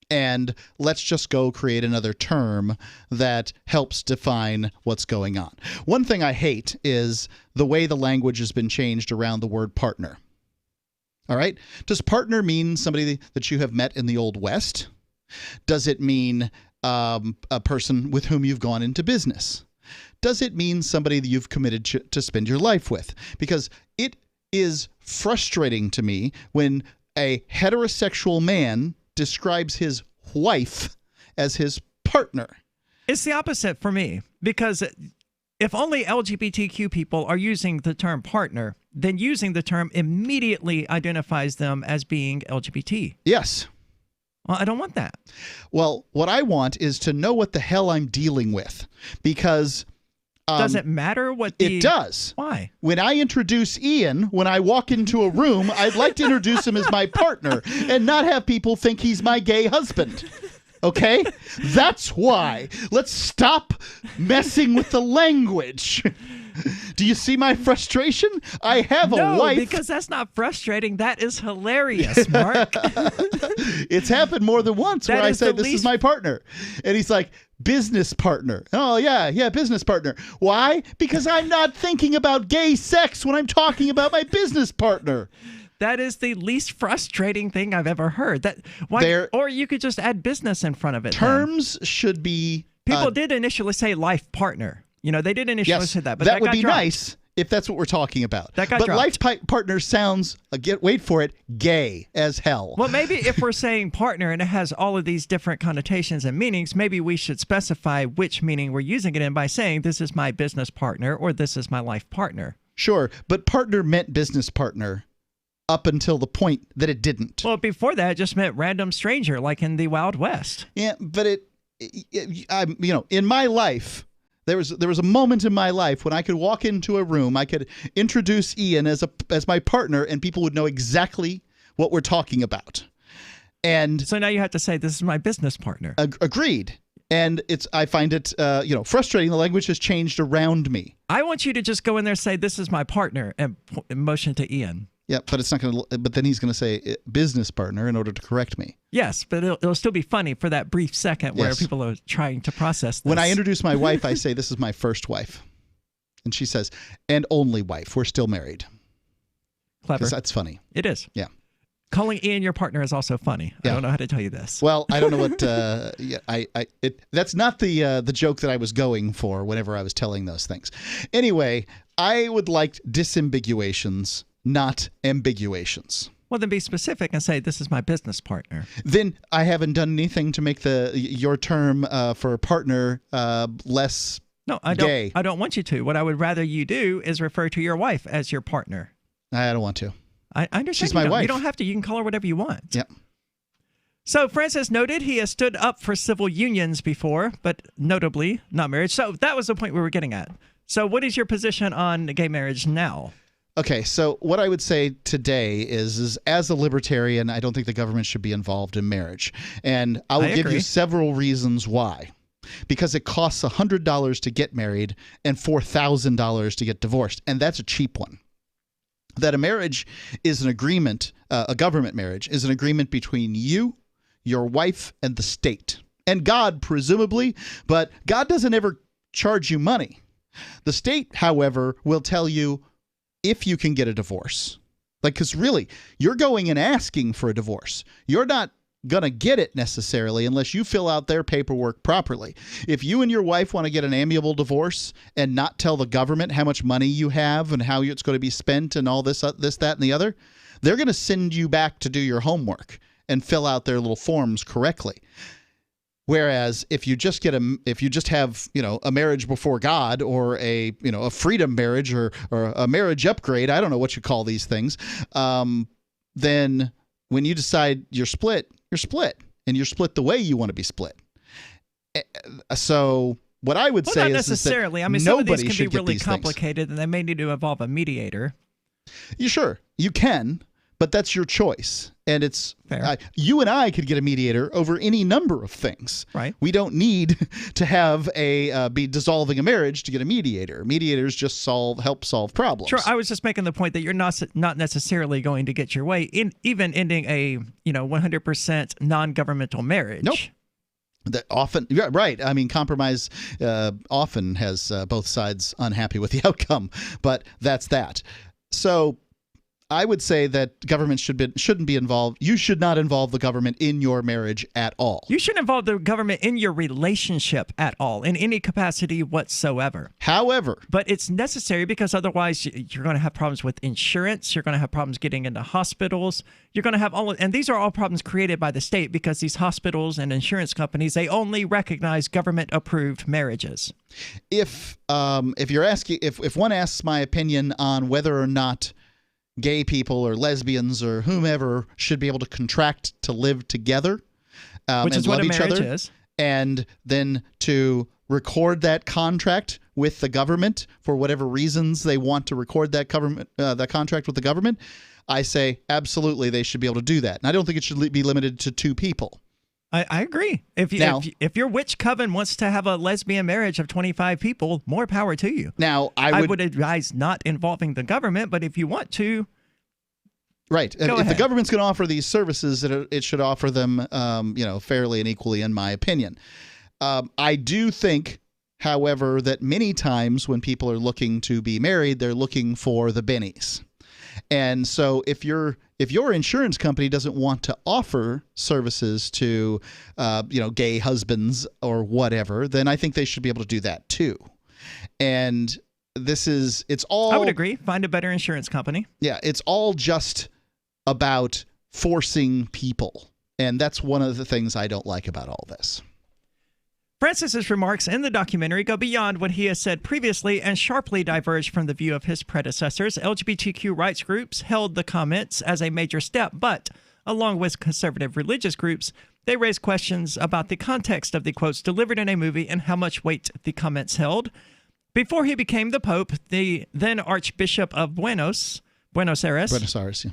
and let's just go create another term that helps define what's going on. One thing I hate is the way the language has been changed around the word partner. All right? Does partner mean somebody that you have met in the Old West? Does it mean a person with whom you've gone into business? Does it mean somebody that you've committed to spend your life with? Because it is frustrating to me when a heterosexual man describes his wife as his partner. It's the opposite for me, because if only LGBTQ people are using the term partner, then using the term immediately identifies them as being LGBT. Yes. Well, I don't want that. Well, what I want is to know what the hell I'm dealing with, because does it matter what it does? Why? When I introduce Ian, when I walk into a room, I'd like to introduce him as my partner and not have people think he's my gay husband. Okay? That's why. Let's stop messing with the language. Do you see my frustration? I have a wife. No, because that's not frustrating. That is hilarious, Mark. It's happened more than once where I say, this is my partner. And he's like, business partner. Oh, yeah, business partner. Why? Because I'm not thinking about gay sex when I'm talking about my business partner. That is the least frustrating thing I've ever heard. Or you could just add business in front of it. Terms should be... People did initially say life partner. You know, they did initially say that, but that would got be dropped. nice if that's what we're talking about. That got but dropped. life partner sounds, wait for it, gay as hell. Well, maybe if we're saying partner and it has all of these different connotations and meanings, maybe we should specify which meaning we're using it in by saying this is my business partner or this is my life partner. Sure, but partner meant business partner up until the point that it didn't. Well, before that, it just meant random stranger, like in the Wild West. Yeah, but in my life... There was a moment in my life when I could walk into a room, I could introduce Ian as my partner, and people would know exactly what we're talking about. And so now you have to say, this is my business partner. Agreed. And I find it frustrating. The language has changed around me. I want you to just go in there and say, this is my partner, and motion to Ian. Yeah, but it's not going to. But then he's going to say business partner in order to correct me. Yes, but it'll still be funny for that brief second where people are trying to process this. When I introduce my wife, I say this is my first wife, and she says, and only wife. We're still married. Clever. Because that's funny. It is. Yeah. Calling Ian your partner is also funny. Yeah. I don't know how to tell you this. Well, I don't know what. That's not the joke that I was going for whenever I was telling those things. Anyway, I would like disambiguations, not ambiguations. Well, then be specific and say, this is my business partner. Then I haven't done anything to make your term for partner less gay. I don't want you to. What I would rather you do is refer to your wife as your partner. I don't want to. I understand. She's my wife. You don't have to. You can call her whatever you want. Yep. So Francis noted he has stood up for civil unions before, but notably not marriage. So that was the point we were getting at. So what is your position on gay marriage now? Okay, so what I would say today is as a libertarian, I don't think the government should be involved in marriage. And I will give you several reasons why. Because it costs $100 to get married and $4,000 to get divorced, and that's a cheap one. That a marriage is an agreement, a government marriage is an agreement between you, your wife, and the state. And God, presumably, but God doesn't ever charge you money. The state, however, will tell you if you can get a divorce. Like, because really, you're going and asking for a divorce. You're not going to get it necessarily unless you fill out their paperwork properly. If you and your wife want to get an amiable divorce and not tell the government how much money you have and how it's going to be spent and all this, that, and the other, they're going to send you back to do your homework and fill out their little forms correctly. Whereas if you just have, a marriage before God or a freedom marriage or a marriage upgrade, I don't know what you call these things, then when you decide you're split, and you're split the way you want to be split. So what I would say not is necessarily. that I mean, some of nobody these can should be really get these complicated, and they may need to involve a mediator. Sure, you can, but that's your choice. And it's fair. You and I could get a mediator over any number of things. Right. We don't need to have be dissolving a marriage to get a mediator. Mediators just help solve problems. Sure. I was just making the point that you're not necessarily going to get your way in even ending a 100% non-governmental marriage. Nope. That often, yeah, right. I mean, compromise often has both sides unhappy with the outcome, but that's that. So I would say that government shouldn't be involved. You should not involve the government in your marriage at all. You shouldn't involve the government in your relationship at all, in any capacity whatsoever. However, but it's necessary because otherwise you're going to have problems with insurance. You're going to have problems getting into hospitals. You're going to have and these are all problems created by the state because these hospitals and insurance companies, they only recognize government-approved marriages. If you're asking, if one asks my opinion on whether or not gay people or lesbians or whomever should be able to contract to live together which is and what love a each marriage other, is. And then to record that contract with the government for whatever reasons they want to record that contract with the government, I say absolutely they should be able to do that. And I don't think it should be limited to two people. I agree. If your witch coven wants to have a lesbian marriage of 25 people, more power to you. Now, I would advise not involving the government, but if you want to, right. Go If ahead. the government's going to offer these services, it should offer them, fairly and equally, in my opinion. I do think, however, that many times when people are looking to be married, they're looking for the bennies. And so if your insurance company doesn't want to offer services to gay husbands or whatever, then I think they should be able to do that too. And it's all, I would agree. Find a better insurance company. Yeah, it's all just about forcing people. And that's one of the things I don't like about all this. Francis's remarks in the documentary go beyond what he has said previously and sharply diverge from the view of his predecessors. LGBTQ rights groups held the comments as a major step, but along with conservative religious groups, they raised questions about the context of the quotes delivered in a movie and how much weight the comments held. Before he became the Pope, the then Archbishop of Buenos Aires,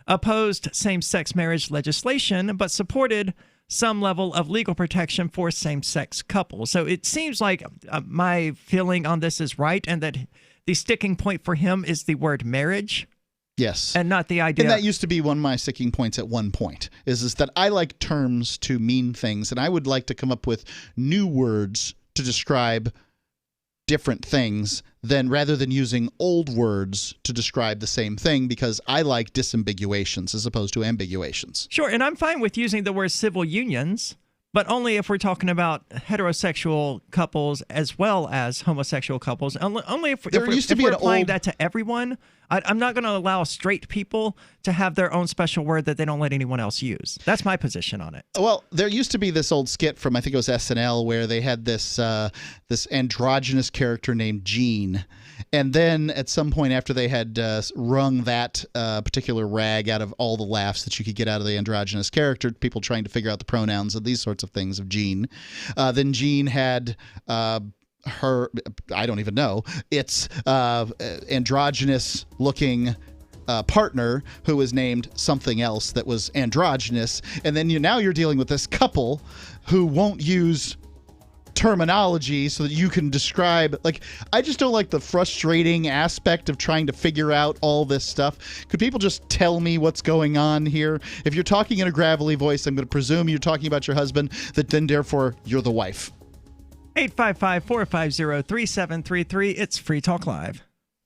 opposed same-sex marriage legislation, but supported some level of legal protection for same-sex couples. So it seems like my feeling on this is right, and that the sticking point for him is the word marriage. Yes. And not the idea. And that used to be one of my sticking points at one point, is that I like terms to mean things, and I would like to come up with new words to describe different things rather than using old words to describe the same thing, because I like disambiguations as opposed to ambiguations. Sure, and I'm fine with using the word civil unions, but only if we're talking about heterosexual couples as well as homosexual couples. Only if we're applying that to everyone. I'm not going to allow straight people to have their own special word that they don't let anyone else use. That's my position on it. Well, there used to be this old skit from, I think it was SNL, where they had this androgynous character named Gene. And then at some point after they had wrung that particular rag out of all the laughs that you could get out of the androgynous character, people trying to figure out the pronouns and these sorts of things of Gene, then Gene had her, I don't even know, it's androgynous looking partner who was named something else that was androgynous, and then now you're dealing with this couple who won't use terminology so that you can describe, like, I just don't like the frustrating aspect of trying to figure out all this stuff. Could people just tell me what's going on here? If you're talking in a gravelly voice, I'm going to presume you're talking about your husband, that then therefore you're the wife. 855-450-3733. It's Free Talk Live.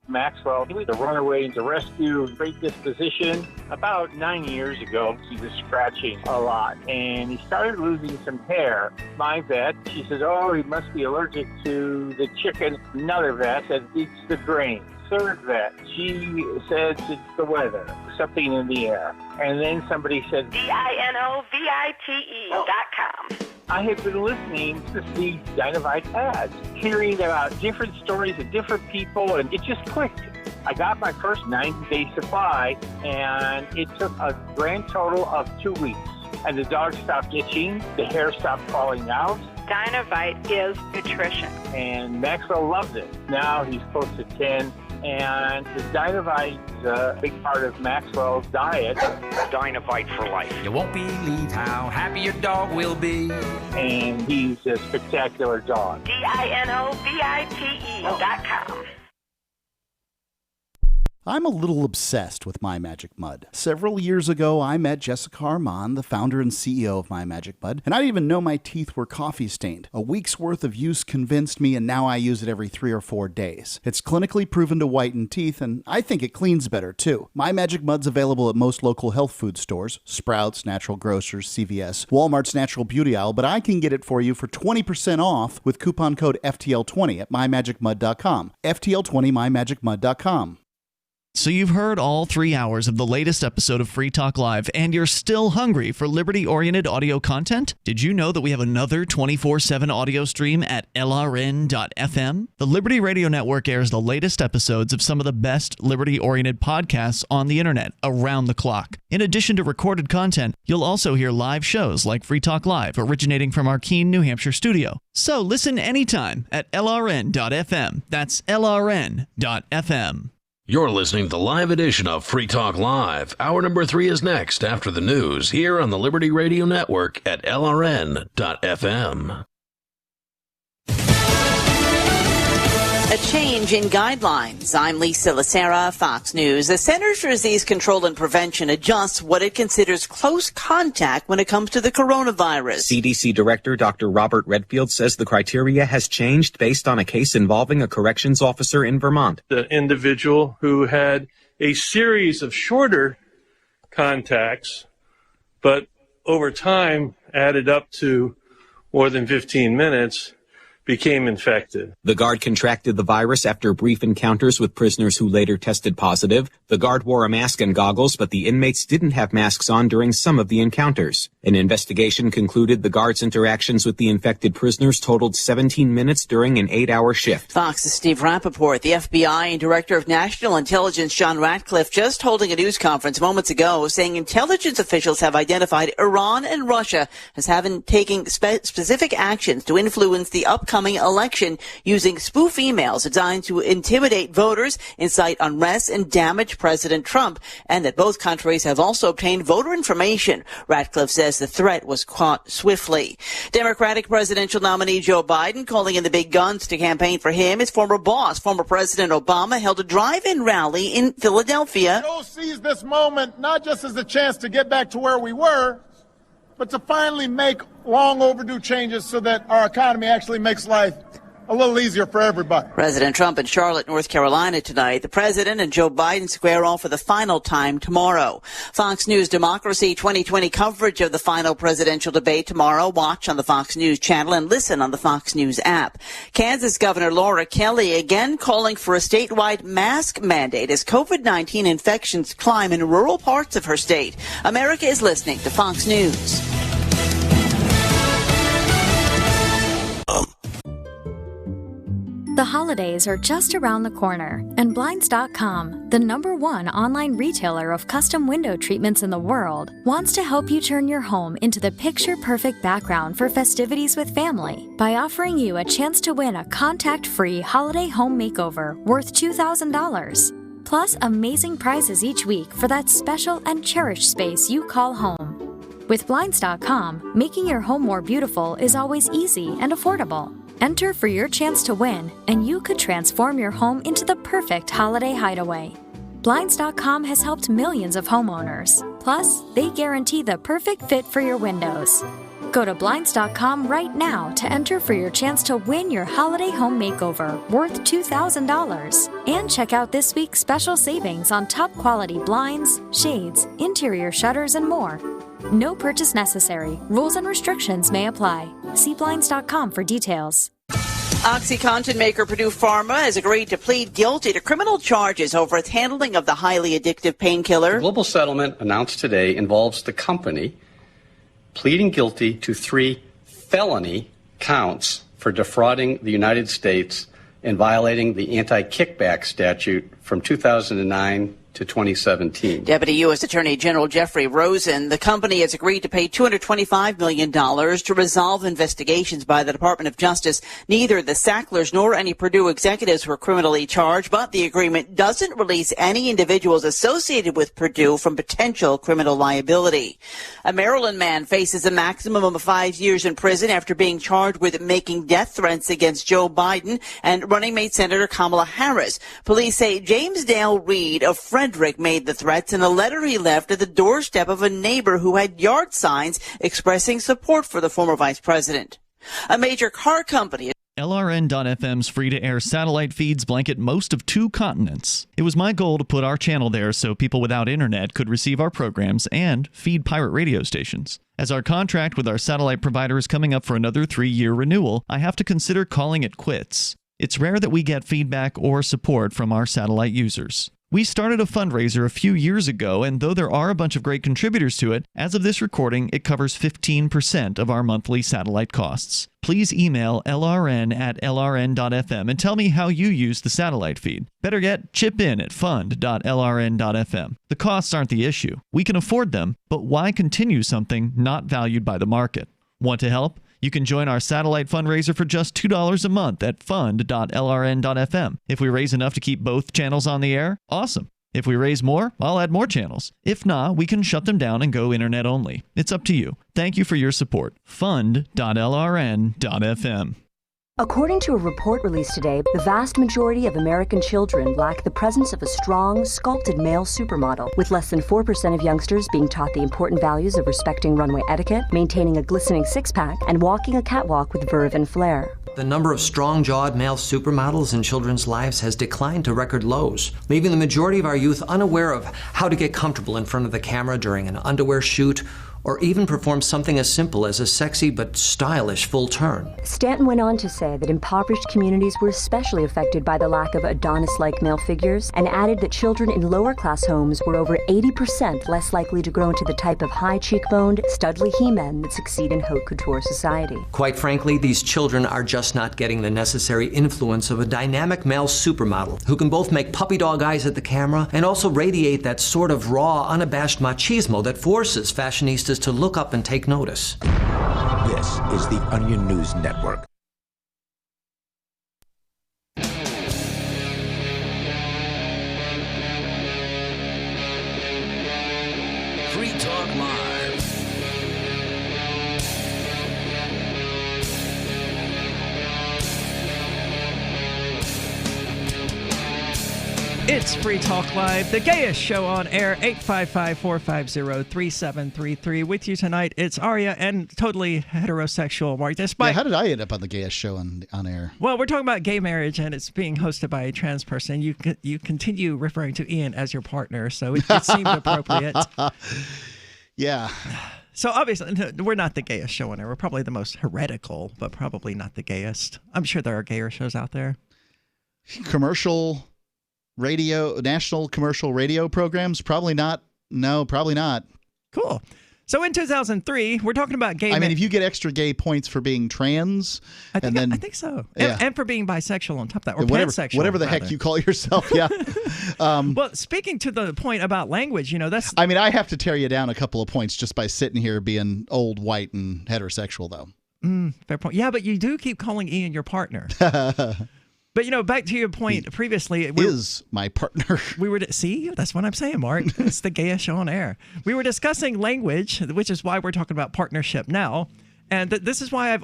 Maxwell, he was a runaway into rescue, great disposition. About 9 years ago, he was scratching a lot, and he started losing some hair. My vet, she says, oh, he must be allergic to the chicken. Another vet said, it's the grain. Third vet, she says it's the weather, something in the air. And then somebody said, DINOVITE.com. I have been listening to these Dynavite ads, hearing about different stories of different people, and it just clicked. I got my first 90-day supply, and it took a grand total of 2 weeks. And the dog stopped itching, the hair stopped falling out. Dynavite is nutrition. And Maxwell loves it. Now he's close to 10. And the Dynavite is a big part of Maxwell's diet. Dynavite for life. You won't believe how happy your dog will be. And he's a spectacular dog. DINOVITE.com. I'm a little obsessed with My Magic Mud. Several years ago, I met Jessica Armand, the founder and CEO of My Magic Mud, and I didn't even know my teeth were coffee stained. A week's worth of use convinced me, and now I use it every 3 or 4 days. It's clinically proven to whiten teeth, and I think it cleans better too. My Magic Mud's available at most local health food stores, Sprouts, Natural Grocers, CVS, Walmart's Natural Beauty Aisle, but I can get it for you for 20% off with coupon code FTL20 at mymagicmud.com. FTL20 mymagicmud.com. So you've heard all 3 hours of the latest episode of Free Talk Live, and you're still hungry for liberty-oriented audio content? Did you know that we have another 24/7 audio stream at LRN.FM? The Liberty Radio Network airs the latest episodes of some of the best liberty-oriented podcasts on the internet around the clock. In addition to recorded content, you'll also hear live shows like Free Talk Live, originating from our Keene, New Hampshire studio. So listen anytime at LRN.FM. That's LRN.FM. You're listening to the live edition of Free Talk Live. Hour number 3 is next after the news here on the Liberty Radio Network at LRN.FM. A change in guidelines. I'm Lisa Lacera, Fox News. The Centers for Disease Control and Prevention adjusts what it considers close contact when it comes to the coronavirus. CDC Director Dr. Robert Redfield says the criteria has changed based on a case involving a corrections officer in Vermont. The individual who had a series of shorter contacts, but over time added up to more than 15 minutes, became infected. The guard contracted the virus after brief encounters with prisoners who later tested positive. The guard wore a mask and goggles, but the inmates didn't have masks on during some of the encounters. An investigation concluded the guard's interactions with the infected prisoners totaled 17 minutes during an 8-hour shift. Fox's Steve Rappaport, the FBI and Director of National Intelligence John Ratcliffe, just holding a news conference moments ago, saying intelligence officials have identified Iran and Russia as having taken specific actions to influence the upcoming election using spoof emails designed to intimidate voters, incite unrest, and damage President Trump, and that both countries have also obtained voter information. Ratcliffe says the threat was caught swiftly. Democratic presidential nominee Joe Biden calling in the big guns to campaign for him. His former boss, former President Obama, held a drive-in rally in Philadelphia. Joe sees this moment not just as a chance to get back to where we were, but to finally make long overdue changes so that our economy actually makes life a little easier for everybody. President Trump in Charlotte, North Carolina tonight. The president and Joe Biden square off for the final time tomorrow. Fox News Democracy 2020 coverage of the final presidential debate tomorrow. Watch on the Fox News channel and listen on the Fox News app. Kansas Governor Laura Kelly again calling for a statewide mask mandate as COVID-19 infections climb in rural parts of her state. America is listening to Fox News. The holidays are just around the corner, and Blinds.com, the #1 online retailer of custom window treatments in the world, wants to help you turn your home into the picture-perfect background for festivities with family by offering you a chance to win a contact-free holiday home makeover worth $2,000. Plus amazing prizes each week for that special and cherished space you call home. With Blinds.com, making your home more beautiful is always easy and affordable. Enter for your chance to win, and you could transform your home into the perfect holiday hideaway. Blinds.com has helped millions of homeowners. Plus, they guarantee the perfect fit for your windows. Go to Blinds.com right now to enter for your chance to win your holiday home makeover worth $2,000. And check out this week's special savings on top quality blinds, shades, interior shutters, and more. No purchase necessary. Rules and restrictions may apply. See Blinds.com for details. OxyContin maker Purdue Pharma has agreed to plead guilty to criminal charges over its handling of the highly addictive painkiller. The global settlement announced today involves the company pleading guilty to 3 felony counts for defrauding the United States and violating the anti-kickback statute from 2009 to 2017. Deputy U.S. Attorney General Jeffrey Rosen, the company has agreed to pay $225 million to resolve investigations by the Department of Justice. Neither the Sacklers nor any Purdue executives were criminally charged, but the agreement doesn't release any individuals associated with Purdue from potential criminal liability. A Maryland man faces a maximum of 5 years in prison after being charged with making death threats against Joe Biden and running mate Senator Kamala Harris. Police say James Dale Reed of Frederick made the threats in a letter he left at the doorstep of a neighbor who had yard signs expressing support for the former vice president. A major car company. LRN.FM's free-to-air satellite feeds blanket most of 2 continents. It was my goal to put our channel there so people without internet could receive our programs and feed pirate radio stations. As our contract with our satellite provider is coming up for another 3-year renewal, I have to consider calling it quits. It's rare that we get feedback or support from our satellite users. We started a fundraiser a few years ago, and though there are a bunch of great contributors to it, as of this recording, it covers 15% of our monthly satellite costs. Please email lrn@lrn.fm and tell me how you use the satellite feed. Better yet, chip in at fund.lrn.fm. The costs aren't the issue. We can afford them, but why continue something not valued by the market? Want to help? You can join our satellite fundraiser for just $2 a month at fund.lrn.fm. If we raise enough to keep both channels on the air, awesome. If we raise more, I'll add more channels. If not, we can shut them down and go internet only. It's up to you. Thank you for your support. fund.lrn.fm. According to a report released today, the vast majority of American children lack the presence of a strong, sculpted male supermodel, with less than 4% of youngsters being taught the important values of respecting runway etiquette, maintaining a glistening six-pack, and walking a catwalk with verve and flair. The number of strong-jawed male supermodels in children's lives has declined to record lows, leaving the majority of our youth unaware of how to get comfortable in front of the camera during an underwear shoot, or even perform something as simple as a sexy but stylish full turn. Stanton went on to say that impoverished communities were especially affected by the lack of Adonis-like male figures, and added that children in lower-class homes were over 80% less likely to grow into the type of high-cheekboned, studly he-men that succeed in haute couture society. Quite frankly, these children are just not getting the necessary influence of a dynamic male supermodel who can both make puppy dog eyes at the camera and also radiate that sort of raw, unabashed machismo that forces fashionistas to look up and take notice. This is the Onion News Network. Free Talk Live. It's Free Talk Live, the gayest show on air, 855-450-3733. With you tonight, it's Arya and totally heterosexual Mark. Yeah, how did I end up on the gayest show on air? Well, we're talking about gay marriage, and it's being hosted by a trans person. You continue referring to Ian as your partner, so it seemed appropriate. Yeah. So obviously, we're not the gayest show on air. We're probably the most heretical, but probably not the gayest. I'm sure there are gayer shows out there. Commercial radio, national commercial radio programs? Probably not. No, probably not. Cool. So in 2003, we're talking about gay men. I mean, if you get extra gay points for being trans, I think so. Yeah. And for being bisexual on top of that, or pansexual. Whatever the heck you call yourself, yeah. Well, speaking to the point about language, that's... I mean, I have to tear you down a couple of points just by sitting here being old, white, and heterosexual, though. Fair point. Yeah, but you do keep calling Ian your partner. But, back to your point previously. Is my partner. See, that's what I'm saying, Mark. It's the gayish on air. We were discussing language, which is why we're talking about partnership now. And this is why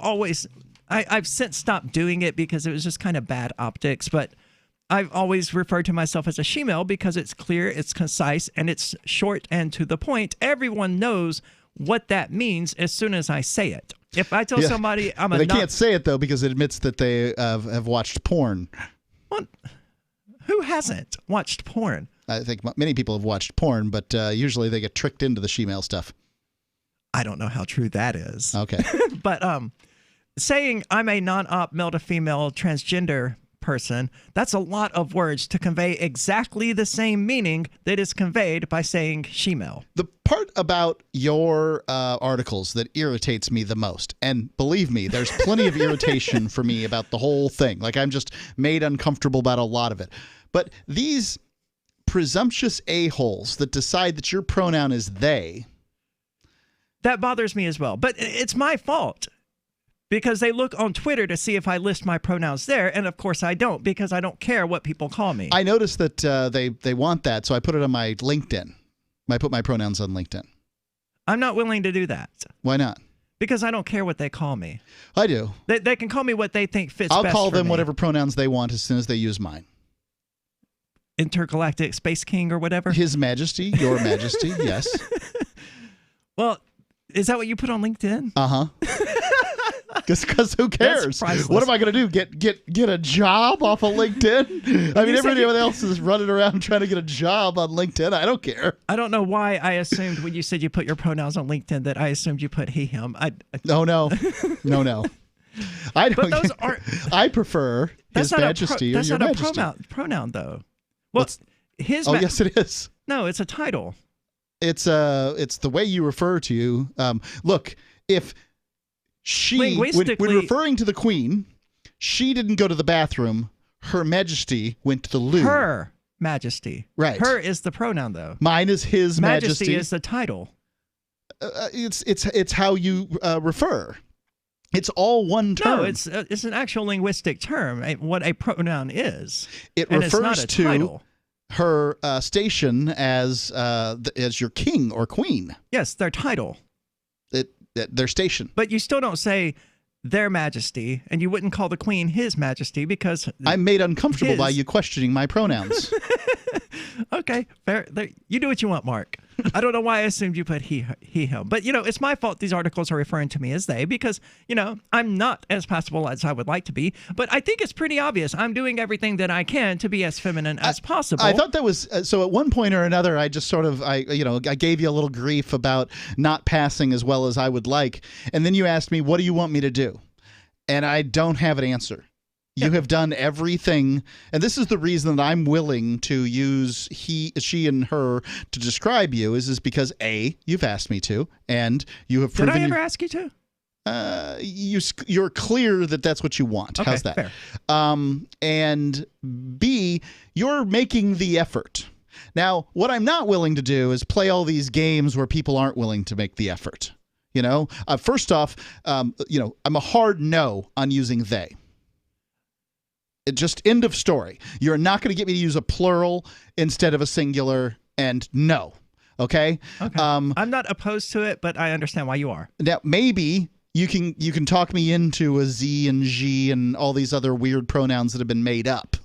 I've since stopped doing it because it was just kind of bad optics. But I've always referred to myself as a she-male because it's clear, it's concise, and it's short and to the point. Everyone knows what that means as soon as I say it. If I tell somebody I'm they can't say it, though, because it admits that they have watched porn. Well, who hasn't watched porn? I think many people have watched porn, but usually they get tricked into the she-male stuff. I don't know how true that is. Okay. But saying I'm a non-op male to female transgender person, that's a lot of words to convey exactly the same meaning that is conveyed by saying she-male. The part about your articles that irritates me the most, and believe me, there's plenty of irritation for me about the whole thing. Like, I'm just made uncomfortable about a lot of it. But these presumptuous a-holes that decide that your pronoun is they... That bothers me as well. But it's my fault. Because they look on Twitter to see if I list my pronouns there, and of course I don't, because I don't care what people call me. I noticed that they want that, so I put it on my LinkedIn. I put my pronouns on LinkedIn. I'm not willing to do that. Why not? Because I don't care what they call me. I do. They can call me what they think fits best for me. I'll call them whatever pronouns they want as soon as they use mine. Intergalactic Space King or whatever? His Majesty, Your Majesty, yes. Well, is that what you put on LinkedIn? Uh-huh. Because who cares? What am I going to do? Get a job off of LinkedIn? I mean, everybody else is running around trying to get a job on LinkedIn. I don't care. I don't know why I assumed when you said you put your pronouns on LinkedIn that I assumed you put he, him. No. No. I don't. But those aren't. I prefer His Majesty or Your Majesty. That's not a pronoun, though. Well, his. Yes, it is. No, it's a title. It's the way you refer to you. Look, if she, when referring to the Queen, she didn't go to the bathroom. Her Majesty went to the loo. Her Majesty. Right. Her is the pronoun, though. Mine is His Majesty. Majesty is the title. It's how you refer. It's all one term. No, it's an actual linguistic term. What a pronoun is. It refers to her station as your king or queen. Yes, their title. Their station. But you still don't say their majesty, and you wouldn't call the queen his majesty because... I'm made uncomfortable by you questioning my pronouns. Okay, fair. You do what you want, Mark. I don't know why I assumed you put he, him. But, it's my fault these articles are referring to me as they because, I'm not as passable as I would like to be. But I think it's pretty obvious. I'm doing everything that I can to be as feminine as possible. I thought that was... so at one point or another, I just sort of... I gave you a little grief about not passing as well as I would like. And then you asked me, what do you want me to do? And I don't have an answer. You have done everything, and this is the reason that I'm willing to use he, she, and her to describe you is because A, you've asked me to, and you have proven... Did I ever ask you to? You're clear that that's what you want. Okay, how's that? Fair. And B, you're making the effort. Now, what I'm not willing to do is play all these games where people aren't willing to make the effort. First off, I'm a hard no on using they. It just end of story. You're not going to get me to use a plural instead of a singular, and no. Okay? I'm not opposed to it, but I understand why you are. Now, maybe you can talk me into a Z and G and all these other weird pronouns that have been made up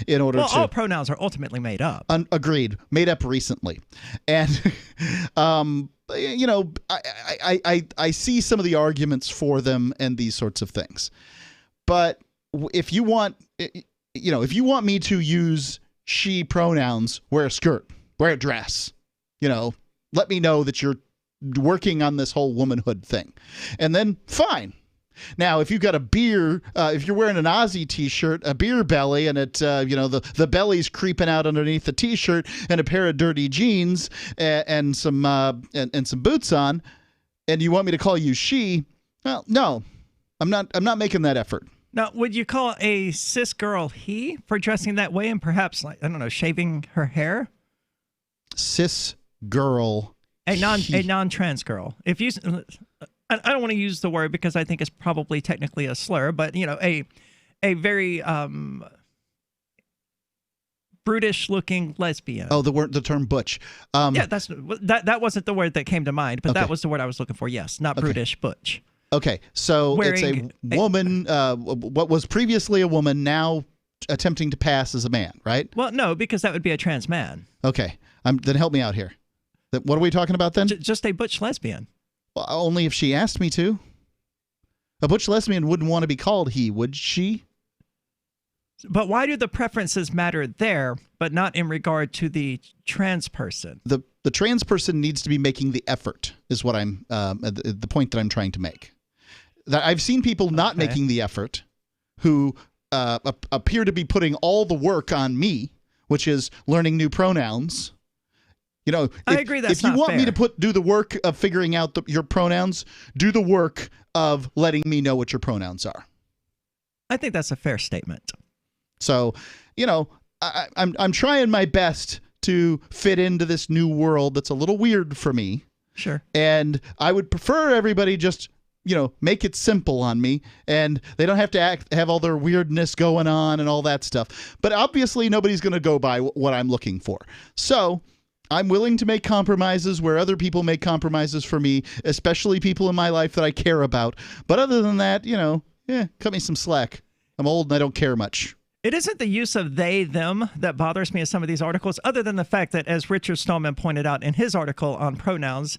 in order to... Well, all pronouns are ultimately made up. Agreed. Made up recently. And, I see some of the arguments for them and these sorts of things. But if you want me to use she pronouns, wear a skirt, wear a dress, let me know that you're working on this whole womanhood thing. And then fine. Now, if you've got a beer, if you're wearing an Aussie T-shirt, a beer belly, and it, the belly's creeping out underneath the T-shirt, and a pair of dirty jeans, and some boots on, and you want me to call you she, well, no, I'm not making that effort. Now, would you call a cis girl he for dressing that way and perhaps, shaving her hair? Cis girl. A non-trans girl. If you, I don't want to use the word because I think it's probably technically a slur, but a very brutish-looking lesbian. Oh, the term butch. Yeah, that wasn't the word that came to mind, but that was the word I was looking for. Yes, not brutish, butch. Okay, so it's a woman, what was previously a woman, now attempting to pass as a man, right? Well, no, because that would be a trans man. Okay, then help me out here. What are we talking about then? Just a butch lesbian. Well, only if she asked me to. A butch lesbian wouldn't want to be called he, would she? But why do the preferences matter there, but not in regard to the trans person? The trans person needs to be making the effort, is what I'm the point that I'm trying to make. That I've seen people not making the effort, who appear to be putting all the work on me, which is learning new pronouns. I agree that's not fair. If you want me to do the work of figuring out your pronouns, do the work of letting me know what your pronouns are. I think that's a fair statement. So, I'm trying my best to fit into this new world that's a little weird for me. Sure. And I would prefer everybody just, make it simple on me, and they don't have to have all their weirdness going on and all that stuff. But obviously nobody's going to go by what I'm looking for. So I'm willing to make compromises where other people make compromises for me, especially people in my life that I care about. But other than that, cut me some slack. I'm old and I don't care much. It isn't the use of they, them that bothers me in some of these articles, other than the fact that, as Richard Stallman pointed out in his article on pronouns,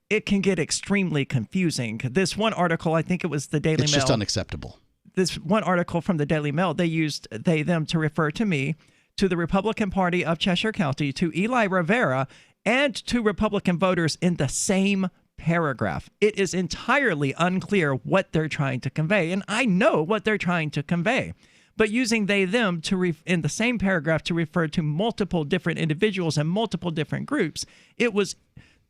it can get extremely confusing. This one article, I think it was the Daily Mail. It's just unacceptable. This one article from the Daily Mail, they used they, them to refer to me, to the Republican Party of Cheshire County, to Eli Rivera, and to Republican voters in the same paragraph. It is entirely unclear what they're trying to convey, and I know what they're trying to convey. But using they, them in the same paragraph to refer to multiple different individuals and multiple different groups, it was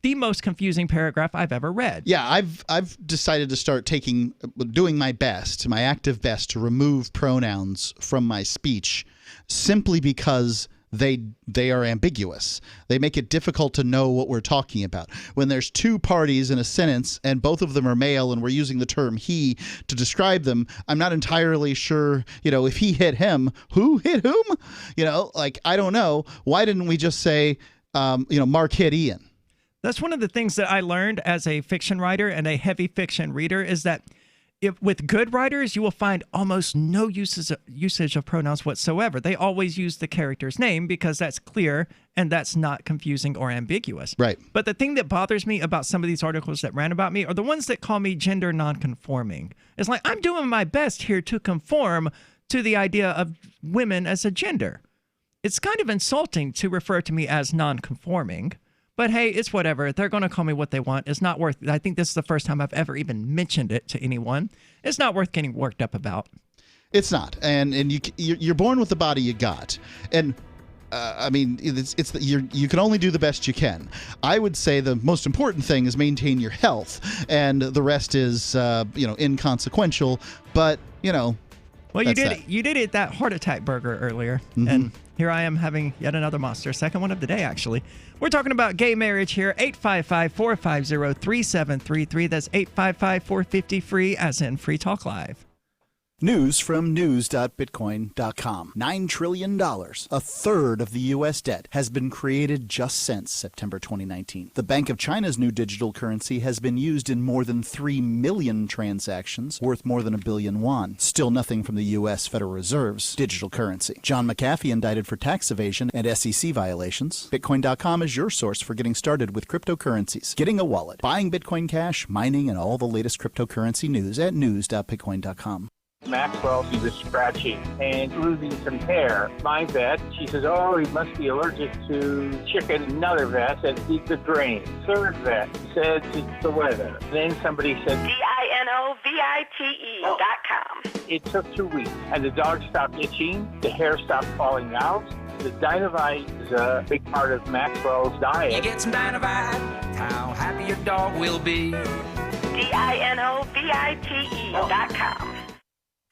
the most confusing paragraph I've ever read. Yeah, I've decided to start doing my best, my active best, to remove pronouns from my speech, simply because they are ambiguous. They make it difficult to know what we're talking about. When there's two parties in a sentence and both of them are male and we're using the term he to describe them, I'm not entirely sure, if he hit him, who hit whom? I don't know. Why didn't we just say, Mark hit Ian? That's one of the things that I learned as a fiction writer and a heavy fiction reader is that with good writers, you will find almost no usage of pronouns whatsoever. They always use the character's name because that's clear and that's not confusing or ambiguous. Right. But the thing that bothers me about some of these articles that ran about me are the ones that call me gender nonconforming. It's like I'm doing my best here to conform to the idea of women as a gender. It's kind of insulting to refer to me as nonconforming. But hey, it's whatever. They're going to call me what they want. It's not worth. I think this is the first time I've ever even mentioned it to anyone. It's not worth getting worked up about. It's not, and you're born with the body you got, and you can only do the best you can. I would say the most important thing is maintain your health, and the rest is inconsequential. But well, you did eat that heart attack burger earlier, and here I am having yet another monster, second one of the day actually. We're talking about gay marriage here. 855-450-3733. That's 855-450-FREE, as in Free Talk Live. News from news.bitcoin.com. $9 trillion, a third of the U.S. debt, has been created just since September 2019. The Bank of China's new digital currency has been used in more than 3 million transactions, worth more than 1 billion won. Still nothing from the U.S. Federal Reserve's digital currency. John McAfee indicted for tax evasion and SEC violations. Bitcoin.com is your source for getting started with cryptocurrencies, getting a wallet, buying Bitcoin Cash, mining, and all the latest cryptocurrency news at news.bitcoin.com. Maxwell, she was scratching and losing some hair. My vet, she says, oh, he must be allergic to chicken. Another vet said, eat the grain. Third vet said, it's the weather. Then somebody said, DINOVITE.com. It took 2 weeks, and the dog stopped itching, the hair stopped falling out. The Dinovite is a big part of Maxwell's diet. You get some Dinovite, how happy your dog will be. DINOVITE.com.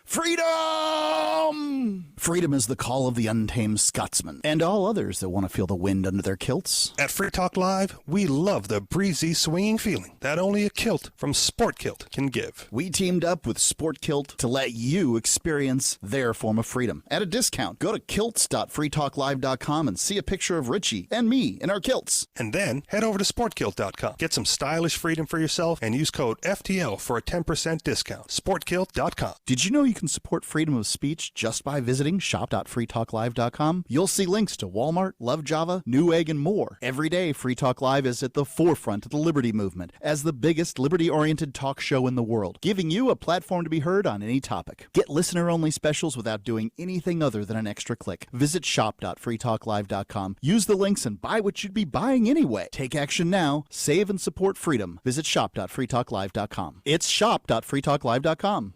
Freedom! Freedom is the call of the untamed Scotsman and all others that want to feel the wind under their kilts. At Free Talk Live, we love the breezy, swinging feeling that only a kilt from Sport Kilt can give. We teamed up with Sport Kilt to let you experience their form of freedom at a discount. Go to kilts.freetalklive.com and see a picture of Richie and me in our kilts. And then head over to sportkilt.com. Get some stylish freedom for yourself and use code FTL for a 10% discount. Sportkilt.com. Did you know you can support freedom of speech just by visiting shop.freetalklive.com? You'll see links to Walmart, Love Java, Newegg, and more. Every day, Free Talk Live is at the forefront of the liberty movement as the biggest liberty-oriented talk show in the world, giving you a platform to be heard on any topic. Get listener-only specials without doing anything other than an extra click. Visit shop.freetalklive.com. Use the links and buy what you'd be buying anyway. Take action now. Save and support freedom. Visit shop.freetalklive.com. It's shop.freetalklive.com.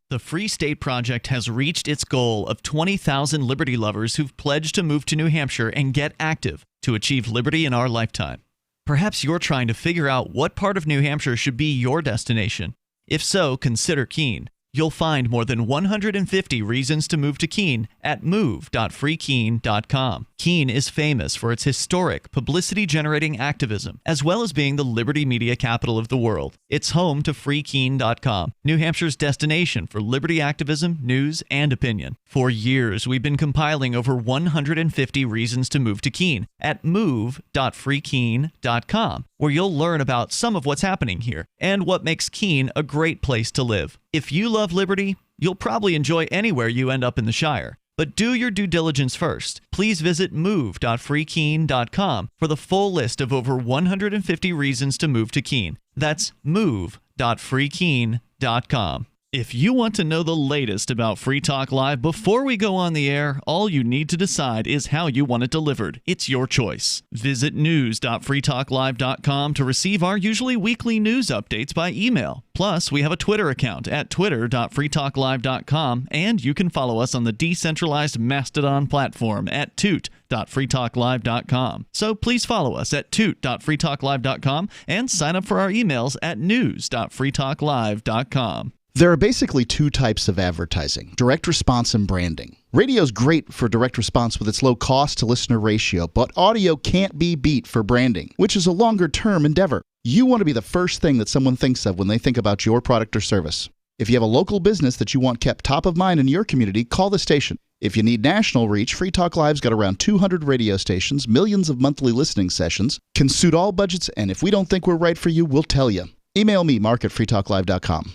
The Free State Project has reached its goal of 20,000 liberty lovers who've pledged to move to New Hampshire and get active to achieve liberty in our lifetime. Perhaps you're trying to figure out what part of New Hampshire should be your destination. If so, consider Keene. You'll find more than 150 reasons to move to Keene at move.freekeene.com. Keene is famous for its historic, publicity-generating activism, as well as being the liberty media capital of the world. It's home to freekeene.com, New Hampshire's destination for liberty activism, news, and opinion. For years, we've been compiling over 150 reasons to move to Keene at move.freekeene.com, where you'll learn about some of what's happening here and what makes Keene a great place to live. If you love liberty, you'll probably enjoy anywhere you end up in the Shire. But do your due diligence first. Please visit move.freekeene.com for the full list of over 150 reasons to move to Keene. That's move.freekeene.com. If you want to know the latest about Free Talk Live before we go on the air, all you need to decide is how you want it delivered. It's your choice. Visit news.freetalklive.com to receive our usually weekly news updates by email. Plus, we have a Twitter account at twitter.freetalklive.com, and you can follow us on the decentralized Mastodon platform at toot.freetalklive.com. So please follow us at toot.freetalklive.com and sign up for our emails at news.freetalklive.com. There are basically two types of advertising, direct response and branding. Radio's great for direct response with its low cost to listener ratio, but audio can't be beat for branding, which is a longer term endeavor. You want to be the first thing that someone thinks of when they think about your product or service. If you have a local business that you want kept top of mind in your community, call the station. If you need national reach, Free Talk Live's got around 200 radio stations, millions of monthly listening sessions, can suit all budgets, and if we don't think we're right for you, we'll tell you. Email me, mark@freetalklive.com.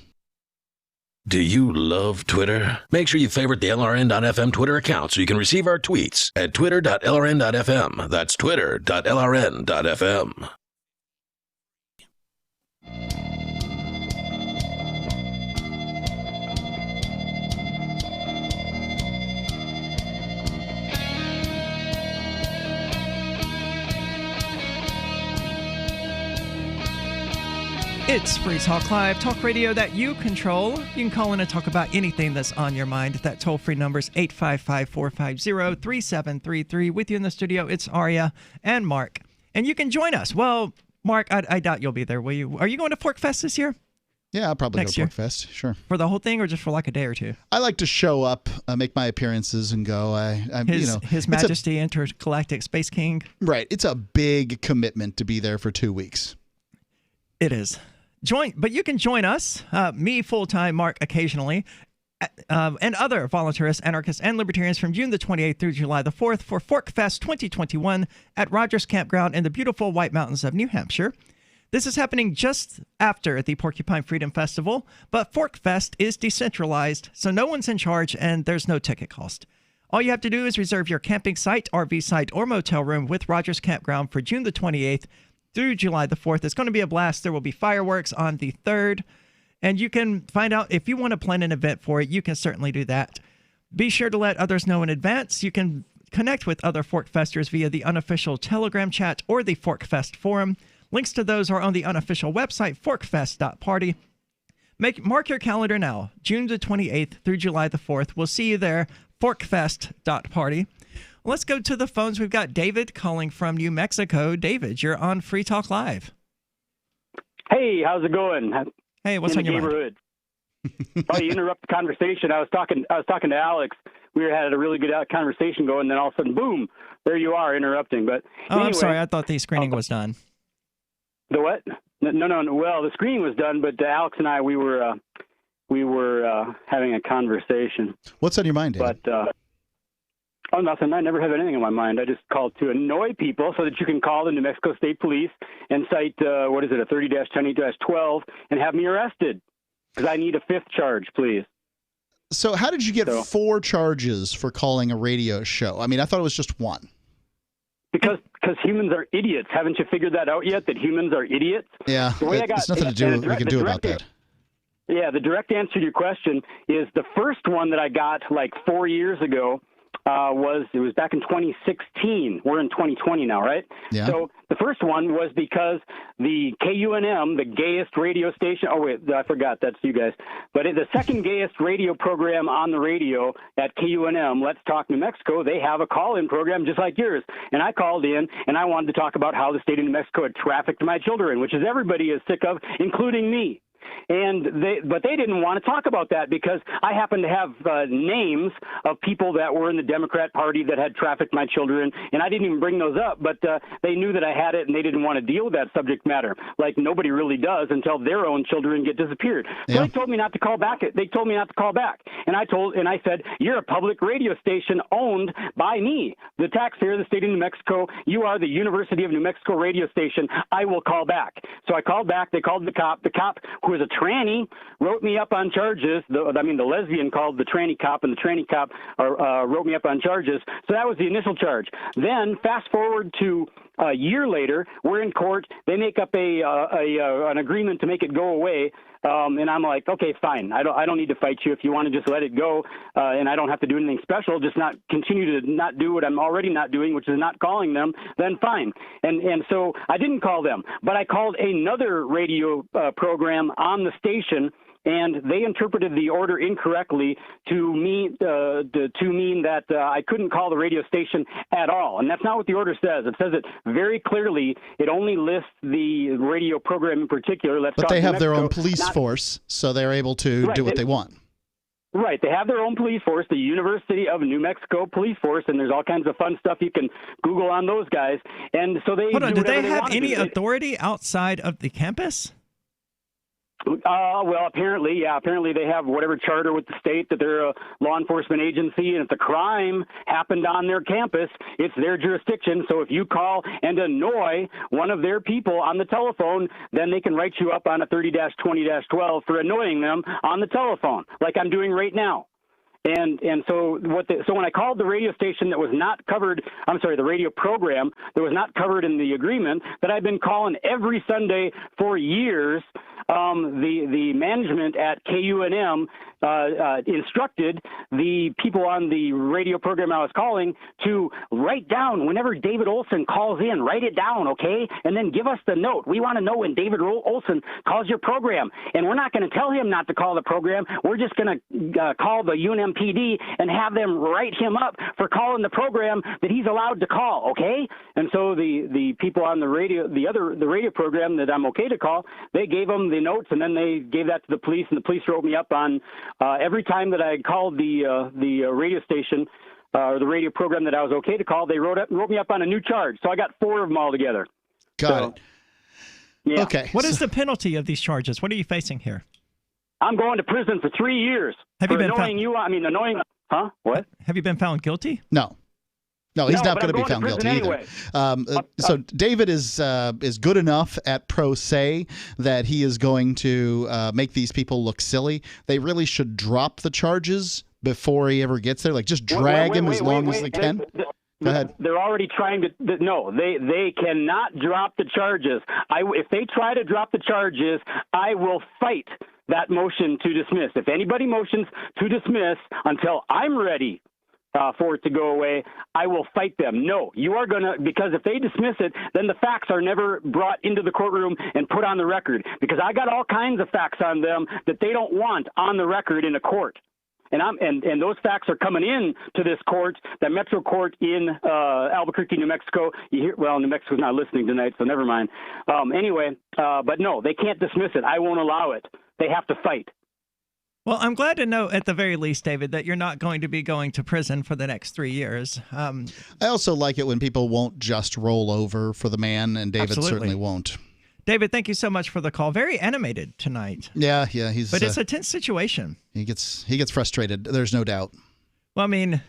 Do you love Twitter? Make sure you favorite the LRN.FM Twitter account so you can receive our tweets at twitter.lrn.fm. That's twitter.lrn.fm. It's Free Talk Live, talk radio that you control. You can call in and talk about anything that's on your mind. That toll-free number is 855-450-3733. With you in the studio, it's Aria and Mark. And you can join us. Well, Mark, I doubt you'll be there, will you? Are you going to Fork Fest this year? Yeah, I'll probably Next go to year? Fork Fest, sure. For the whole thing or just for like a day or two? I like to show up, make my appearances, and go. His Majesty Intergalactic Space King. Right. It's a big commitment to be there for 2 weeks. It is. But you can join us, me full-time, Mark occasionally, and other voluntarists, anarchists, and libertarians from June the 28th through July the 4th for Fork Fest 2021 at Rogers Campground in the beautiful White Mountains of New Hampshire. This is happening just after the Porcupine Freedom Festival, but Fork Fest is decentralized, so no one's in charge and there's no ticket cost. All you have to do is reserve your camping site, RV site, or motel room with Rogers Campground for June the 28th through July the 4th. It's going to be a blast. There will be fireworks on the 3rd. And you can find out if you want to plan an event for it. You can certainly do that. Be sure to let others know in advance. You can connect with other Fork Festers via the unofficial Telegram chat or the Fork Fest forum. Links to those are on the unofficial website, forkfest.party. Mark your calendar now, June the 28th through July the 4th. We'll see you there, forkfest.party. Let's go to the phones. We've got David calling from New Mexico. David, you're on Free Talk Live. Hey, how's it going? Hey, what's on your neighborhood? Oh, you interrupt the conversation. I was talking to Alex. We had a really good conversation going, and then all of a sudden, boom, there you are interrupting. But anyway, I'm sorry. I thought the screening was done. The what? No. Well, the screening was done, but Alex and I, we were having a conversation. What's on your mind, David? But oh, nothing. I never have anything on my mind. I just called to annoy people so that you can call the New Mexico State Police and cite a 30-10-12 and have me arrested because I need a fifth charge, please. So how did you get 4 charges for calling a radio show? I mean, I thought it was just 1. Because humans are idiots. Haven't you figured that out yet, that humans are idiots? Yeah, there's nothing we can do about that. Yeah, the direct answer to your question is the first one that I got like 4 years ago was back in 2016. We're in 2020 now, right? Yeah. So the first one was because the KUNM, the gayest radio station. Oh wait, I forgot. That's you guys. But the second gayest radio program on the radio at KUNM, Let's Talk New Mexico, they have a call-in program just like yours. And I called in and I wanted to talk about how the state of New Mexico had trafficked my children, which is everybody is sick of, including me. But they didn't want to talk about that because I happen to have names of people that were in the Democrat Party that had trafficked my children, and I didn't even bring those up, but they knew that I had it, and they didn't want to deal with that subject matter, like nobody really does until their own children get disappeared. So they told me not to call back. They told me not to call back, and I said, you're a public radio station owned by me, the taxpayer of the state of New Mexico. You are the University of New Mexico radio station. I will call back. So I called back. They called the cop. The cop, who was a tranny, wrote me up on charges. The lesbian called the tranny cop, and the tranny cop wrote me up on charges. So that was the initial charge. Then fast forward to a year later, we're in court. They make up an agreement to make it go away. And I'm like, okay, fine. I don't need to fight you. If you want to just let it go, and I don't have to do anything special, just not continue to not do what I'm already not doing, which is not calling them, then fine. And so I didn't call them, but I called another radio program on the station, and they interpreted the order incorrectly to mean that I couldn't call the radio station at all. And that's not what the order says. It says it very clearly. It only lists the radio program in particular. But they have their own police force, so they're able to do what they want. Right. They have their own police force, the University of New Mexico Police Force, and there's all kinds of fun stuff you can Google on those guys. And so they do they have any authority outside of the campus? Well, apparently they have whatever charter with the state that they're a law enforcement agency, and if the crime happened on their campus, it's their jurisdiction. So if you call and annoy one of their people on the telephone, then they can write you up on a 30-20-12 for annoying them on the telephone, like I'm doing right now. And so when I called the radio station that was not covered, the radio program that was not covered in the agreement that I've been calling every Sunday for years, the management at KUNM instructed the people on the radio program I was calling to write down whenever David Olson calls in, write it down, okay? And then give us the note. We want to know when David Olson calls your program. And we're not going to tell him not to call the program. We're just going to call the UNMPD and have them write him up for calling the program that he's allowed to call, okay? And so the people on the radio, the radio program that I'm okay to call, they gave them the notes, and then they gave that to the police, and the police wrote me up on every time that I called the radio station or the radio program that I was okay to call. They wrote me up on a new charge, so I got 4 of them all together. Got it. Yeah. Okay. What is the penalty of these charges? What are you facing here? I'm going to prison for 3 years. Have you been annoying you? I mean, annoying. Huh? What? Have you been found guilty? No, he's not going to be found guilty anyway. either. So David is good enough at pro se that he is going to make these people look silly. They really should drop the charges before he ever gets there. Like just drag him as long as they can. Go ahead. They're already trying to. No, they cannot drop the charges. If they try to drop the charges, I will fight that motion to dismiss. If anybody motions to dismiss until I'm ready for it to go away, I will fight them. No, you are going to, because if they dismiss it, then the facts are never brought into the courtroom and put on the record, because I got all kinds of facts on them that they don't want on the record in a court. And those facts are coming in to this court, the Metro Court in Albuquerque, New Mexico. New Mexico's not listening tonight, so never mind. But no, they can't dismiss it. I won't allow it. They have to fight. Well, I'm glad to know, at the very least, David, that you're not going to be going to prison for the next 3 years. I also like it when people won't just roll over for the man, and David certainly won't. David, thank you so much for the call. Very animated tonight. Yeah, but it's a tense situation. He gets frustrated. There's no doubt. Well, I mean,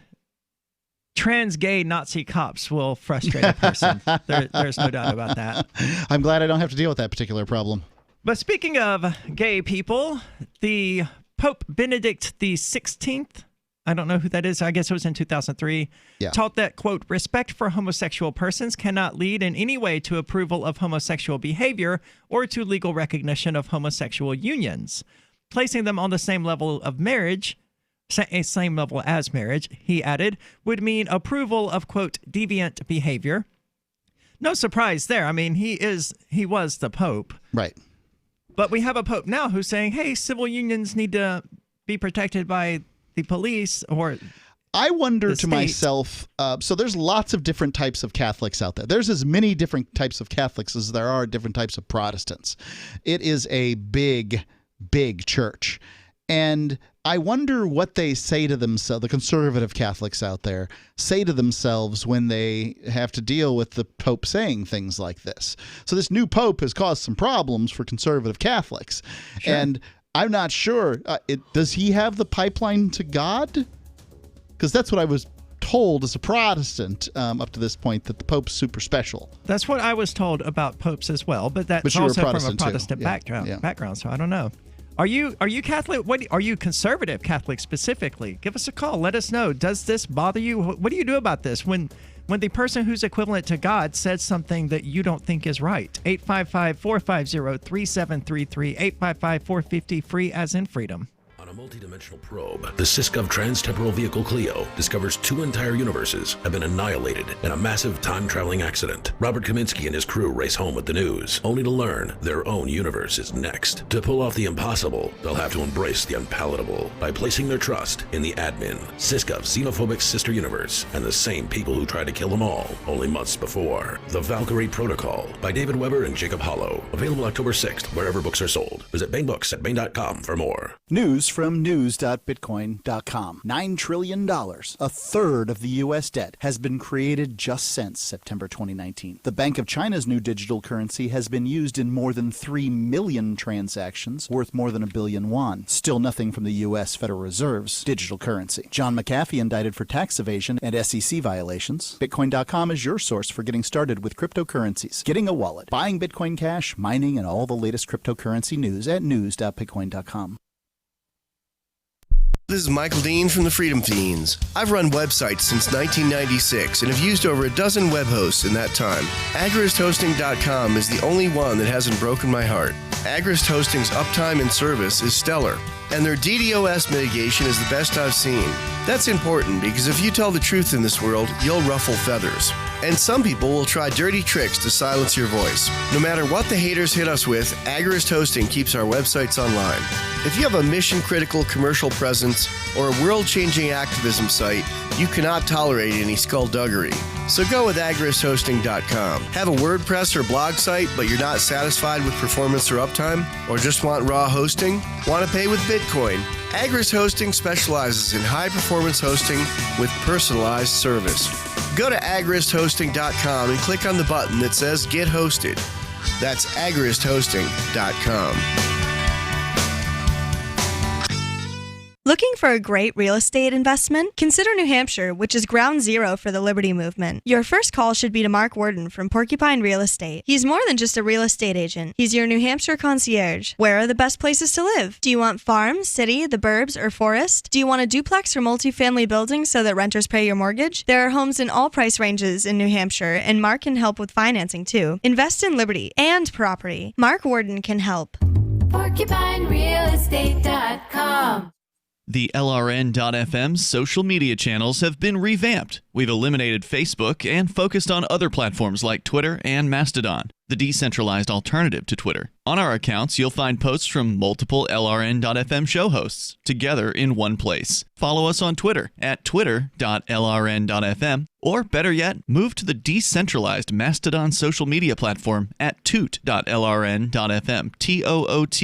trans gay Nazi cops will frustrate a person. There's no doubt about that. I'm glad I don't have to deal with that particular problem. But speaking of gay people, the Pope Benedict XVI, I don't know who that is, I guess it was in 2003, taught that, quote, respect for homosexual persons cannot lead in any way to approval of homosexual behavior or to legal recognition of homosexual unions. Placing them on the same level of marriage, same level as marriage, he added, would mean approval of, quote, deviant behavior. No surprise there. I mean, he was the Pope. Right. But we have a Pope now who's saying, hey, civil unions need to be protected by the police or I wonder to myself, so there's lots of different types of Catholics out there. There's as many different types of Catholics as there are different types of Protestants. It is a big, big church. And I wonder what they say to themselves, the conservative Catholics out there, say to themselves when they have to deal with the Pope saying things like this. So this new Pope has caused some problems for conservative Catholics. Sure. And I'm not sure. Does he have the pipeline to God? Because that's what I was told as a Protestant up to this point, that the Pope's super special. That's what I was told about popes as well, but that's also from a Protestant background, so I don't know. Are you Catholic? Are you conservative Catholic specifically? Give us a call. Let us know. Does this bother you? What do you do about this when the person who's equivalent to God says something that you don't think is right? 855-450-3733, 855-450-FREE as in freedom. On a multidimensional probe, the Syscov Trans-Temporal Vehicle Clio discovers 2 entire universes have been annihilated in a massive time-traveling accident. Robert Kaminsky and his crew race home with the news, only to learn their own universe is next. To pull off the impossible, they'll have to embrace the unpalatable by placing their trust in the admin, Syscov's xenophobic sister universe, and the same people who tried to kill them all only months before. The Valkyrie Protocol by David Weber and Jacob Hollow. Available October 6th, wherever books are sold. Visit Bainbooks at Bain.com for more. News from news.bitcoin.com. $9 trillion, a third of the U.S. debt, has been created just since September 2019. The Bank of China's new digital currency has been used in more than 3 million transactions, worth more than $1 billion won. Still nothing from the U.S. Federal Reserve's digital currency. John McAfee indicted for tax evasion and SEC violations. Bitcoin.com is your source for getting started with cryptocurrencies, getting a wallet, buying Bitcoin Cash, mining, and all the latest cryptocurrency news at news.bitcoin.com. This is Michael Dean from the Freedom Fiends. I've run websites since 1996 and have used over a dozen web hosts in that time. AgristHosting.com is the only one that hasn't broken my heart. Agrist Hosting's uptime and service is stellar, and their DDoS mitigation is the best I've seen. That's important because if you tell the truth in this world, you'll ruffle feathers. And some people will try dirty tricks to silence your voice. No matter what the haters hit us with, Agrist Hosting keeps our websites online. If you have a mission-critical commercial presence or a world-changing activism site, you cannot tolerate any skullduggery. So go with agristhosting.com. Have a WordPress or blog site, but you're not satisfied with performance or uptime? Or just want raw hosting? Want to pay with Bitcoin? Agrist Hosting specializes in high-performance hosting with personalized service. Go to agristhosting.com and click on the button that says Get Hosted. That's agristhosting.com. Looking for a great real estate investment? Consider New Hampshire, which is ground zero for the Liberty Movement. Your first call should be to Mark Worden from Porcupine Real Estate. He's more than just a real estate agent. He's your New Hampshire concierge. Where are the best places to live? Do you want farm, city, the burbs, or forest? Do you want a duplex or multifamily building so that renters pay your mortgage? There are homes in all price ranges in New Hampshire, and Mark can help with financing too. Invest in liberty and property. Mark Worden can help. PorcupineRealestate.com. The LRN.FM social media channels have been revamped. We've eliminated Facebook and focused on other platforms like Twitter and Mastodon, the decentralized alternative to Twitter. On our accounts, you'll find posts from multiple LRN.FM show hosts together in one place. Follow us on Twitter at twitter.lrn.fm, or better yet, move to the decentralized Mastodon social media platform at toot.lrn.fm, toot.lrn.fm.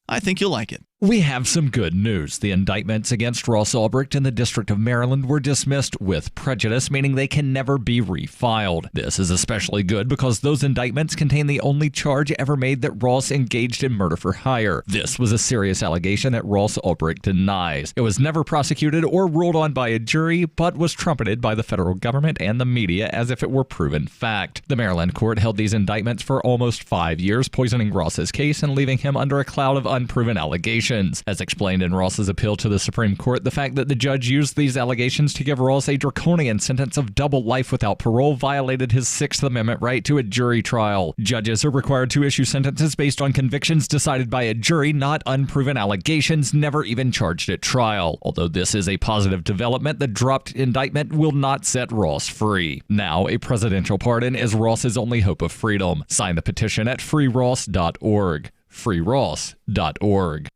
I think you'll like it. We have some good news. The indictments against Ross Ulbricht in the District of Maryland were dismissed with prejudice, meaning they can never be refiled. This is especially good because those indictments contain the only charge ever made that Ross engaged in murder for hire. This was a serious allegation that Ross Ulbricht denies. It was never prosecuted or ruled on by a jury, but was trumpeted by the federal government and the media as if it were proven fact. The Maryland court held these indictments for almost 5 years, poisoning Ross's case and leaving him under a cloud of unproven allegations. As explained in Ross's appeal to the Supreme Court, the fact that the judge used these allegations to give Ross a draconian sentence of double life without parole violated his Sixth Amendment right to a jury trial. Judges are required to issue sentences based on convictions decided by a jury, not unproven allegations never even charged at trial. Although this is a positive development, the dropped indictment will not set Ross free. Now, a presidential pardon is Ross's only hope of freedom. Sign the petition at freeross.org. freeross.org.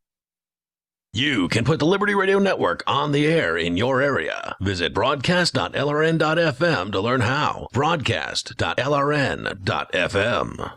You can put the Liberty Radio Network on the air in your area. Visit broadcast.lrn.fm to learn how. Broadcast.lrn.fm.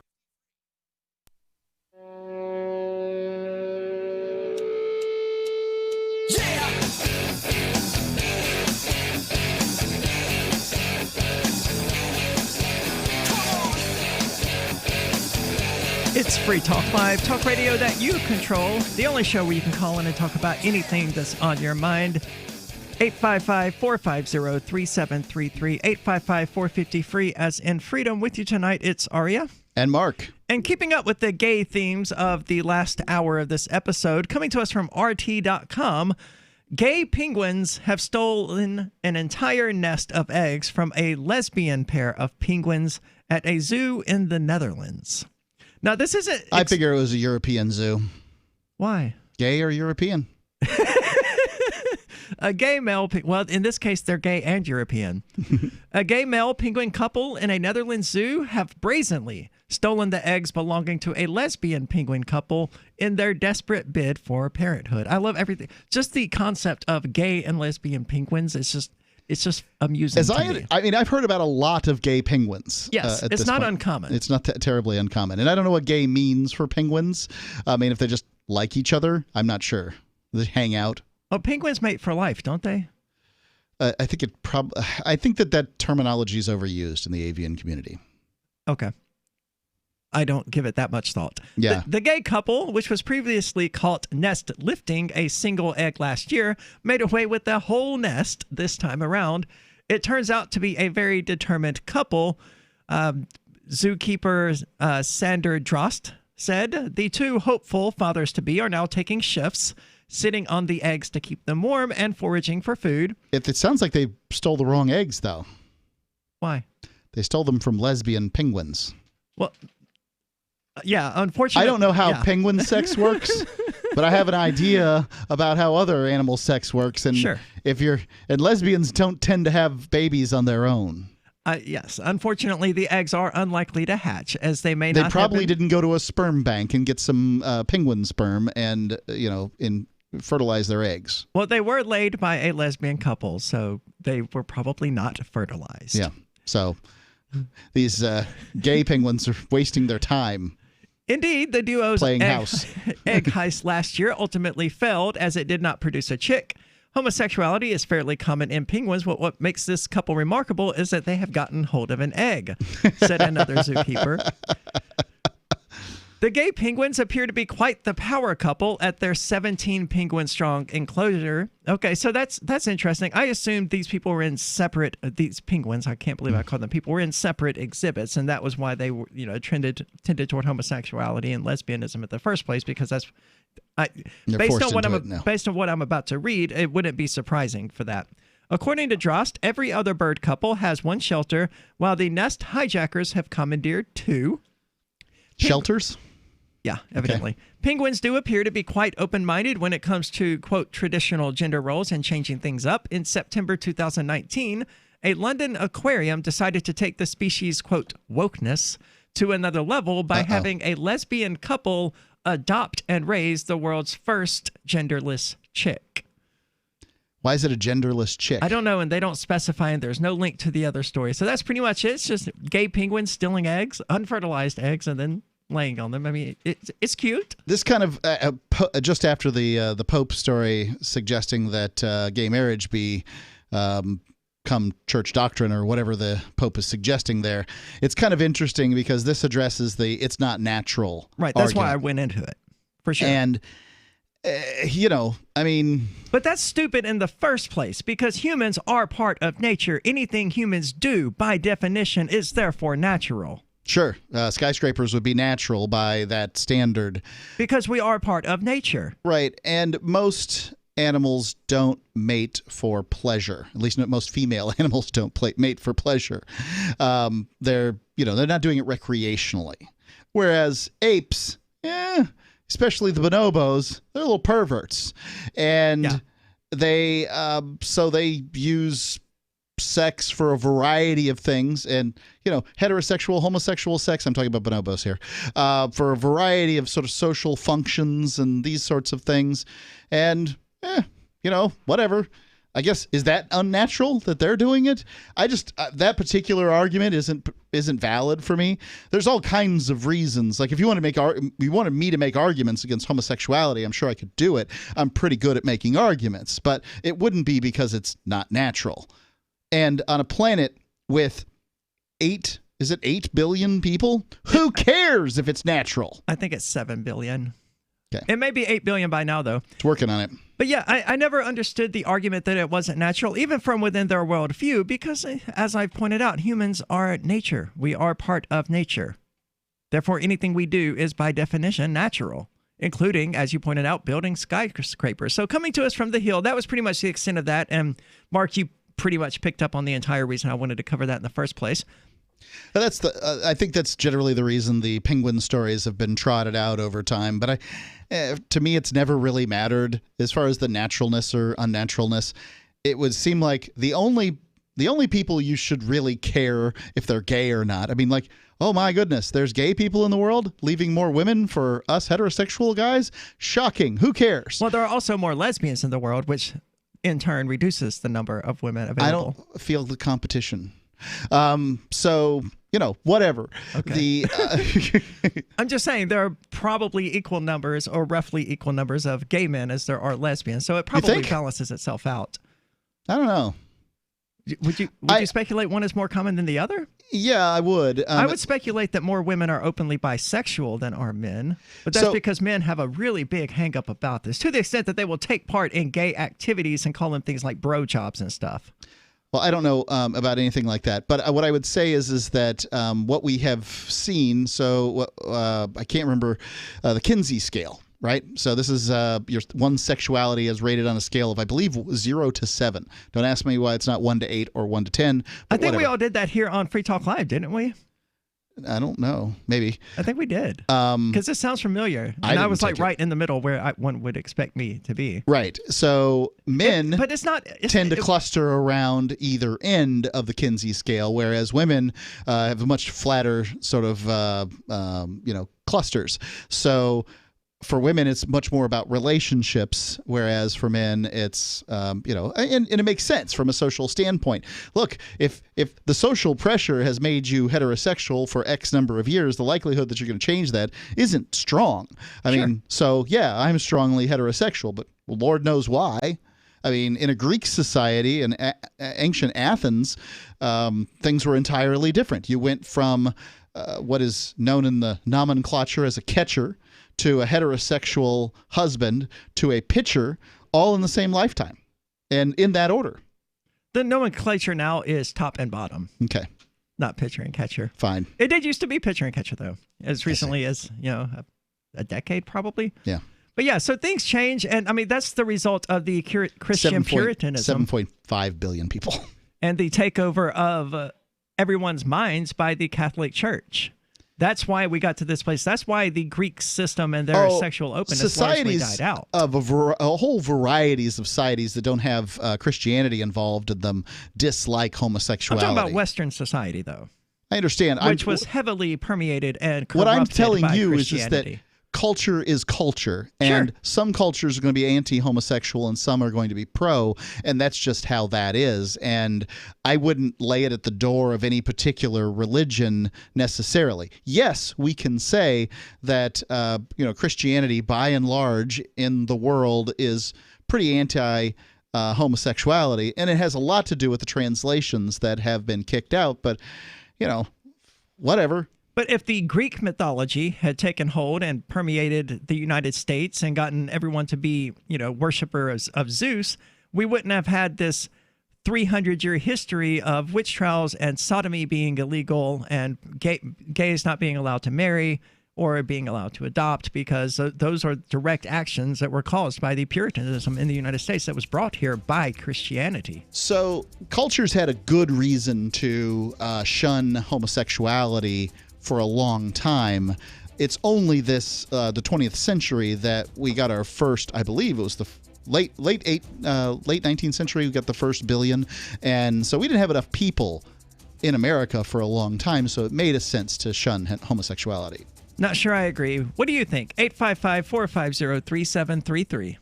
It's Free Talk Live, talk radio that you control. The only show where you can call in and talk about anything that's on your mind. 855-450-3733, 855-450-FREE, as in freedom. With you tonight, it's Aria. And Mark. And keeping up with the gay themes of the last hour of this episode, coming to us from RT.com, gay penguins have stolen an entire nest of eggs from a lesbian pair of penguins at a zoo in the Netherlands. Now, this isn't... I figure it was a European zoo. Why? Gay or European? A gay male... Well, in this case, they're gay and European. A gay male penguin couple in a Netherlands zoo have brazenly stolen the eggs belonging to a lesbian penguin couple in their desperate bid for parenthood. I love everything. Just the concept of gay and lesbian penguins is just... It's just amusing to me. I mean, I've heard about a lot of gay penguins. Yes, it's not uncommon. It's not terribly uncommon. And I don't know what gay means for penguins. I mean, if they just like each other, I'm not sure. They hang out. Oh, penguins mate for life, don't they? I think that terminology is overused in the avian community. Okay. I don't give it that much thought. Yeah. The gay couple, which was previously caught nest lifting a single egg last year, made away with the whole nest this time around. It turns out to be a very determined couple. Zookeeper Sander Drost said the two hopeful fathers-to-be are now taking shifts, sitting on the eggs to keep them warm and foraging for food. It sounds like they stole the wrong eggs, though. Why? They stole them from lesbian penguins. Well... Yeah, unfortunately. I don't know how penguin sex works, but I have an idea about how other animal sex works. And sure. And lesbians don't tend to have babies on their own. Yes, unfortunately, the eggs are unlikely to hatch, as they may They not. probably didn't go to a sperm bank and get some penguin sperm and fertilize their eggs. Well, they were laid by a lesbian couple, so they were probably not fertilized. Yeah. So these gay penguins are wasting their time. Indeed, the duo's egg egg heist last year ultimately failed as it did not produce a chick. Homosexuality is fairly common in penguins, but what makes this couple remarkable is that they have gotten hold of an egg, said another zookeeper. The gay penguins appear to be quite the power couple at their 17 penguin strong enclosure. Okay, so that's interesting. I assumed these people were in separate these penguins. I can't believe I called them people. Were in separate exhibits, and that was why they were tended toward homosexuality and lesbianism in the first place. Because that's based on what I'm about to read, it wouldn't be surprising for that. According to Drost, every other bird couple has one shelter, while the nest hijackers have commandeered two shelters. Yeah, evidently. Okay. Penguins do appear to be quite open-minded when it comes to, quote, traditional gender roles and changing things up. In September 2019, a London aquarium decided to take the species, quote, wokeness to another level by having a lesbian couple adopt and raise the world's first genderless chick. Why is it a genderless chick? I don't know, and they don't specify, and there's no link to the other story. So that's pretty much it. It's just gay penguins stealing eggs, unfertilized eggs, and then laying on them. I mean, it's cute. This kind of just after the Pope story suggesting that gay marriage be come church doctrine or whatever the Pope is suggesting there. It's kind of interesting because this addresses the it's not natural. Right. That's why I went into it for sure. And I mean, but that's stupid in the first place because humans are part of nature. Anything humans do by definition is therefore natural. Sure. Skyscrapers would be natural by that standard. Because we are part of nature. Right. And most animals don't mate for pleasure. At least most female animals don't mate for pleasure. They're not doing it recreationally. Whereas apes, especially the bonobos, they're little perverts. And they use sex for a variety of things, and heterosexual, homosexual sex, I'm talking about bonobos here, for a variety of sort of social functions and these sorts of things. And whatever. I guess, is that unnatural that they're doing it? I just that particular argument isn't valid for me. There's all kinds of reasons. Like if you wanted me to make arguments against homosexuality, I'm sure I could do it. I'm pretty good at making arguments, but it wouldn't be because it's not natural. And on a planet with 8 billion people, who cares if it's natural? I think it's 7 billion. Okay. It may be 8 billion by now, though. It's working on it. But yeah, I never understood the argument that it wasn't natural, even from within their worldview, because as I've pointed out, humans are nature. We are part of nature. Therefore, anything we do is by definition natural, including, as you pointed out, building skyscrapers. So coming to us from the Hill, that was pretty much the extent of that. And Mark, you pretty much picked up on the entire reason I wanted to cover that in the first place. I think that's generally the reason the penguin stories have been trotted out over time. But to me, it's never really mattered as far as the naturalness or unnaturalness. It would seem like the only people you should really care if they're gay or not. I mean, like, oh my goodness, there's gay people in the world, leaving more women for us heterosexual guys? Shocking. Who cares? Well, there are also more lesbians in the world, which in turn reduces the number of women available. I don't feel the competition. So, whatever. Okay. I'm just saying there are probably equal numbers or roughly equal numbers of gay men as there are lesbians. So it probably balances itself out. I don't know. Would you speculate one is more common than the other? Yeah, I would. I would speculate that more women are openly bisexual than are men. But that's because men have a really big hang-up about this, to the extent that they will take part in gay activities and call them things like bro jobs and stuff. Well, I don't know about anything like that, but what I would say is that what we have seen. So I can't remember the Kinsey scale, right? So this is your one sexuality is rated on a scale of, I believe, 0 to 7. Don't ask me why it's not 1 to 8 or 1 to 10. I think we all did that here on Free Talk Live, didn't we? I don't know. Maybe. I think we did. Because this sounds familiar. And I was like right in the middle where one would expect me to be. Right. So men but it's not, tend to cluster around either end of the Kinsey scale, whereas women have a much flatter sort of, clusters. So for women, it's much more about relationships, whereas for men, it's, and it makes sense from a social standpoint. Look, if the social pressure has made you heterosexual for X number of years, the likelihood that you're going to change that isn't strong. I mean, so yeah, I'm strongly heterosexual, but Lord knows why. I mean, in a Greek society in ancient Athens, things were entirely different. You went from what is known in the nomenclature as a catcher to a heterosexual husband to a pitcher, all in the same lifetime, and in that order. The nomenclature now is top and bottom. Okay. Not pitcher and catcher. Fine. It did used to be pitcher and catcher, though, as recently as, a decade probably. Yeah. But yeah, so things change, and I mean, that's the result of the Christian Puritanism. 7.5 billion people. And the takeover of everyone's minds by the Catholic Church. That's why we got to this place. That's why the Greek system and their sexual openness largely died out. Of a whole varieties of societies that don't have Christianity involved in them dislike homosexuality. I'm talking about Western society, though. I understand. Which was heavily permeated and corrupted what I'm telling by you is that culture is culture, and some cultures are going to be anti-homosexual and some are going to be pro, and that's just how that is. And I wouldn't lay it at the door of any particular religion necessarily. Yes, we can say that Christianity by and large in the world is pretty anti homosexuality, and it has a lot to do with the translations that have been kicked out, but whatever. But if the Greek mythology had taken hold and permeated the United States and gotten everyone to be, worshipers of Zeus, we wouldn't have had this 300-year history of witch trials and sodomy being illegal and gays not being allowed to marry or being allowed to adopt, because those are direct actions that were caused by the Puritanism in the United States that was brought here by Christianity. So cultures had a good reason to shun homosexuality for a long time. It's only the 20th century that we got our first, I believe it was the late 19th century, we got the first billion. And so we didn't have enough people in America for a long time, so it made a sense to shun homosexuality. Not sure I agree. What do you think? 855-450-3733.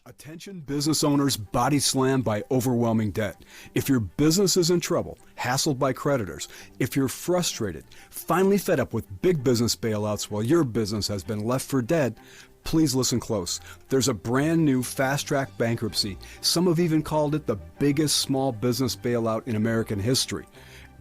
Attention business owners body slammed by overwhelming debt. If your business is in trouble, hassled by creditors, if you're frustrated, finally fed up with big business bailouts while your business has been left for dead, please listen close. There's a brand new fast-track bankruptcy. Some have even called it the biggest small business bailout in American history.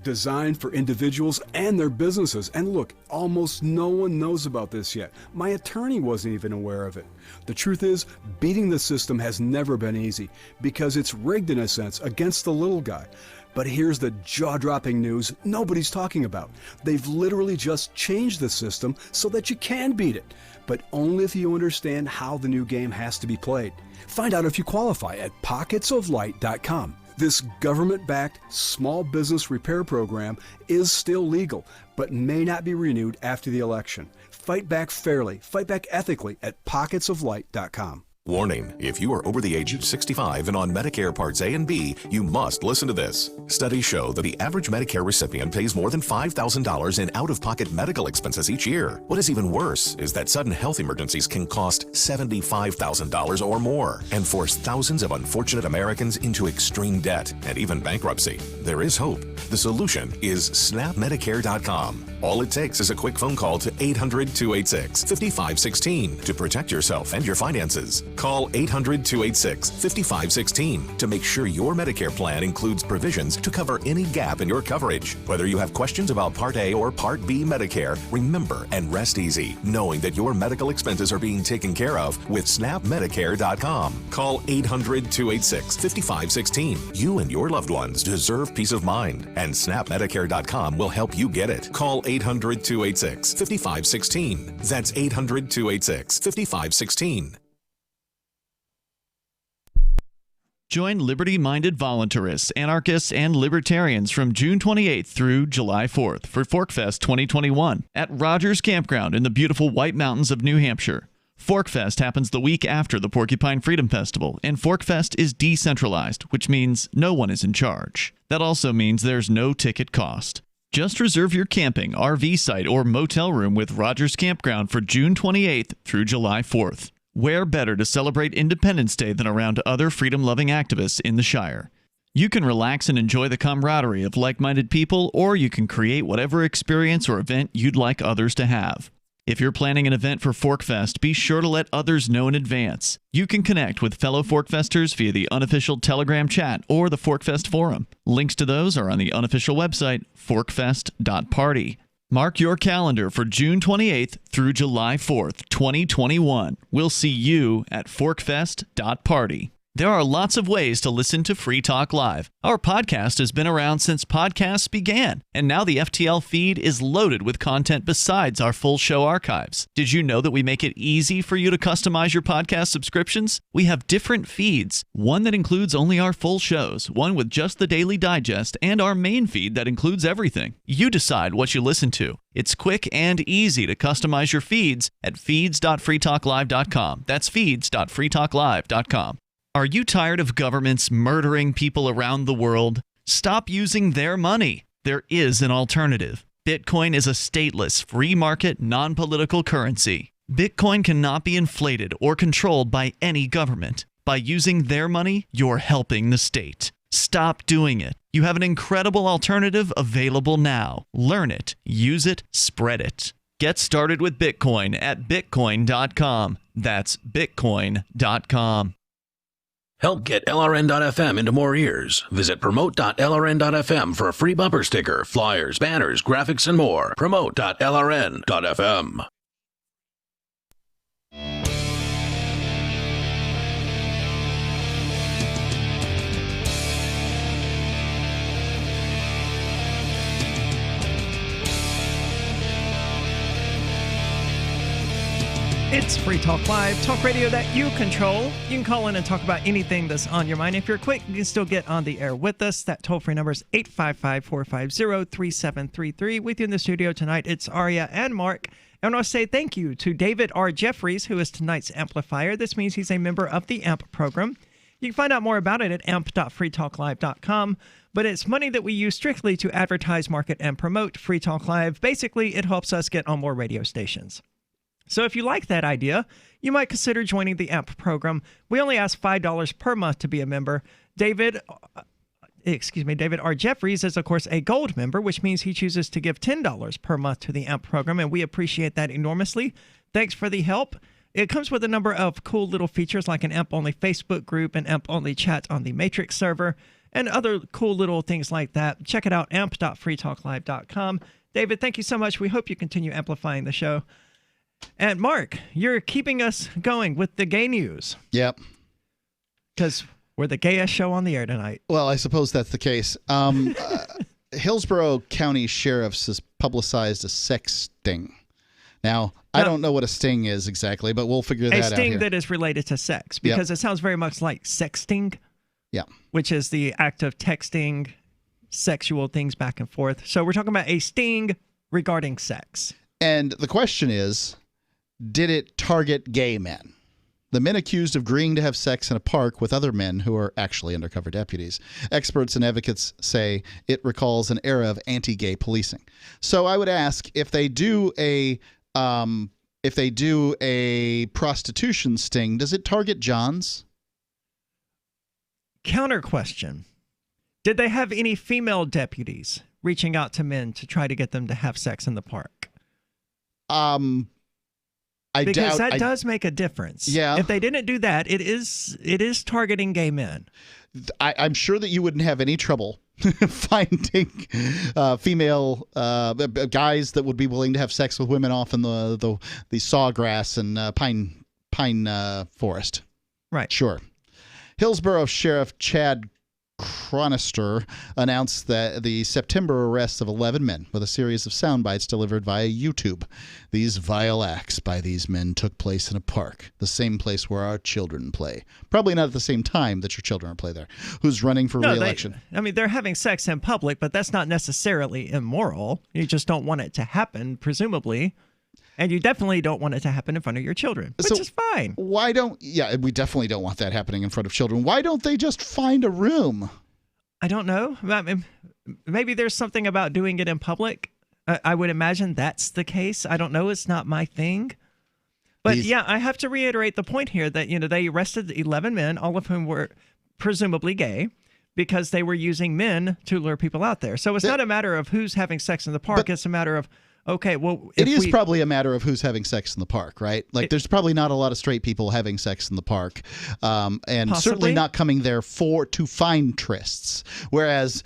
Designed for individuals and their businesses. And look, almost no one knows about this yet. My attorney wasn't even aware of it. The truth is, beating the system has never been easy because it's rigged in a sense against the little guy. But here's the jaw-dropping news nobody's talking about. They've literally just changed the system so that you can beat it, but only if you understand how the new game has to be played. Find out if you qualify at pocketsoflight.com. This government-backed small business repair program is still legal, but may not be renewed after the election. Fight back fairly, fight back ethically at pocketsoflight.com. Warning, if you are over the age of 65 and on Medicare Parts A and B, you must listen to this. Studies show that the average Medicare recipient pays more than $5,000 in out-of-pocket medical expenses each year. What is even worse is that sudden health emergencies can cost $75,000 or more and force thousands of unfortunate Americans into extreme debt and even bankruptcy. There is hope. The solution is snapmedicare.com. All it takes is a quick phone call to 800-286-5516 to protect yourself and your finances. Call 800-286-5516 to make sure your Medicare plan includes provisions to cover any gap in your coverage. Whether you have questions about Part A or Part B Medicare, remember and rest easy knowing that your medical expenses are being taken care of with snapmedicare.com. Call 800-286-5516. You and your loved ones deserve peace of mind, and snapmedicare.com will help you get it. Call 800-286-5516. That's 800-286-5516. Join liberty-minded voluntarists, anarchists, and libertarians from June 28th through July 4th for ForkFest 2021 at Rogers Campground in the beautiful White Mountains of New Hampshire. ForkFest happens the week after the Porcupine Freedom Festival, and ForkFest is decentralized, which means no one is in charge. That also means there's no ticket cost. Just reserve your camping, RV site, or motel room with Rogers Campground for June 28th through July 4th. Where better to celebrate Independence Day than around other freedom-loving activists in the Shire? You can relax and enjoy the camaraderie of like-minded people, or you can create whatever experience or event you'd like others to have. If you're planning an event for ForkFest, be sure to let others know in advance. You can connect with fellow ForkFesters via the unofficial Telegram chat or the ForkFest forum. Links to those are on the unofficial website, forkfest.party. Mark your calendar for June 28th through July 4th, 2021. We'll see you at forkfest.party. There are lots of ways to listen to Free Talk Live. Our podcast has been around since podcasts began, and now the FTL feed is loaded with content besides our full show archives. Did you know that we make it easy for you to customize your podcast subscriptions? We have different feeds, one that includes only our full shows, one with just the Daily Digest, and our main feed that includes everything. You decide what you listen to. It's quick and easy to customize your feeds at feeds.freetalklive.com. That's feeds.freetalklive.com. Are you tired of governments murdering people around the world? Stop using their money. There is an alternative. Bitcoin is a stateless, free market, non-political currency. Bitcoin cannot be inflated or controlled by any government. By using their money, you're helping the state. Stop doing it. You have an incredible alternative available now. Learn it, use it, spread it. Get started with Bitcoin at bitcoin.com. That's bitcoin.com. Help get LRN.FM into more ears. Visit promote.lrn.fm for a free bumper sticker, flyers, banners, graphics, and more. Promote.lrn.fm. It's Free Talk Live, talk radio that you control. You can call in and talk about anything that's on your mind. If you're quick, you can still get on the air with us. That toll-free number is 855-450-3733. With you in the studio tonight, it's Aria and Mark. And I want to say thank you to David R. Jeffries, who is tonight's amplifier. This means he's a member of the AMP program. You can find out more about it at amp.freetalklive.com. But it's money that we use strictly to advertise, market, and promote Free Talk Live. Basically, it helps us get on more radio stations. So if you like that idea, you might consider joining the AMP program. We only ask $5 per month to be a member. David R. Jeffries is, of course, a gold member, which means he chooses to give $10 per month to the AMP program, and we appreciate that enormously. Thanks for the help. It comes with a number of cool little features like an AMP-only Facebook group, an AMP-only chat on the Matrix server, and other cool little things like that. Check it out, amp.freetalklive.com. David, thank you so much. We hope you continue amplifying the show. And Mark, you're keeping us going with the gay news. Yep. Because we're the gayest show on the air tonight. Well, I suppose that's the case. Hillsborough County Sheriff's has publicized a sex sting. Now, I don't know what a sting is exactly, but we'll figure that out here. A sting that is related to sex, because it sounds very much like sexting. Yeah. Which is the act of texting sexual things back and forth. So we're talking about a sting regarding sex. And the question is, did it target gay men? The men accused of agreeing to have sex in a park with other men who are actually undercover deputies. Experts and advocates say it recalls an era of anti-gay policing. So I would ask, if they do a prostitution sting, does it target Johns? Counter question. Did they have any female deputies reaching out to men to try to get them to have sex in the park? Because that does make a difference. Yeah. If they didn't do that, it is targeting gay men. I'm sure that you wouldn't have any trouble finding female guys that would be willing to have sex with women off in the sawgrass and pine forest. Right. Sure. Hillsborough Sheriff Chad Chronister announced that the September arrests of 11 men with a series of sound bites delivered via YouTube. These vile acts by these men took place in a park, the same place where our children play. Probably not at the same time that your children play there. Who's running for re-election? They're having sex in public, but that's not necessarily immoral. You just don't want it to happen, presumably. And you definitely don't want it to happen in front of your children, which is fine. We definitely don't want that happening in front of children. Why don't they just find a room? I don't know. Maybe there's something about doing it in public. I would imagine that's the case. I don't know. It's not my thing. But I have to reiterate the point here that, they arrested 11 men, all of whom were presumably gay, because they were using men to lure people out there. So it's not a matter of who's having sex in the park. It's a matter of, okay, well, it is probably a matter of who's having sex in the park, right? Like, there's probably not a lot of straight people having sex in the park, and possibly. Certainly not coming there to find trysts. Whereas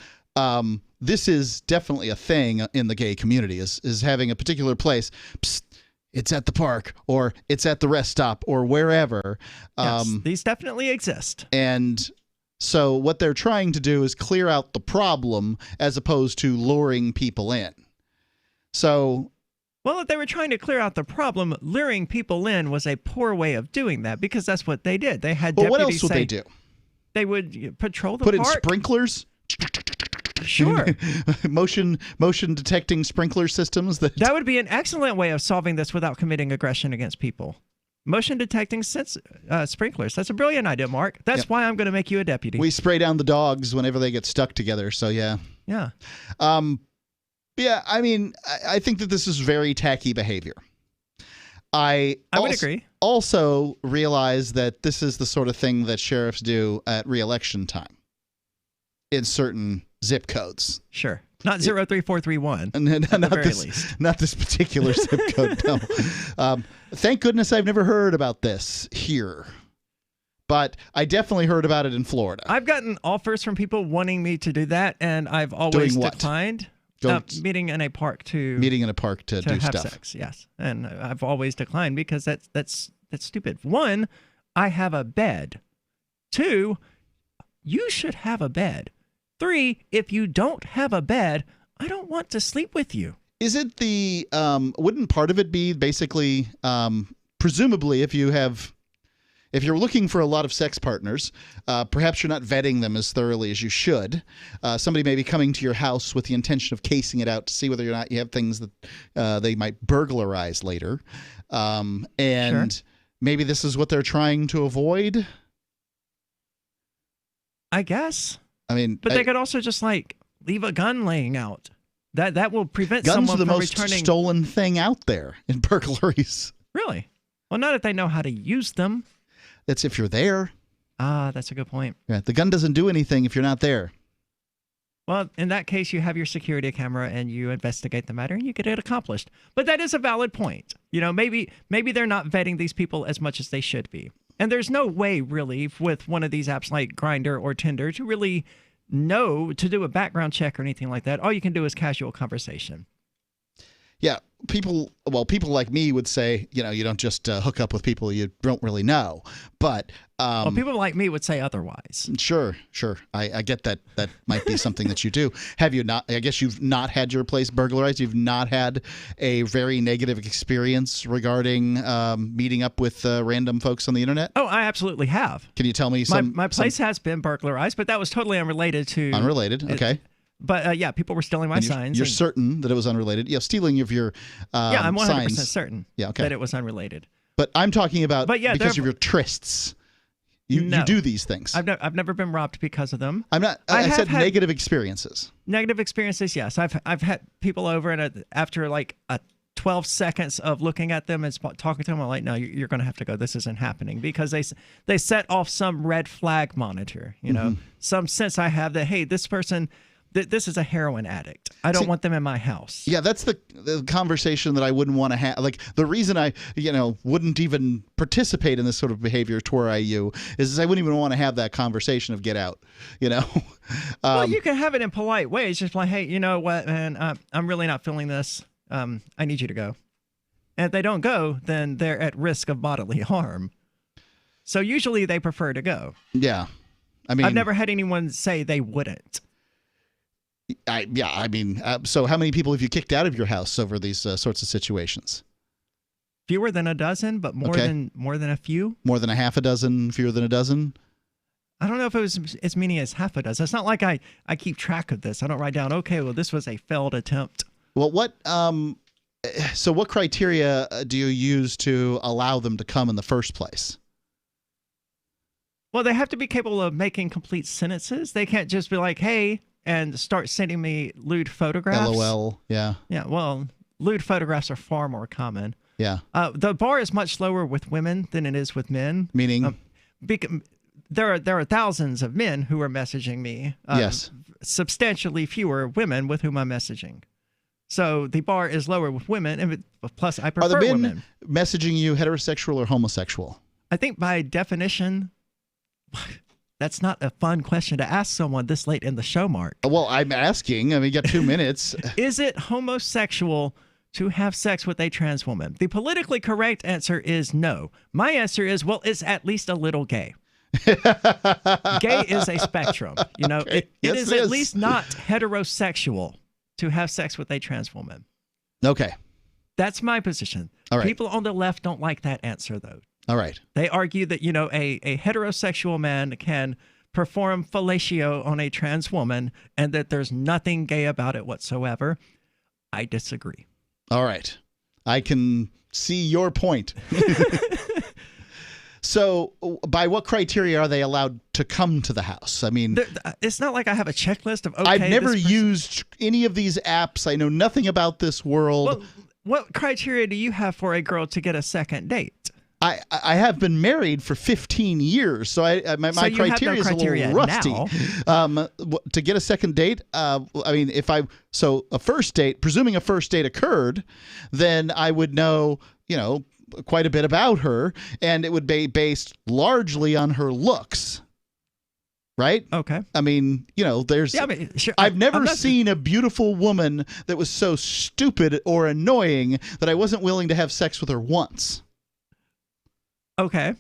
this is definitely a thing in the gay community, is having a particular place. Psst, it's at the park or it's at the rest stop or wherever. Yes, these definitely exist. And so what they're trying to do is clear out the problem as opposed to luring people in. So, well, if they were trying to clear out the problem, luring people in was a poor way of doing that because that's what they did. They had deputies what else would say, they do? They would patrol the Put park. in sprinklers? Sure. motion detecting sprinkler systems. That would be an excellent way of solving this without committing aggression against people. Motion detecting sprinklers. That's a brilliant idea, Mark. That's why I'm going to make you a deputy. We spray down the dogs whenever they get stuck together. So, yeah. Yeah. Yeah, I mean, I think that this is very tacky behavior. I would agree. Also realize that this is the sort of thing that sheriffs do at re-election time in certain zip codes. Sure. Not 03431. Not this particular zip code, no. Thank goodness I've never heard about this here. But I definitely heard about it in Florida. I've gotten offers from people wanting me to do that, and I've always declined. Meeting in a park to do have stuff. Sex, yes. And I've always declined because that's stupid. One, I have a bed. Two, you should have a bed. Three, if you don't have a bed, I don't want to sleep with you. Is it the wouldn't part of it be basically presumably if you're looking for a lot of sex partners, perhaps you're not vetting them as thoroughly as you should. Somebody may be coming to your house with the intention of casing it out to see whether or not you have things that they might burglarize later. And maybe this is what they're trying to avoid. I guess. I mean, but they could also just leave a gun laying out. That will prevent guns someone are the from most returning. stolen thing out there in burglaries. Really? Well, not if they know how to use them. That's if you're there. Ah, that's a good point. Yeah, the gun doesn't do anything if you're not there. Well, in that case, you have your security camera and you investigate the matter and you get it accomplished. But that is a valid point. You know, maybe they're not vetting these people as much as they should be. And there's no way really with one of these apps like Grindr or Tinder to really know to do a background check or anything like that. All you can do is casual conversation. Yeah, people like me would say, you don't just hook up with people you don't really know. But people like me would say otherwise. Sure. I get that. That might be something that you do. Have you not? I guess you've not had your place burglarized. You've not had a very negative experience regarding meeting up with random folks on the internet? Oh, I absolutely have. Can you tell me my place has been burglarized, but that was totally unrelated to... Unrelated, okay. But yeah, people were stealing my signs. You're certain that it was unrelated? Yeah, stealing of your yeah, I'm 100% signs. certain that it was unrelated. But I'm talking about because of your trysts. You do these things. I've never been robbed because of them. I'm not. I said negative experiences. Negative experiences, yes. I've had people over and after like a 12 seconds of looking at them and talking to them, I'm like, no, you're going to have to go. This isn't happening because they set off some red flag monitor. Some sense I have that hey, this person. This is a heroin addict. I don't want them in my house. Yeah, that's the conversation that I wouldn't want to have. Like the reason I, wouldn't even participate in this sort of behavior toward IU is I wouldn't even want to have that conversation of get out. Well, you can have it in polite ways, just like, hey, you know what, man, I'm really not feeling this. I need you to go. And if they don't go, then they're at risk of bodily harm. So usually they prefer to go. Yeah, I mean, I've never had anyone say they wouldn't. So how many people have you kicked out of your house over these sorts of situations? Fewer than a dozen, but more than a few. More than a half a dozen, fewer than a dozen? I don't know if it was as many as half a dozen. It's not like I keep track of this. I don't write down, okay, well, this was a failed attempt. Well, what criteria do you use to allow them to come in the first place? Well, they have to be capable of making complete sentences. They can't just be like, hey, and start sending me lewd photographs. LOL, yeah. Yeah, well, lewd photographs are far more common. Yeah. The bar is much lower with women than it is with men. Meaning? There are thousands of men who are messaging me. Yes. Substantially fewer women with whom I'm messaging. So the bar is lower with women, and plus I prefer women. Are the men messaging you heterosexual or homosexual? I think by definition... That's not a fun question to ask someone this late in the show, Mark. Well, I'm asking. I mean, you got 2 minutes. Is it homosexual to have sex with a trans woman? The politically correct answer is no. My answer is, well, it's at least a little gay. Gay is a spectrum. You know, Okay. it Yes, is it at is. least not heterosexual to have sex with a trans woman. Okay. That's my position. All right. People on the left don't like that answer, though. All right. They argue that, you know, a heterosexual man can perform fellatio on a trans woman and that there's nothing gay about it whatsoever. I disagree. All right. I can see your point. So by what criteria are they allowed to come to the house? I mean, It's not like I have a checklist of, okay, I've never this person- used any of these apps. I know nothing about this world. Well, what criteria do you have for a girl to get a second date? I have been married for 15 years, so my So you have no criteria is a criteria little rusty. now. To get a second date, I mean, a first date, presuming a first date occurred, then I would know, quite a bit about her, and it would be based largely on her looks. Right? Okay. I mean, there's. Yeah, I mean, sure. I've never I'm not- seen a beautiful woman that was so stupid or annoying that I wasn't willing to have sex with her once. Okay.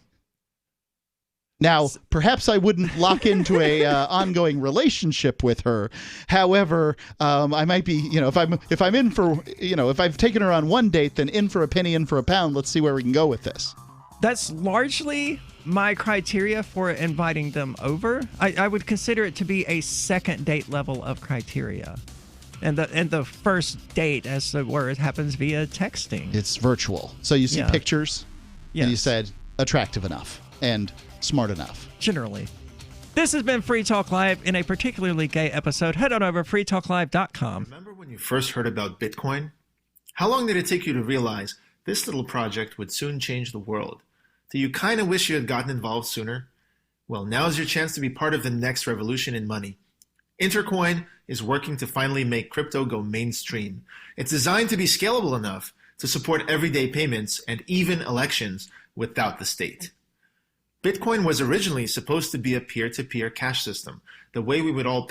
Now, perhaps I wouldn't lock into a ongoing relationship with her. However, I might be, if I'm in for, if I've taken her on one date, then in for a penny, in for a pound. Let's see where we can go with this. That's largely my criteria for inviting them over. I would consider it to be a second date level of criteria. And the first date, as it were, it happens via texting. It's virtual. So you see pictures, and you said attractive enough and smart enough. Generally. This has been Free Talk Live in a particularly gay episode. Head on over to freetalklive.com. Remember when you first heard about Bitcoin? How long did it take you to realize this little project would soon change the world? Do you kind of wish you had gotten involved sooner? Well, now's your chance to be part of the next revolution in money. Intercoin is working to finally make crypto go mainstream. It's designed to be scalable enough to support everyday payments and even elections without the state. Bitcoin was originally supposed to be a peer-to-peer cash system, the way we would all